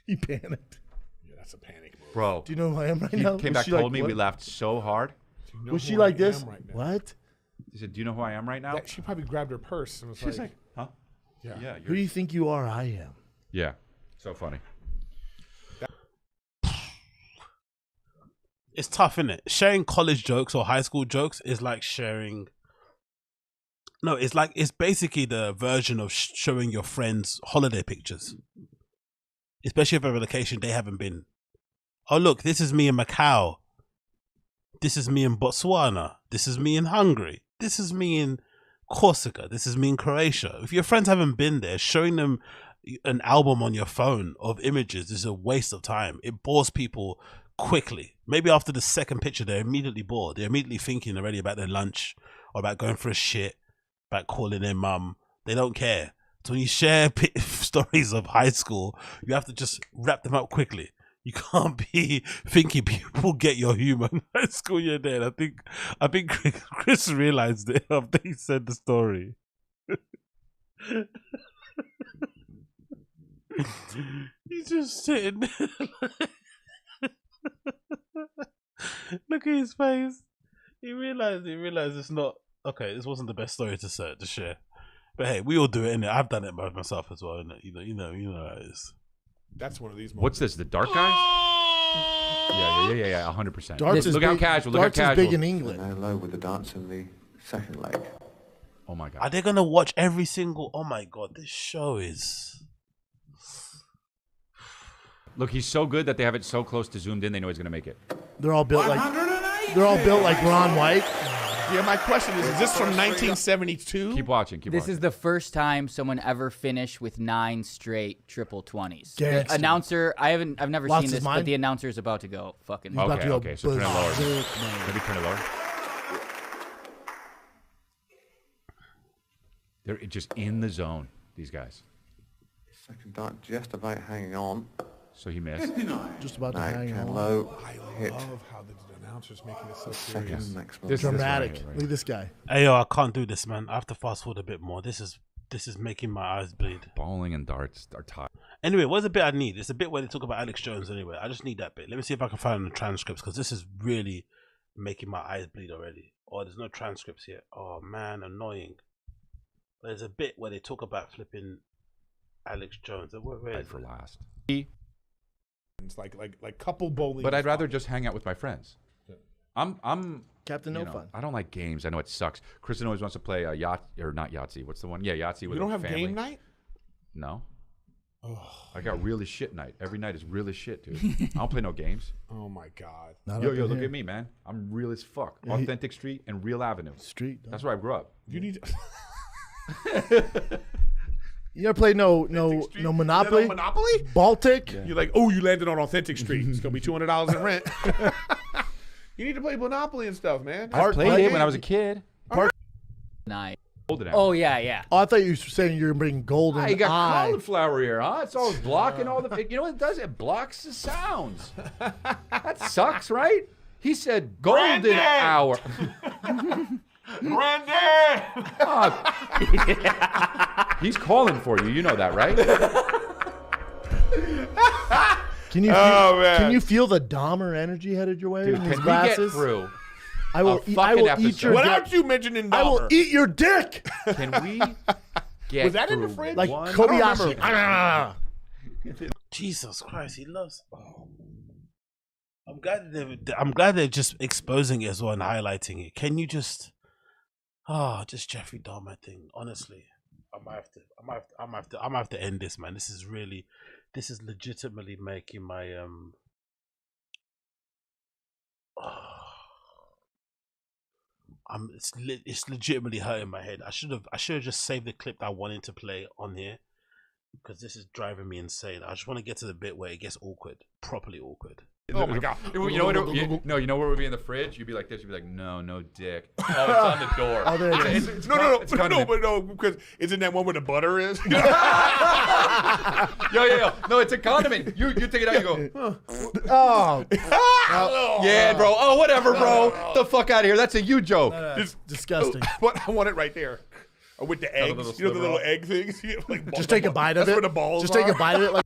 He panicked. Yeah, that's a panic move. Bro. Do you know who I am right he now? came Was back, she told like, me, what? we laughed so hard. You know Was who she I like am this? right now? What? He said, do you know who I am right now? She probably grabbed her purse and was She's like, huh? Yeah. Who do you think you are? I am. Yeah. So funny. It's tough, isn't it? Sharing college jokes or high school jokes is like sharing. No, it's basically the version of showing your friends holiday pictures, especially if a vacation they haven't been. Oh, look, this is me in Macau. This is me in Botswana. This is me in Hungary. This is me in Corsica. This is me in Croatia. If your friends haven't been there, showing them an album on your phone of images is a waste of time. It bores people quickly. Maybe after the second picture, they're immediately bored. They're immediately thinking already about their lunch or about going for a shit, about calling their mum. They don't care. So when you share stories of high school, you have to just wrap them up quickly. You can't be thinking people get your humor in high school. You're dead. I think Chris realized it after he said the story. He's just sitting there. Look at his face. He realized it's not okay. This wasn't the best story to share. But hey, we all do it, innit? I've done it by myself as well, innit? You know how it is. That's one of these. What's this? The dark guys? Yeah, 100%. Darts is look how big- casual. Look how darts is casual. big in England. Low with the darts in the second leg. Oh my god. Are they gonna watch every single? Oh my god, this show is. Look, he's so good that they have it so close to zoomed in. They know he's gonna make it. They're all built like Ron White. Yeah, my question is this from 1972? Keep watching. This is the first time someone ever finished with 9 straight triple 20s. Gangster. The announcer, I've never Lost seen his this, mind? but the announcer is about to go fucking. He's about to go Okay, so turn it lower. berserk, man. Maybe turn it lower. They're just in the zone, these guys. Second dart just about hanging on. So he missed. Just about to Night hang can on. low. I Hit. love how the announcer's making it so serious. Second maximum. This dramatic. right here, right? Look at this guy. Hey yo, I can't do this, man. I have to fast forward a bit more. This is making my eyes bleed. Bowling and darts are tied. Anyway, what's the bit I need? It's a bit where they talk about Alex Jones. Anyway, I just need that bit. Let me see if I can find the transcripts because this is really making my eyes bleed already. Oh, there's no transcripts here. Oh man, annoying. There's a bit where they talk about flipping Alex Jones. Where is For it? last. It's like couple bowling. But I'd rather just hang out with my friends. Yeah. I'm Captain No Fun. I don't like games. I know it sucks. Kristen always wants to play not Yahtzee. What's the one? Yeah, Yahtzee. You with don't her have family. game night? No. I got real as shit night. Every night is real as shit, dude. I don't play no games. Oh my God. Yo, look at me, man. I'm real as fuck. Yeah, Authentic Street and Real Avenue. Street. That's where I grew up. You need. You ever play no Monopoly? Monopoly? Baltic? Yeah. You're like, oh, you landed on Authentic Street. It's gonna be $200 in rent. You need to play Monopoly and stuff, man. I played it when I was a kid. Nice. Oh yeah. Oh, I thought you were saying you're bringing golden You got eye. cauliflower here, huh? It's always blocking all the. You know what it does? It blocks the sounds. That sucks, right? He said golden Brandy! hour. Brandy! He's calling for you. You know that, right? Can you? man. Can you feel the Dahmer energy headed your way Dude, in can these we glasses? get through? I will. I will eat your. Without you mentioning Dahmer. I will eat your dick. Can we get Was that in the through fridge? Like one- Kobayashi. Jesus Christ, he loves. Oh. I'm glad they're just exposing it as well and highlighting it. Can you just just Jeffrey Dahmer thing? Honestly, I might have to end this, man. This is legitimately making my it's legitimately hurting my head. I should have just saved the clip that I wanted to play on here, because this is driving me insane. I just want to get to the bit where it gets awkward, properly awkward. Oh my God. You know what? You know what would be in the fridge? You'd be like this. You'd be like, no dick. Oh, it's on the door. Oh, there it is. It's No, condiment. because isn't that one where the butter is? Yo. No, it's a condiment. You take it out. You go. Oh. Yeah, bro. Oh, whatever, bro. The fuck out of here. That's a you joke. It's disgusting. But I want it right there. Or with the eggs. little You know the sliver little off. egg things? Like, Just take a bite of that's it. where the balls Just take a are. bite of it. Like.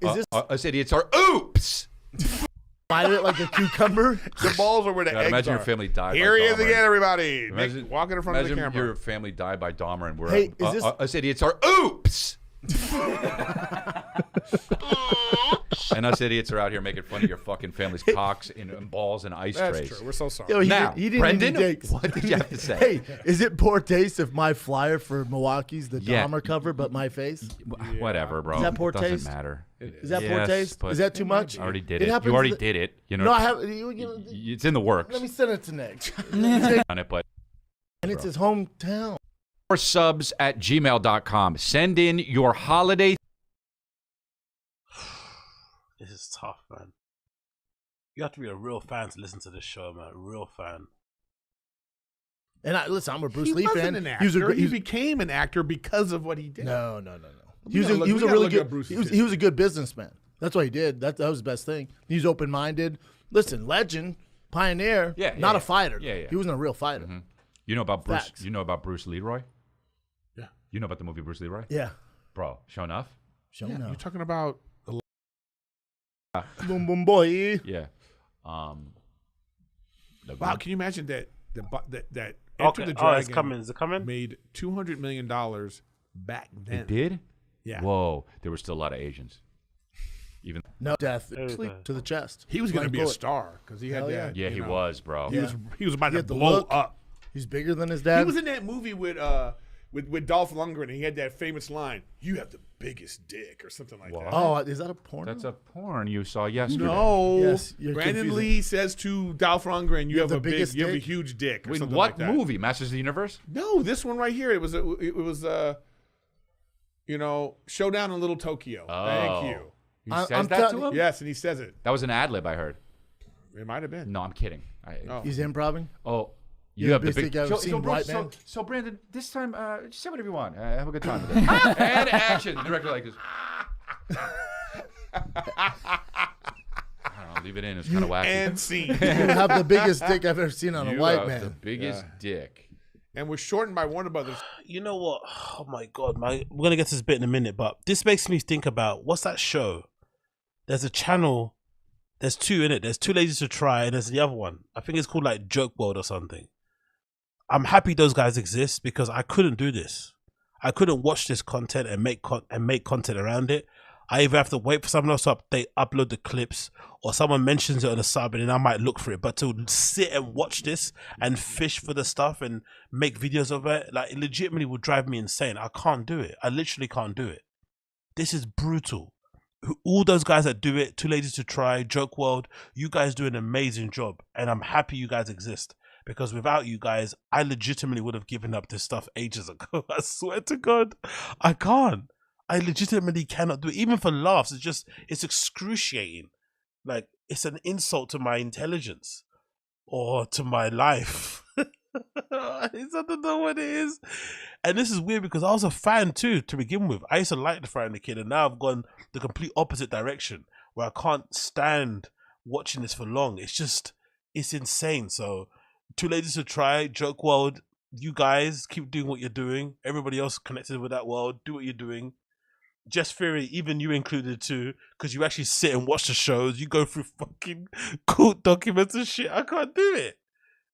Is this Us idiots are oops. bite of it like a cucumber? The balls are where the God, eggs imagine are. your family died. Here by he is Dahmer. again, everybody. Imagine, Nick walking in front of the imagine camera. your family died by Dahmer, and we're Hey, is this- us idiots are oops. And us idiots are out here making fun of your fucking family's cocks and balls and ice That's trays. true. We're so sorry. Yo, he Now, didn't Brendan, even take- what did you have to say? Hey, is it poor taste if my flyer for Milwaukee's the Yeah. Dahmer cover, but my face? Whatever, bro. Is that poor it doesn't taste? matter. Is that poor Yes, taste? but Is that too much? I already did It it. happens You already to- did it. You know. No, I have. It's in the works. Let me send it to Nick. On it, but And it's his hometown. or subs@gmail.com. Send in your holiday. This is tough, man. You have to be a real fan to listen to this show, man. A real fan. And listen, I'm a Bruce He Lee wasn't fan. an He was actor. a, He became an actor because of what he did. No. We He was a gotta really look good. at Bruce's He was a good businessman. That's what he did. That was his best thing. He was open minded. Listen, legend, pioneer. Not a fighter. Yeah. He wasn't a real fighter. Mm-hmm. You know about Bruce? Facts. You know about Bruce Leroy? Yeah. You know about the movie Bruce Leroy? Yeah. Bro, show enough. Show Yeah, enough. you're talking about Boom boom boy. Yeah. wow. Can you imagine that that Okay. Enter the Oh, Dragon it's coming. Is it coming? made $200 million back then? It did? Yeah. Whoa. There were still a lot of Asians. Even No death to the chest. He was going to Blank be a bullet. star because he had Hell that. Yeah, you he know, was, bro. He was about He to had the blow look. up. He's bigger than his dad. He was in that movie with Dolph Lundgren, and he had that famous line, "You have the biggest dick," or something like that. Oh, is that a porn? That's a porn you saw yesterday. No. Yes, you're Brandon confusing. Lee says to Dolph Lundgren, "You have the a big, biggest you have a dick?" huge dick." Or In something what like that. movie? Masters of the Universe? No, this one right here. It was Showdown in Little Tokyo. Thank Oh. you. He I'm says that to him? Yes, and he says it. That was an ad lib, I heard. It might have been. No, I'm kidding. He's improving. Oh, You you have the basically big. got seen White Man? So, Brandon, this time, just say whatever you want. Have a good time with it. And action. The director like this. I don't know. Leave it in. It's kind of wacky. And scene. You have the biggest dick I've ever seen on a You white have man. the biggest dick. And was shortened by Warner Brothers. You know what? Oh my god, we're gonna get to this bit in a minute, but this makes me think about what's that show? There's a channel. There's two in it. There's Two Ladies to Try, and there's the other one. I think it's called like Joke World or something. I'm happy those guys exist because I couldn't do this. I couldn't watch this content and make content around it. I either have to wait for someone else to upload the clips, or someone mentions it on a sub and then I might look for it. But to sit and watch this and fish for the stuff and make videos of it, like, it legitimately would drive me insane. I can't do it. I literally can't do it. This is brutal. All those guys that do it, Too Lazy to Try, Joke World, you guys do an amazing job, and I'm happy you guys exist, because without you guys, I legitimately would have given up this stuff ages ago. I swear to God, I can't. I legitimately cannot do it, even for laughs. It's excruciating. Like, it's an insult to my intelligence or to my life. I don't know what it is. And this is weird because I was a fan too to begin with. I used to like the Friday the Kid, and now I've gone the complete opposite direction where I can't stand watching this for long. It's insane. So, Too Lazy to Try, Joke World, you guys keep doing what you're doing. Everybody else connected with that world, do what you're doing. Just Fury, even you included too, because you actually sit and watch the shows. You go through fucking court documents and shit. I can't do it.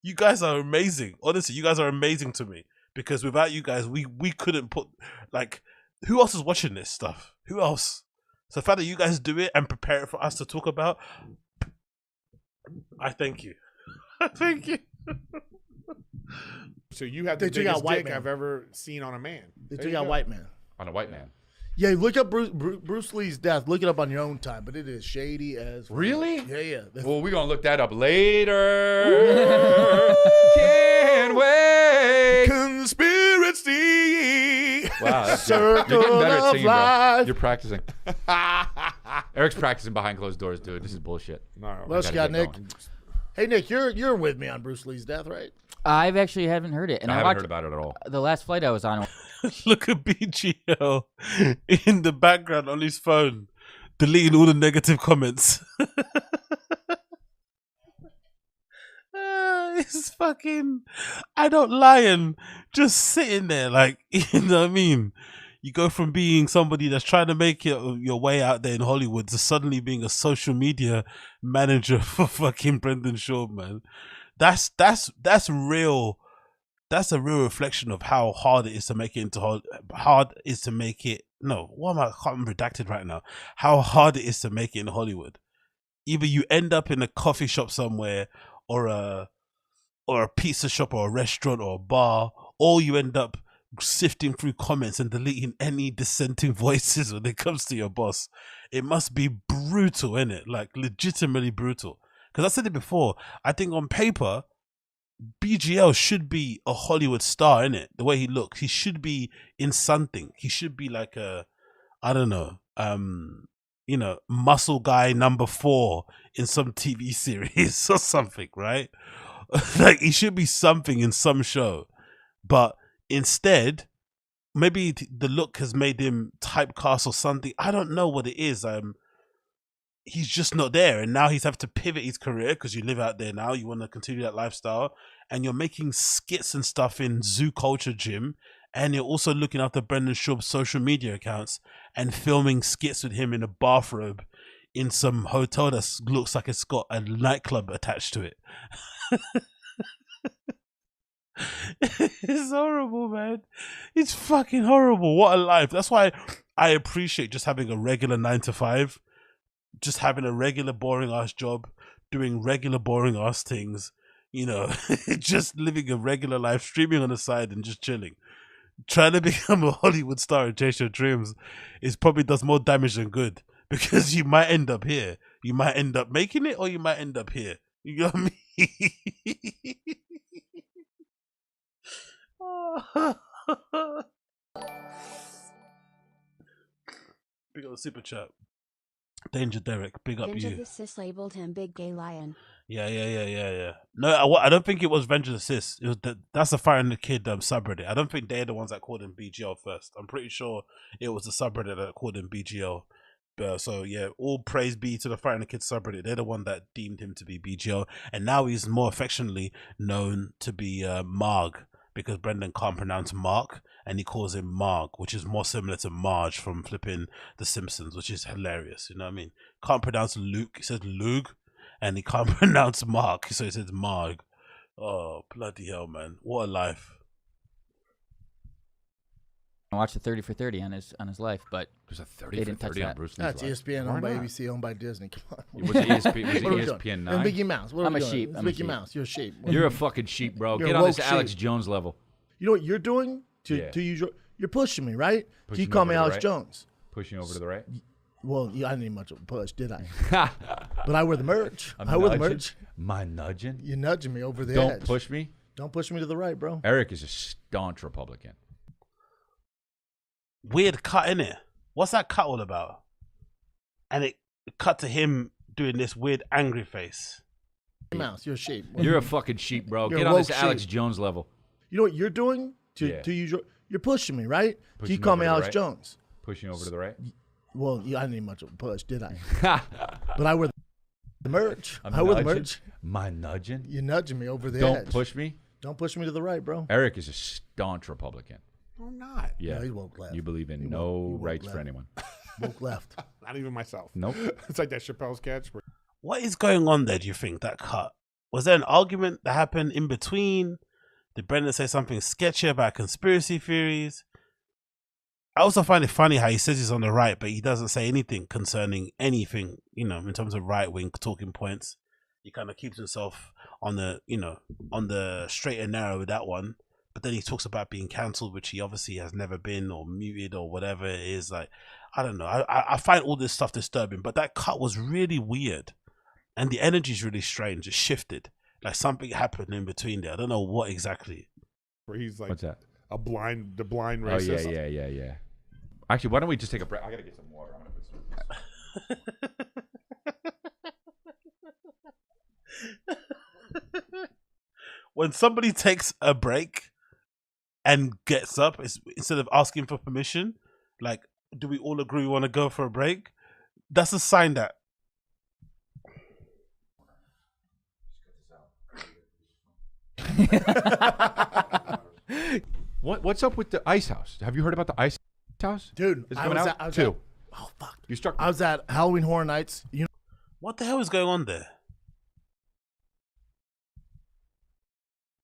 You guys are amazing. Honestly, you guys are amazing to me, because without you guys, we couldn't put, like, who else is watching this stuff? Who else? So the fact that you guys do it and prepare it for us to talk about, I thank you. I thank you. So you have the biggest dick I've ever seen on a man. They took out White Man. On a white man. Yeah, look up Bruce Lee's death. Look it up on your own time, but it is shady as really. Yeah. Well, we're gonna look that up later. Can't wait. Conspiracy. Wow, Circle you're getting better at of singing, bro. life. You're practicing. Eric's practicing behind closed doors, dude. This is bullshit. What else you got, Nick? Hey, Nick, you're with me on Bruce Lee's death, right? I've actually haven't heard it, and I I haven't watched heard about it at all. The last flight I was on. Look at BGL in the background on his phone, deleting all the negative comments. It's fucking, I don't lie, and just sitting there, like, you know what I mean? You go from being somebody that's trying to make your way out there in Hollywood to suddenly being a social media manager for fucking Brendan Schaub, man. That's real. That's a real reflection of how hard it is to make it into no, I can't redacted right now. How hard it is to make it in Hollywood. Either you end up in a coffee shop somewhere, or a pizza shop, or a restaurant, or a bar, or you end up sifting through comments and deleting any dissenting voices when it comes to your boss. It must be brutal, innit? Like, legitimately brutal. Because I said it before, I think on paper, BGL should be a Hollywood star, innit? The way he looks, he should be in something. He should be like a, I don't know, muscle guy #4 in some TV series or something, right? Like, he should be something in some show. But instead, maybe the look has made him typecast or something. I don't know what it is. He's just not there, and now he's have to pivot his career because you live out there now. You want to continue that lifestyle, and you're making skits and stuff in Zoo Culture Gym, and you're also looking after Brendan Schaub's social media accounts and filming skits with him in a bathrobe in some hotel that looks like it's got a nightclub attached to it. It's horrible, man. It's fucking horrible. What a life. That's why I appreciate just having a regular 9 to 5. Just having a regular boring ass job, doing regular boring ass things, just living a regular life, streaming on the side and just chilling. Trying to become a Hollywood star and chase your dreams probably does more damage than good, because you might end up here. You might end up making it, or you might end up here. You know what I mean? Big up the super chat. Danger Derek, big up Danger you. the Sis labeled him Big Gay Lion. Yeah. No, I don't think it was Vengeance Assist. It was that's the Fire and the Kid subreddit. I don't think they're the ones that called him BGL first. I'm pretty sure it was the subreddit that called him BGL. So yeah, all praise be to the Fire and the Kid subreddit. They're the one that deemed him to be BGL, and now he's more affectionately known to be Marg, because Brendan can't pronounce Mark, and he calls him Marg, which is more similar to Marge from flipping The Simpsons, which is hilarious. You know what I mean? Can't pronounce Luke, he says Lug, and he can't pronounce Mark, so he says Marg. Oh, bloody hell, man. What a life. I watched the 30 for 30 on his life, but there's a 30 they for didn't touch 30 on that. Bruce Lee's That's life. ESPN, owned by ABC, owned by Disney. Come on. Was it ESPN, was it What are we doing? ESPN And 9? Mickey Mouse. What are I'm we a doing? sheep. It's I'm a Mickey sheep. Mouse. You're a sheep. You're a fucking sheep, bro. You're Get a on this woke Alex sheep. Jones level. You know what you're doing to use your? You're pushing me, right? Pushing You call over me to the Alex right? Jones. Pushing over to the right? Well, I didn't need much of a push, did I? But I wear the merch. I'm I wear the nudging. merch. My nudging? You're nudging me over the Don't edge. push me. Don't push me to the right, bro. Eric is a staunch Republican. Weird cut, innit? What's that cut all about? And it cut to him doing this weird angry face. Mouse, you're a sheep. You're a fucking sheep, bro. You're Get a on this woke Alex sheep. Jones level. You know what you're doing to use your? You're pushing me, right? Pushing You call over me to the Alex right? Jones. Pushing over to the right? Well, I didn't need much of a push, did I? But I wear the merch. I'm I wear the nudging. merch. My nudging? You're nudging me over the Don't edge. push me. Don't push me to the right, bro. Eric is a staunch Republican. I'm not. Yeah. No, he woke left. You believe in He no woke rights left. for anyone. Woke left. Not even myself. Nope. It's like that Chappelle's sketch. Where What is going on there, do you think, that cut? Was there an argument that happened in between? Did Brendan say something sketchy about conspiracy theories? I also find it funny how he says he's on the right, but he doesn't say anything concerning anything, in terms of right-wing talking points. He kind of keeps himself on the, on the straight and narrow with that one. But then he talks about being cancelled, which he obviously has never been, or muted, or whatever it is. Like, I don't know. I find all this stuff disturbing, but that cut was really weird. And the energy is really strange. It shifted. Like something happened in between there. I don't know what exactly. where he's like What's that? the blind Oh, racist. yeah. Actually, why don't we just take a break? I gotta get some water. I'm gonna put some. When somebody takes a break and gets up, instead of asking for permission, like, do we all agree we want to go for a break? That's a sign that. What's up with the ice house? Have you heard about the ice house? Dude, It's I coming was out? at- I was Two. at- oh, fuck. You struck. I was at Halloween Horror Nights. What the hell is going on there?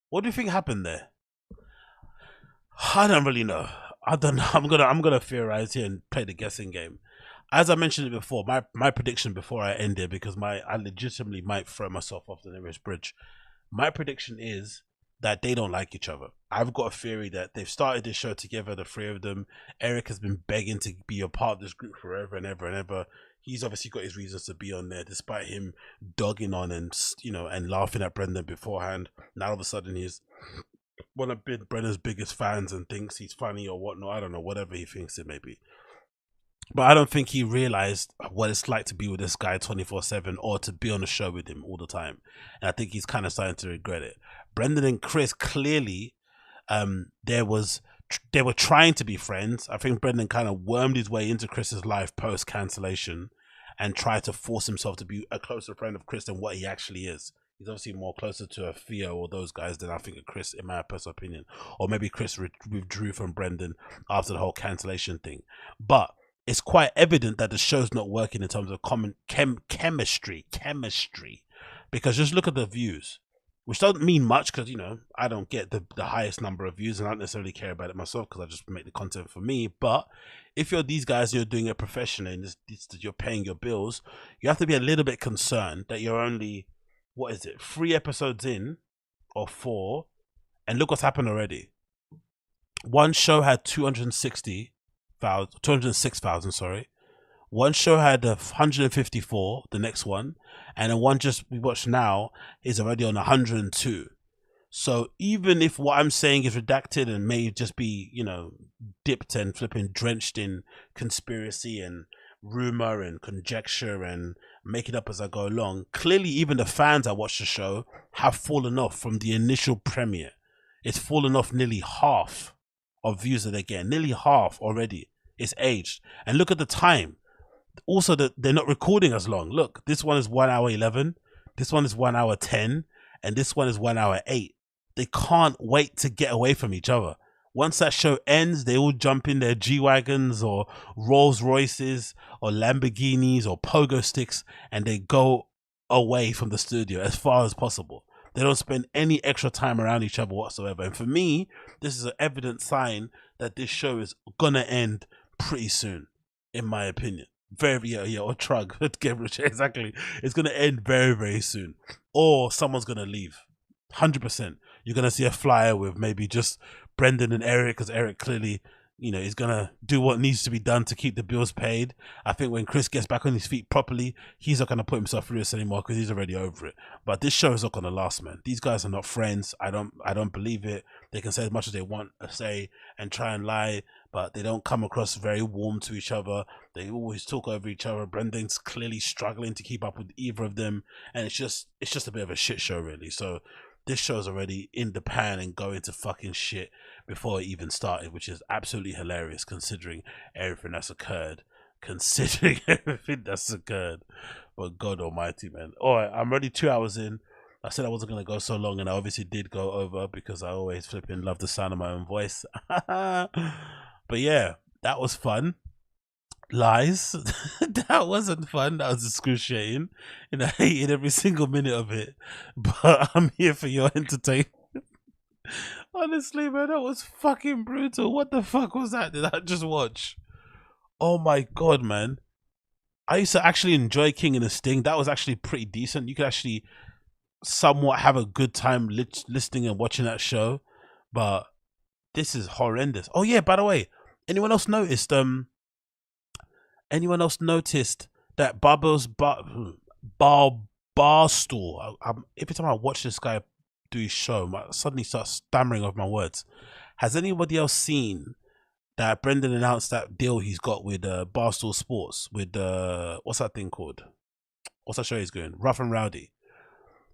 What do you think happened there? I don't really know. I don't know. I'm gonna theorize here and play the guessing game. As I mentioned it before, my prediction before I end it, because I legitimately might throw myself off the nearest bridge. My prediction is that they don't like each other. I've got a theory that they've started this show together, the three of them. Eric has been begging to be a part of this group forever and ever and ever. He's obviously got his reasons to be on there, despite him dogging on and and laughing at Brendan beforehand. Now all of a sudden he's one of Brendan's biggest fans and thinks he's funny or whatnot. I don't know, whatever he thinks it may be. But I don't think he realized what it's like to be with this guy 24/7 or to be on the show with him all the time. And I think he's kind of starting to regret it. Brendan and Chris, clearly, they were trying to be friends. I think Brendan kind of wormed his way into Chris's life post cancellation and tried to force himself to be a closer friend of Chris than what he actually is. He's obviously more closer to a Theo or those guys than I think a Chris, in my personal opinion. Or maybe Chris withdrew from Brendan after the whole cancellation thing. But it's quite evident that the show's not working in terms of common chemistry. Because just look at the views, which doesn't mean much because, I don't get the highest number of views and I don't necessarily care about it myself because I just make the content for me. But if you're these guys and you're doing it professionally and you're paying your bills, you have to be a little bit concerned that you're only, 3 episodes in or 4, and look what's happened already. One show had 206,000, sorry. One show had 154, the next one, and the one just we watched now is already on 102. So even if what I'm saying is redacted and may just be, dipped and flipping drenched in conspiracy and rumor and conjecture and make it up as I go along, clearly even the fans that watch the show have fallen off from the initial premiere. It's fallen off nearly half of views that they get, nearly half already. It's aged. And look at the time. Also, they're not recording as long. Look, this one is 1 hour 11, this one is 1 hour 10, and this one is 1 hour 8. They can't wait to get away from each other. Once that show ends, they all jump in their G-Wagons or Rolls Royces or Lamborghinis or pogo sticks and they go away from the studio as far as possible. They don't spend any extra time around each other whatsoever. And for me, this is an evident sign that this show is gonna end pretty soon, in my opinion. Or Trug, exactly. It's gonna end very, very soon, or someone's gonna leave. 100%. You're gonna see a flyer with maybe just Brendan and Eric, because Eric clearly, you know, is gonna do what needs to be done to keep the bills paid. I think when Chris gets back on his feet properly, he's not gonna put himself through this anymore because he's already over it. But this show is not gonna last, man. These guys are not friends. I don't believe it. They can say as much as they want to say and try and lie, but they don't come across very warm to each other. They always talk over each other. Brendan's clearly struggling to keep up with either of them, and it's just a bit of a shit show, really. So this show's already in the pan and going to fucking shit before it even started, which is absolutely hilarious considering everything that's occurred. But God almighty, man. Alright, I'm already 2 hours in. I said I wasn't going to go so long, and I obviously did go over because I always flipping love the sound of my own voice. But yeah, that was fun. Lies. That wasn't fun. That was excruciating, and I hated every single minute of it. But I'm here for your entertainment. Honestly, man, that was fucking brutal. What the fuck was that? Did I just watch? Oh my god, man. I used to actually enjoy King and the Sting. That was actually pretty decent. You could actually somewhat have a good time listening and watching that show. But this is horrendous. Oh yeah, by the way, anyone else noticed that Barstool, every time I watch this guy do his show, I suddenly start stammering over my words. Has anybody else seen that Brendan announced that deal he's got with Barstool Sports with what's that thing called? What's that show he's going? Rough and Rowdy.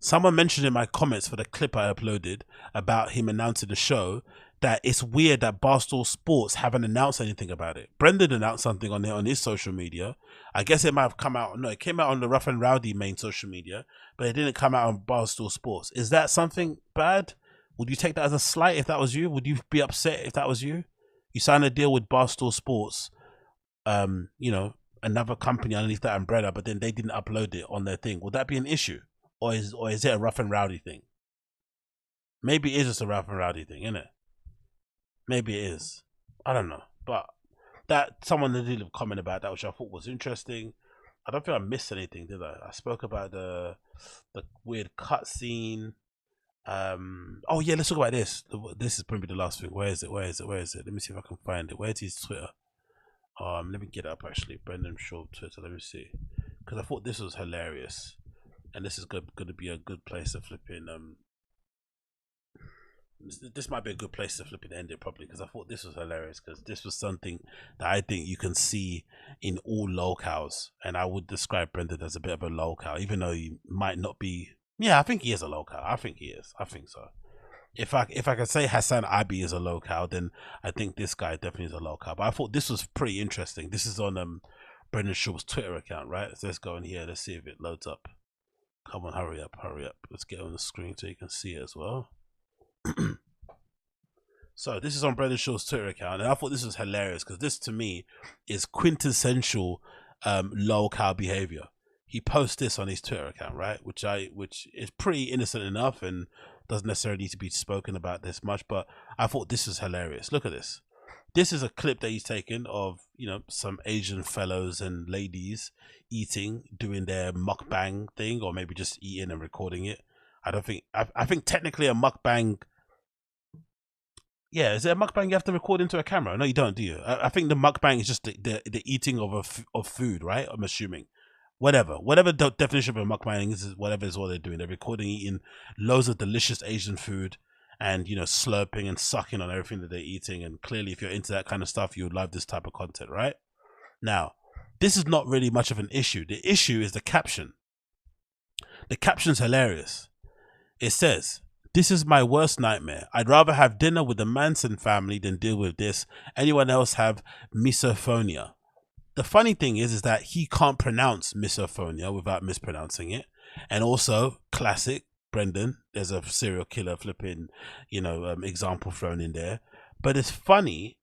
Someone mentioned in my comments for the clip I uploaded about him announcing the show that it's weird that Barstool Sports haven't announced anything about it. Brendan announced something on his social media. I guess it might have come out. No, it came out on the Rough and Rowdy main social media, but it didn't come out on Barstool Sports. Is that something bad? Would you take that as a slight if that was you? Would you be upset if that was you? You signed a deal with Barstool Sports, you know, another company underneath that umbrella, but then they didn't upload it on their thing. Would that be an issue? Or is it a Rough and Rowdy thing? Maybe it is just a Rough and Rowdy thing, isn't it? Maybe it is. I don't know. But that someone did leave a comment about that, which I thought was interesting. I don't think I missed anything, did I? I spoke about the weird cutscene. Oh yeah, let's talk about this. This is probably the last thing. Where is it? Let me see if I can find it. Where's his Twitter? Let me get it up actually. Brendan Schaub Twitter. Let me see, because I thought this was hilarious, and this is going to be a good place to flip in. This might be a good place to flip and end it properly, because I thought this was hilarious, because this was something that I think you can see in all lolcows, and I would describe Brendan as a bit of a lolcow, even though he might not be. Yeah, I think he is a lolcow. I think he is. I think so. If I could say Hassan Abi is a lolcow, then I think this guy definitely is a lolcow. But I thought this was pretty interesting. This is on Brendan Schaub's Twitter account, right? So let's go in here. Let's see if it loads up. Come on, hurry up. Let's get on the screen so you can see it as well. So this is on Brendan Schaub's Twitter account, and I thought this was hilarious, because this to me is quintessential lolcow behavior. He posts this on his Twitter account, right? Which is pretty innocent enough and doesn't necessarily need to be spoken about this much, but I thought this is hilarious. Look at this. This is a clip that he's taken of, you know, some Asian fellows and ladies eating, doing their mukbang thing, or maybe just eating and recording it. I think technically a mukbang. Yeah, is it a mukbang you have to record into a camera? No, you don't, do you? I think the mukbang is just the eating of food, right? I'm assuming. Whatever the definition of a mukbang is, whatever is what they're doing. They're recording, eating loads of delicious Asian food, and, you know, slurping and sucking on everything that they're eating. And clearly, if you're into that kind of stuff, you would love this type of content, right? Now, this is not really much of an issue. The issue is the caption. The caption's hilarious. It says, "This is my worst nightmare. I'd rather have dinner with the Manson family than deal with this. Anyone else have misophonia?" The funny thing is that he can't pronounce misophonia without mispronouncing it. And also, classic Brendan, there's a serial killer flipping, you know, example thrown in there. But it's funny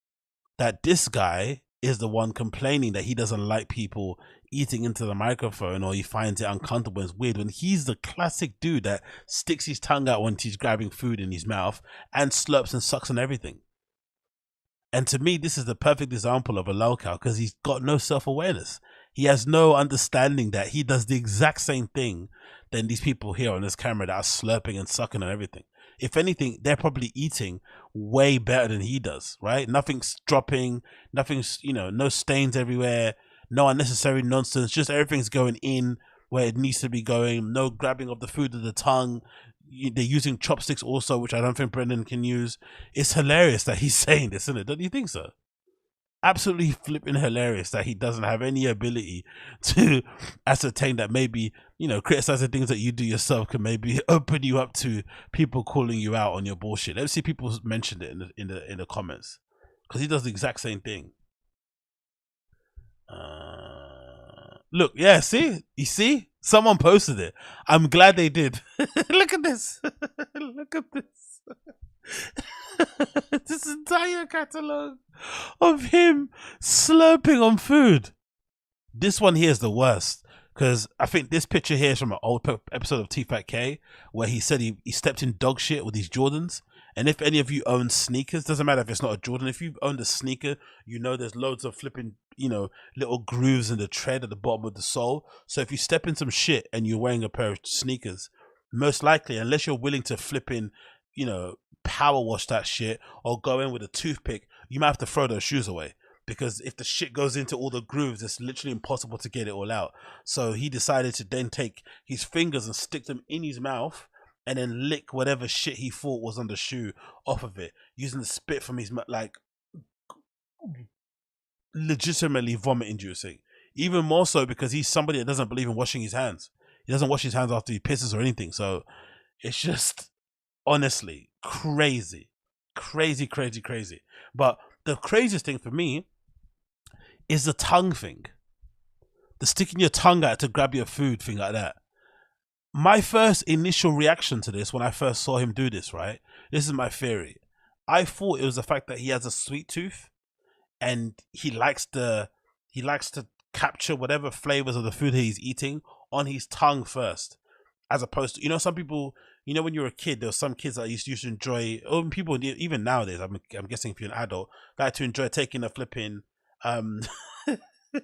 that this guy is the one complaining that he doesn't like people eating into the microphone, or he finds it uncomfortable and it's weird, when he's the classic dude that sticks his tongue out when he's grabbing food in his mouth and slurps and sucks on everything. And to me, this is the perfect example of a LOLCOW because he's got no self-awareness. He has no understanding that he does the exact same thing than these people here on this camera that are slurping and sucking and everything. If anything, they're probably eating way better than he does, right? Nothing's dropping, nothing's, you know, no stains everywhere, no unnecessary nonsense, just everything's going in where it needs to be going, no grabbing of the food with the tongue. They're using chopsticks also, which I don't think Brendan can use. It's hilarious that he's saying this, isn't it? Don't you think so? Absolutely flipping hilarious that he doesn't have any ability to ascertain that maybe, you know, criticizing things that you do yourself can maybe open you up to people calling you out on your bullshit. Let's see people mentioned it in the comments, because he does the exact same thing. Look, yeah, see, you see, someone posted it. I'm glad they did. Look at this. Look at this. This entire catalog of him slurping on food. This one here is the worst, because I think this picture here is from an old episode of T-Fat-K where he said he stepped in dog shit with these Jordans. And if any of you own sneakers, doesn't matter if it's not a Jordan, if you've owned a sneaker, you know there's loads of flipping, you know, little grooves in the tread at the bottom of the sole. So if you step in some shit and you're wearing a pair of sneakers, most likely, unless you're willing to flip in, you know, power wash that shit or go in with a toothpick, you might have to throw those shoes away, because if the shit goes into all the grooves, it's literally impossible to get it all out. So he decided to then take his fingers and stick them in his mouth and then lick whatever shit he thought was on the shoe off of it, using the spit from his mouth, like legitimately vomit inducing. Even more so because he's somebody that doesn't believe in washing his hands. He doesn't wash his hands after he pisses or anything. So it's just honestly crazy. But the craziest thing for me is the tongue thing. The sticking your tongue out to grab your food thing like that. My first initial reaction to this when I first saw him do this, right? This is my theory. I thought it was the fact that he has a sweet tooth and he likes to capture whatever flavors of the food he's eating on his tongue first, as opposed to, you know, some people, you know, when you're a kid, there were some kids that used to enjoy, or people even nowadays, I'm guessing if you're an adult, like to enjoy taking a flipping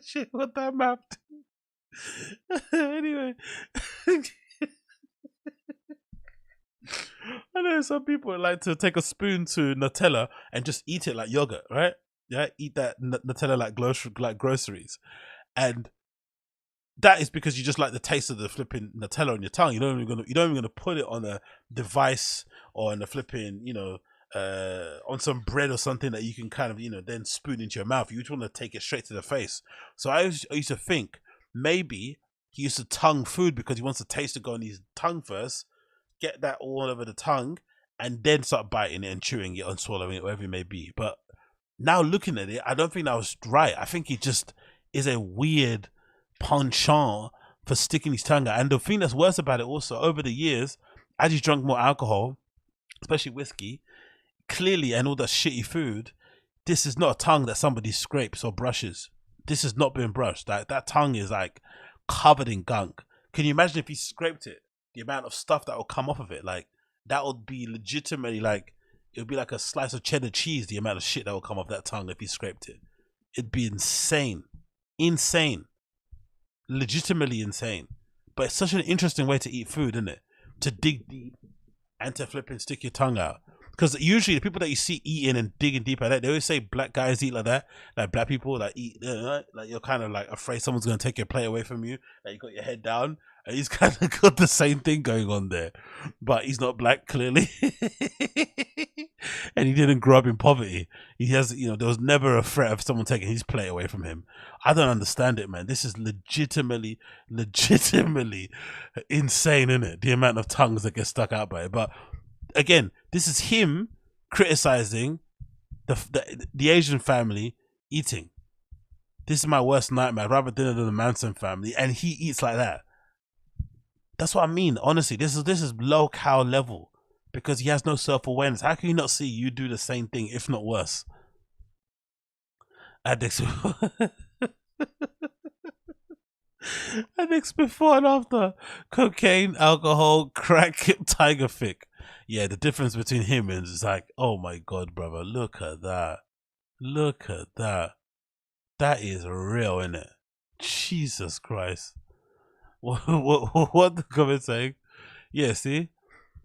shit, what that map. Anyway. I know some people like to take a spoon to Nutella and just eat it like yogurt, right? Yeah, eat that Nutella like groceries, and that is because you just like the taste of the flipping Nutella on your tongue. You're not even gonna put it on a device or on a flipping, you know, on some bread or something that you can kind of, you know, then spoon into your mouth. You just want to take it straight to the face. So I used to think maybe he used to tongue food because he wants the taste to go on his tongue first, get that all over the tongue, and then start biting it and chewing it and swallowing it, whatever it may be. But now looking at it, I don't think that was right. I think he just is a weird penchant for sticking his tongue out. And the thing that's worse about it also, over the years, as he's drunk more alcohol, especially whiskey, clearly, and all that shitty food, this is not a tongue that somebody scrapes or brushes. This has not been brushed. Like, that tongue is like covered in gunk. Can you imagine if he scraped it? The amount of stuff that will come off of it, like that would be legitimately like, it would be like a slice of cheddar cheese. The amount of shit that will come off that tongue if he scraped it, it'd be insane, legitimately insane. But it's such an interesting way to eat food, isn't it? To dig deep and to flip and stick your tongue out. Because usually the people that you see eating and digging deep like that, they always say black guys eat like that. Like black people like eat, like you're kind of like afraid someone's going to take your plate away from you. Like you got your head down. And he's kind of got the same thing going on there. But he's not black, clearly. And he didn't grow up in poverty. He has, you know, there was never a threat of someone taking his plate away from him. I don't understand it, man. This is legitimately insane, isn't it? The amount of tongues that get stuck out by it. But again, this is him criticizing the Asian family eating. This is my worst nightmare. I'd rather dinner than the Manson family, and he eats like that. That's what I mean. Honestly, this is LOLCOW level, because he has no self-awareness. How can you not see you do the same thing, if not worse? Addicts. Addicts before and after. Cocaine, alcohol, crack, tiger thick. Yeah, the difference between him is like, oh my god, brother, look at that. Look at that. That is real, innit? Jesus Christ. What the comment saying? Yeah, see?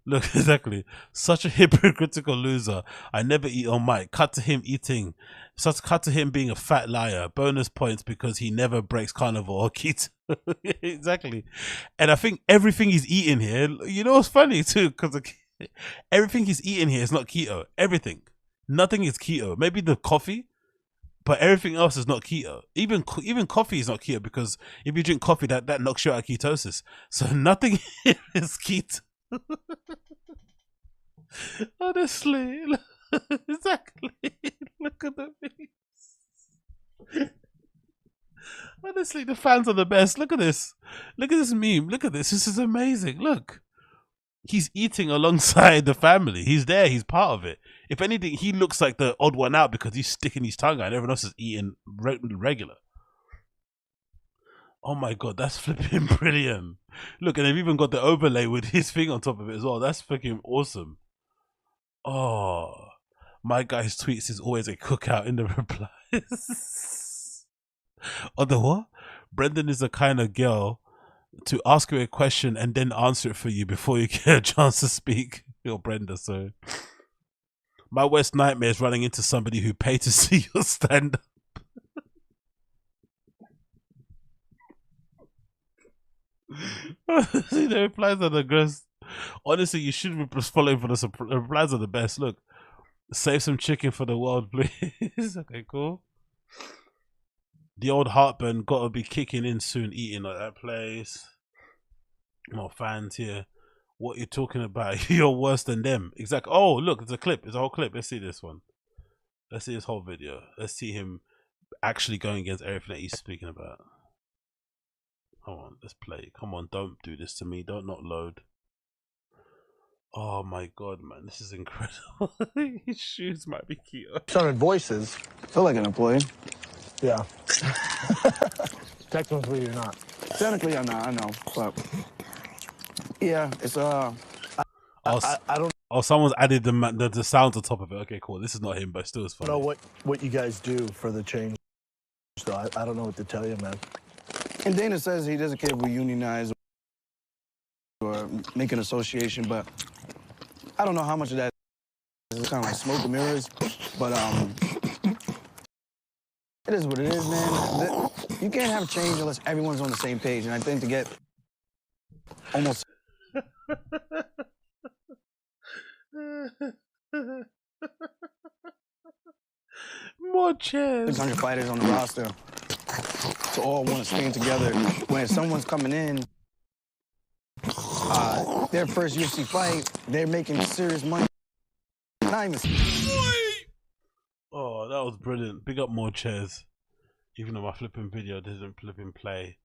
Look, exactly. Such a hypocritical loser. I never eat on mic. Cut to him eating. Cut to him being a fat liar. Bonus points because he never breaks carnivore or keto. Exactly. And I think everything he's eating here, you know what's funny too? Because everything he's eating here is not keto. Everything. Nothing is keto. Maybe the coffee, but everything else is not keto. Even coffee is not keto because if you drink coffee, that knocks you out of ketosis. So nothing is keto. Honestly, exactly. Look at the memes. Honestly, the fans are the best. Look at this. Look at this meme. Look at this. This is amazing. Look. He's eating alongside the family. He's there. He's part of it. If anything, he looks like the odd one out because he's sticking his tongue out and everyone else is eating regular. Oh my God, that's flipping brilliant. Look, and they've even got the overlay with his thing on top of it as well. That's freaking awesome. Oh, my guy's tweets is always a cookout in the replies. Oh, the what? Brendan is the kind of girl to ask you a question and then answer it for you before you get a chance to speak. You're Brenda, so. My worst nightmare is running into somebody who paid to see your stand-up. See, the replies are the best. Honestly, you should be following for the replies are the best. Look, save some chicken for the world, please. Okay, cool. The old heartburn gotta be kicking in soon, eating at that place. More fans here. What you talking about? You're worse than them. Exactly. Oh, look, it's a clip. It's a whole clip. Let's see this one. Let's see this whole video. Let's see him actually going against everything that he's speaking about. Come on, let's play. Come on, don't do this to me. Don't not load. Oh my God, man, this is incredible. His shoes might be cute. Sounded voices. Feel like an employee. Yeah. Technically, you're not. Technically, I'm not. I know, but yeah, it's I don't. Oh, someone's added the sound on top of it. Okay, cool. This is not him, but still it's funny. I don't know what you guys do for the change. So I don't know what to tell you, man. And Dana says he doesn't care if we unionize or make an association, but I don't know how much of that is kind of like smoke and mirrors. But it is what it is, man. You can't have change unless everyone's on the same page. And I think to get almost more chairs. 600 fighters on the roster to all want to stand together when someone's coming in. Their first UFC fight, they're making serious money. Not even. Oh, that was brilliant. Big up more chairs. Even though my flipping video doesn't flipping play.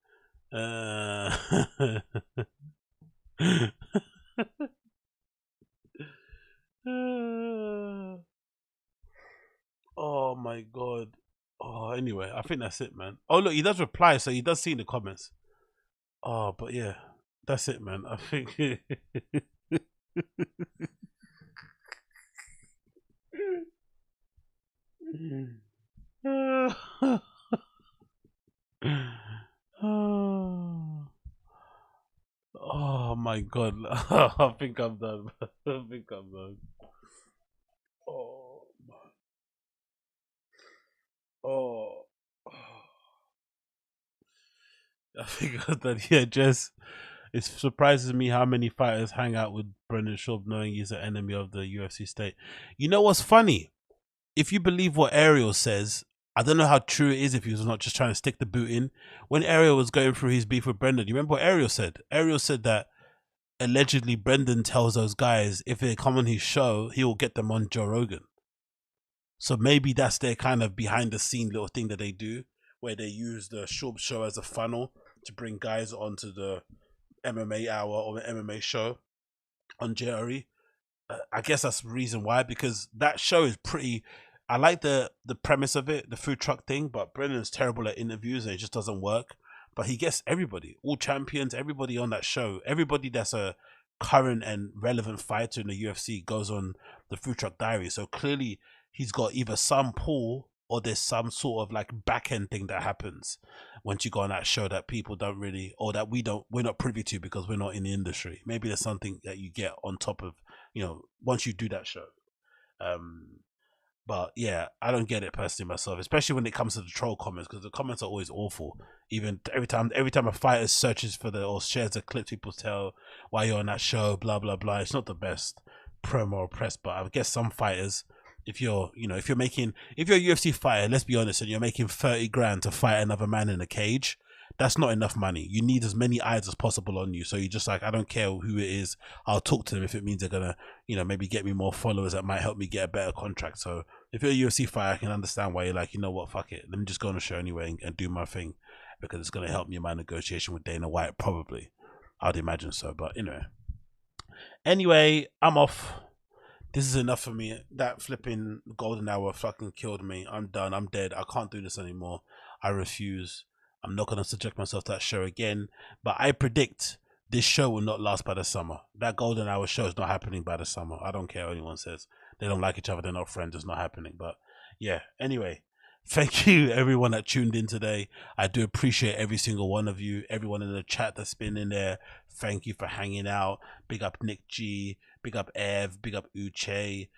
Oh my God. Oh, anyway, I think that's it, man. Oh, look, he does reply, so he does see in the comments. Oh, but yeah, that's it, man. I think. Oh my God. I think I'm done. I think I'm done. Oh my. Oh. I think I'm done. Yeah, Jess. It surprises me how many fighters hang out with Brendan Schaub knowing he's an enemy of the UFC state. You know what's funny? If you believe what Ariel says, I don't know how true it is if he was not just trying to stick the boot in. When Ariel was going through his beef with Brendan, you remember what Ariel said? Ariel said that allegedly Brendan tells those guys if they come on his show, he will get them on Joe Rogan. So maybe that's their kind of behind the scene little thing that they do, where they use the Schaub show as a funnel to bring guys onto the MMA hour or the MMA show on JRE. I guess that's the reason why, because that show is pretty. I like the premise of it, the food truck thing, but Brendan's terrible at interviews and it just doesn't work. But he gets everybody, all champions, everybody on that show, everybody that's a current and relevant fighter in the UFC goes on the Food Truck Diary. So clearly he's got either some pull or there's some sort of like back end thing that happens once you go on that show that people don't really, or that we're not privy to because we're not in the industry. Maybe there's something that you get on top of, you know, once you do that show. But yeah, I don't get it personally myself, especially when it comes to the troll comments, because the comments are always awful. Even every time a fighter searches for the or shares a clip, people tell why you're on that show, blah blah blah. It's not the best promo or press, but I guess some fighters, if you're a UFC fighter, let's be honest, and you're making 30 grand to fight another man in a cage, that's not enough money. You need as many eyes as possible on you. So you're just like, I don't care who it is, I'll talk to them if it means they're gonna, you know, maybe get me more followers that might help me get a better contract. So if you're a UFC fighter, I can understand why you're like, you know what, fuck it, let me just go on the show anyway and do my thing, because it's gonna help me in my negotiation with Dana White, probably. I'd imagine so, but anyway, I'm off. This is enough for me. That flipping golden hour fucking killed me. I'm done. I'm dead. I can't do this anymore. I refuse. I'm not going to subject myself to that show again. But I predict this show will not last by the summer. That golden hour show is not happening by the summer. I don't care what anyone says. They don't like each other. They're not friends. It's not happening. But yeah, anyway. Thank you everyone that tuned in today. I do appreciate every single one of you. Everyone in the chat that's been in there. Thank you for hanging out. Big up Nick G. Big up Ev. Big up Uche.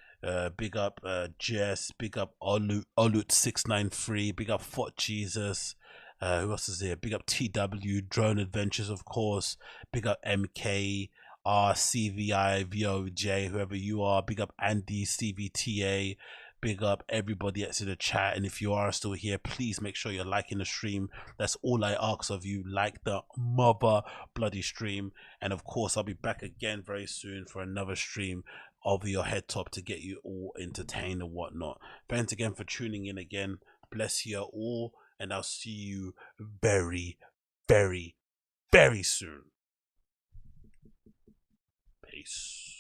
Big up Jess. Big up Olut693. Big up Fort Jesus. Who else is here? Big up TW. Drone Adventures, of course. Big up MK. CVI, VOJ, whoever you are. Big up Andy, CVTA. Big up everybody that's in the chat, and if you are still here, please make sure you're liking the stream. That's all I ask of you. Like the mother bloody stream, and of course I'll be back again very soon for another stream over your head top to get you all entertained and whatnot. Thanks again for tuning in again. Bless you all, and I'll see you very, very, very soon. Peace.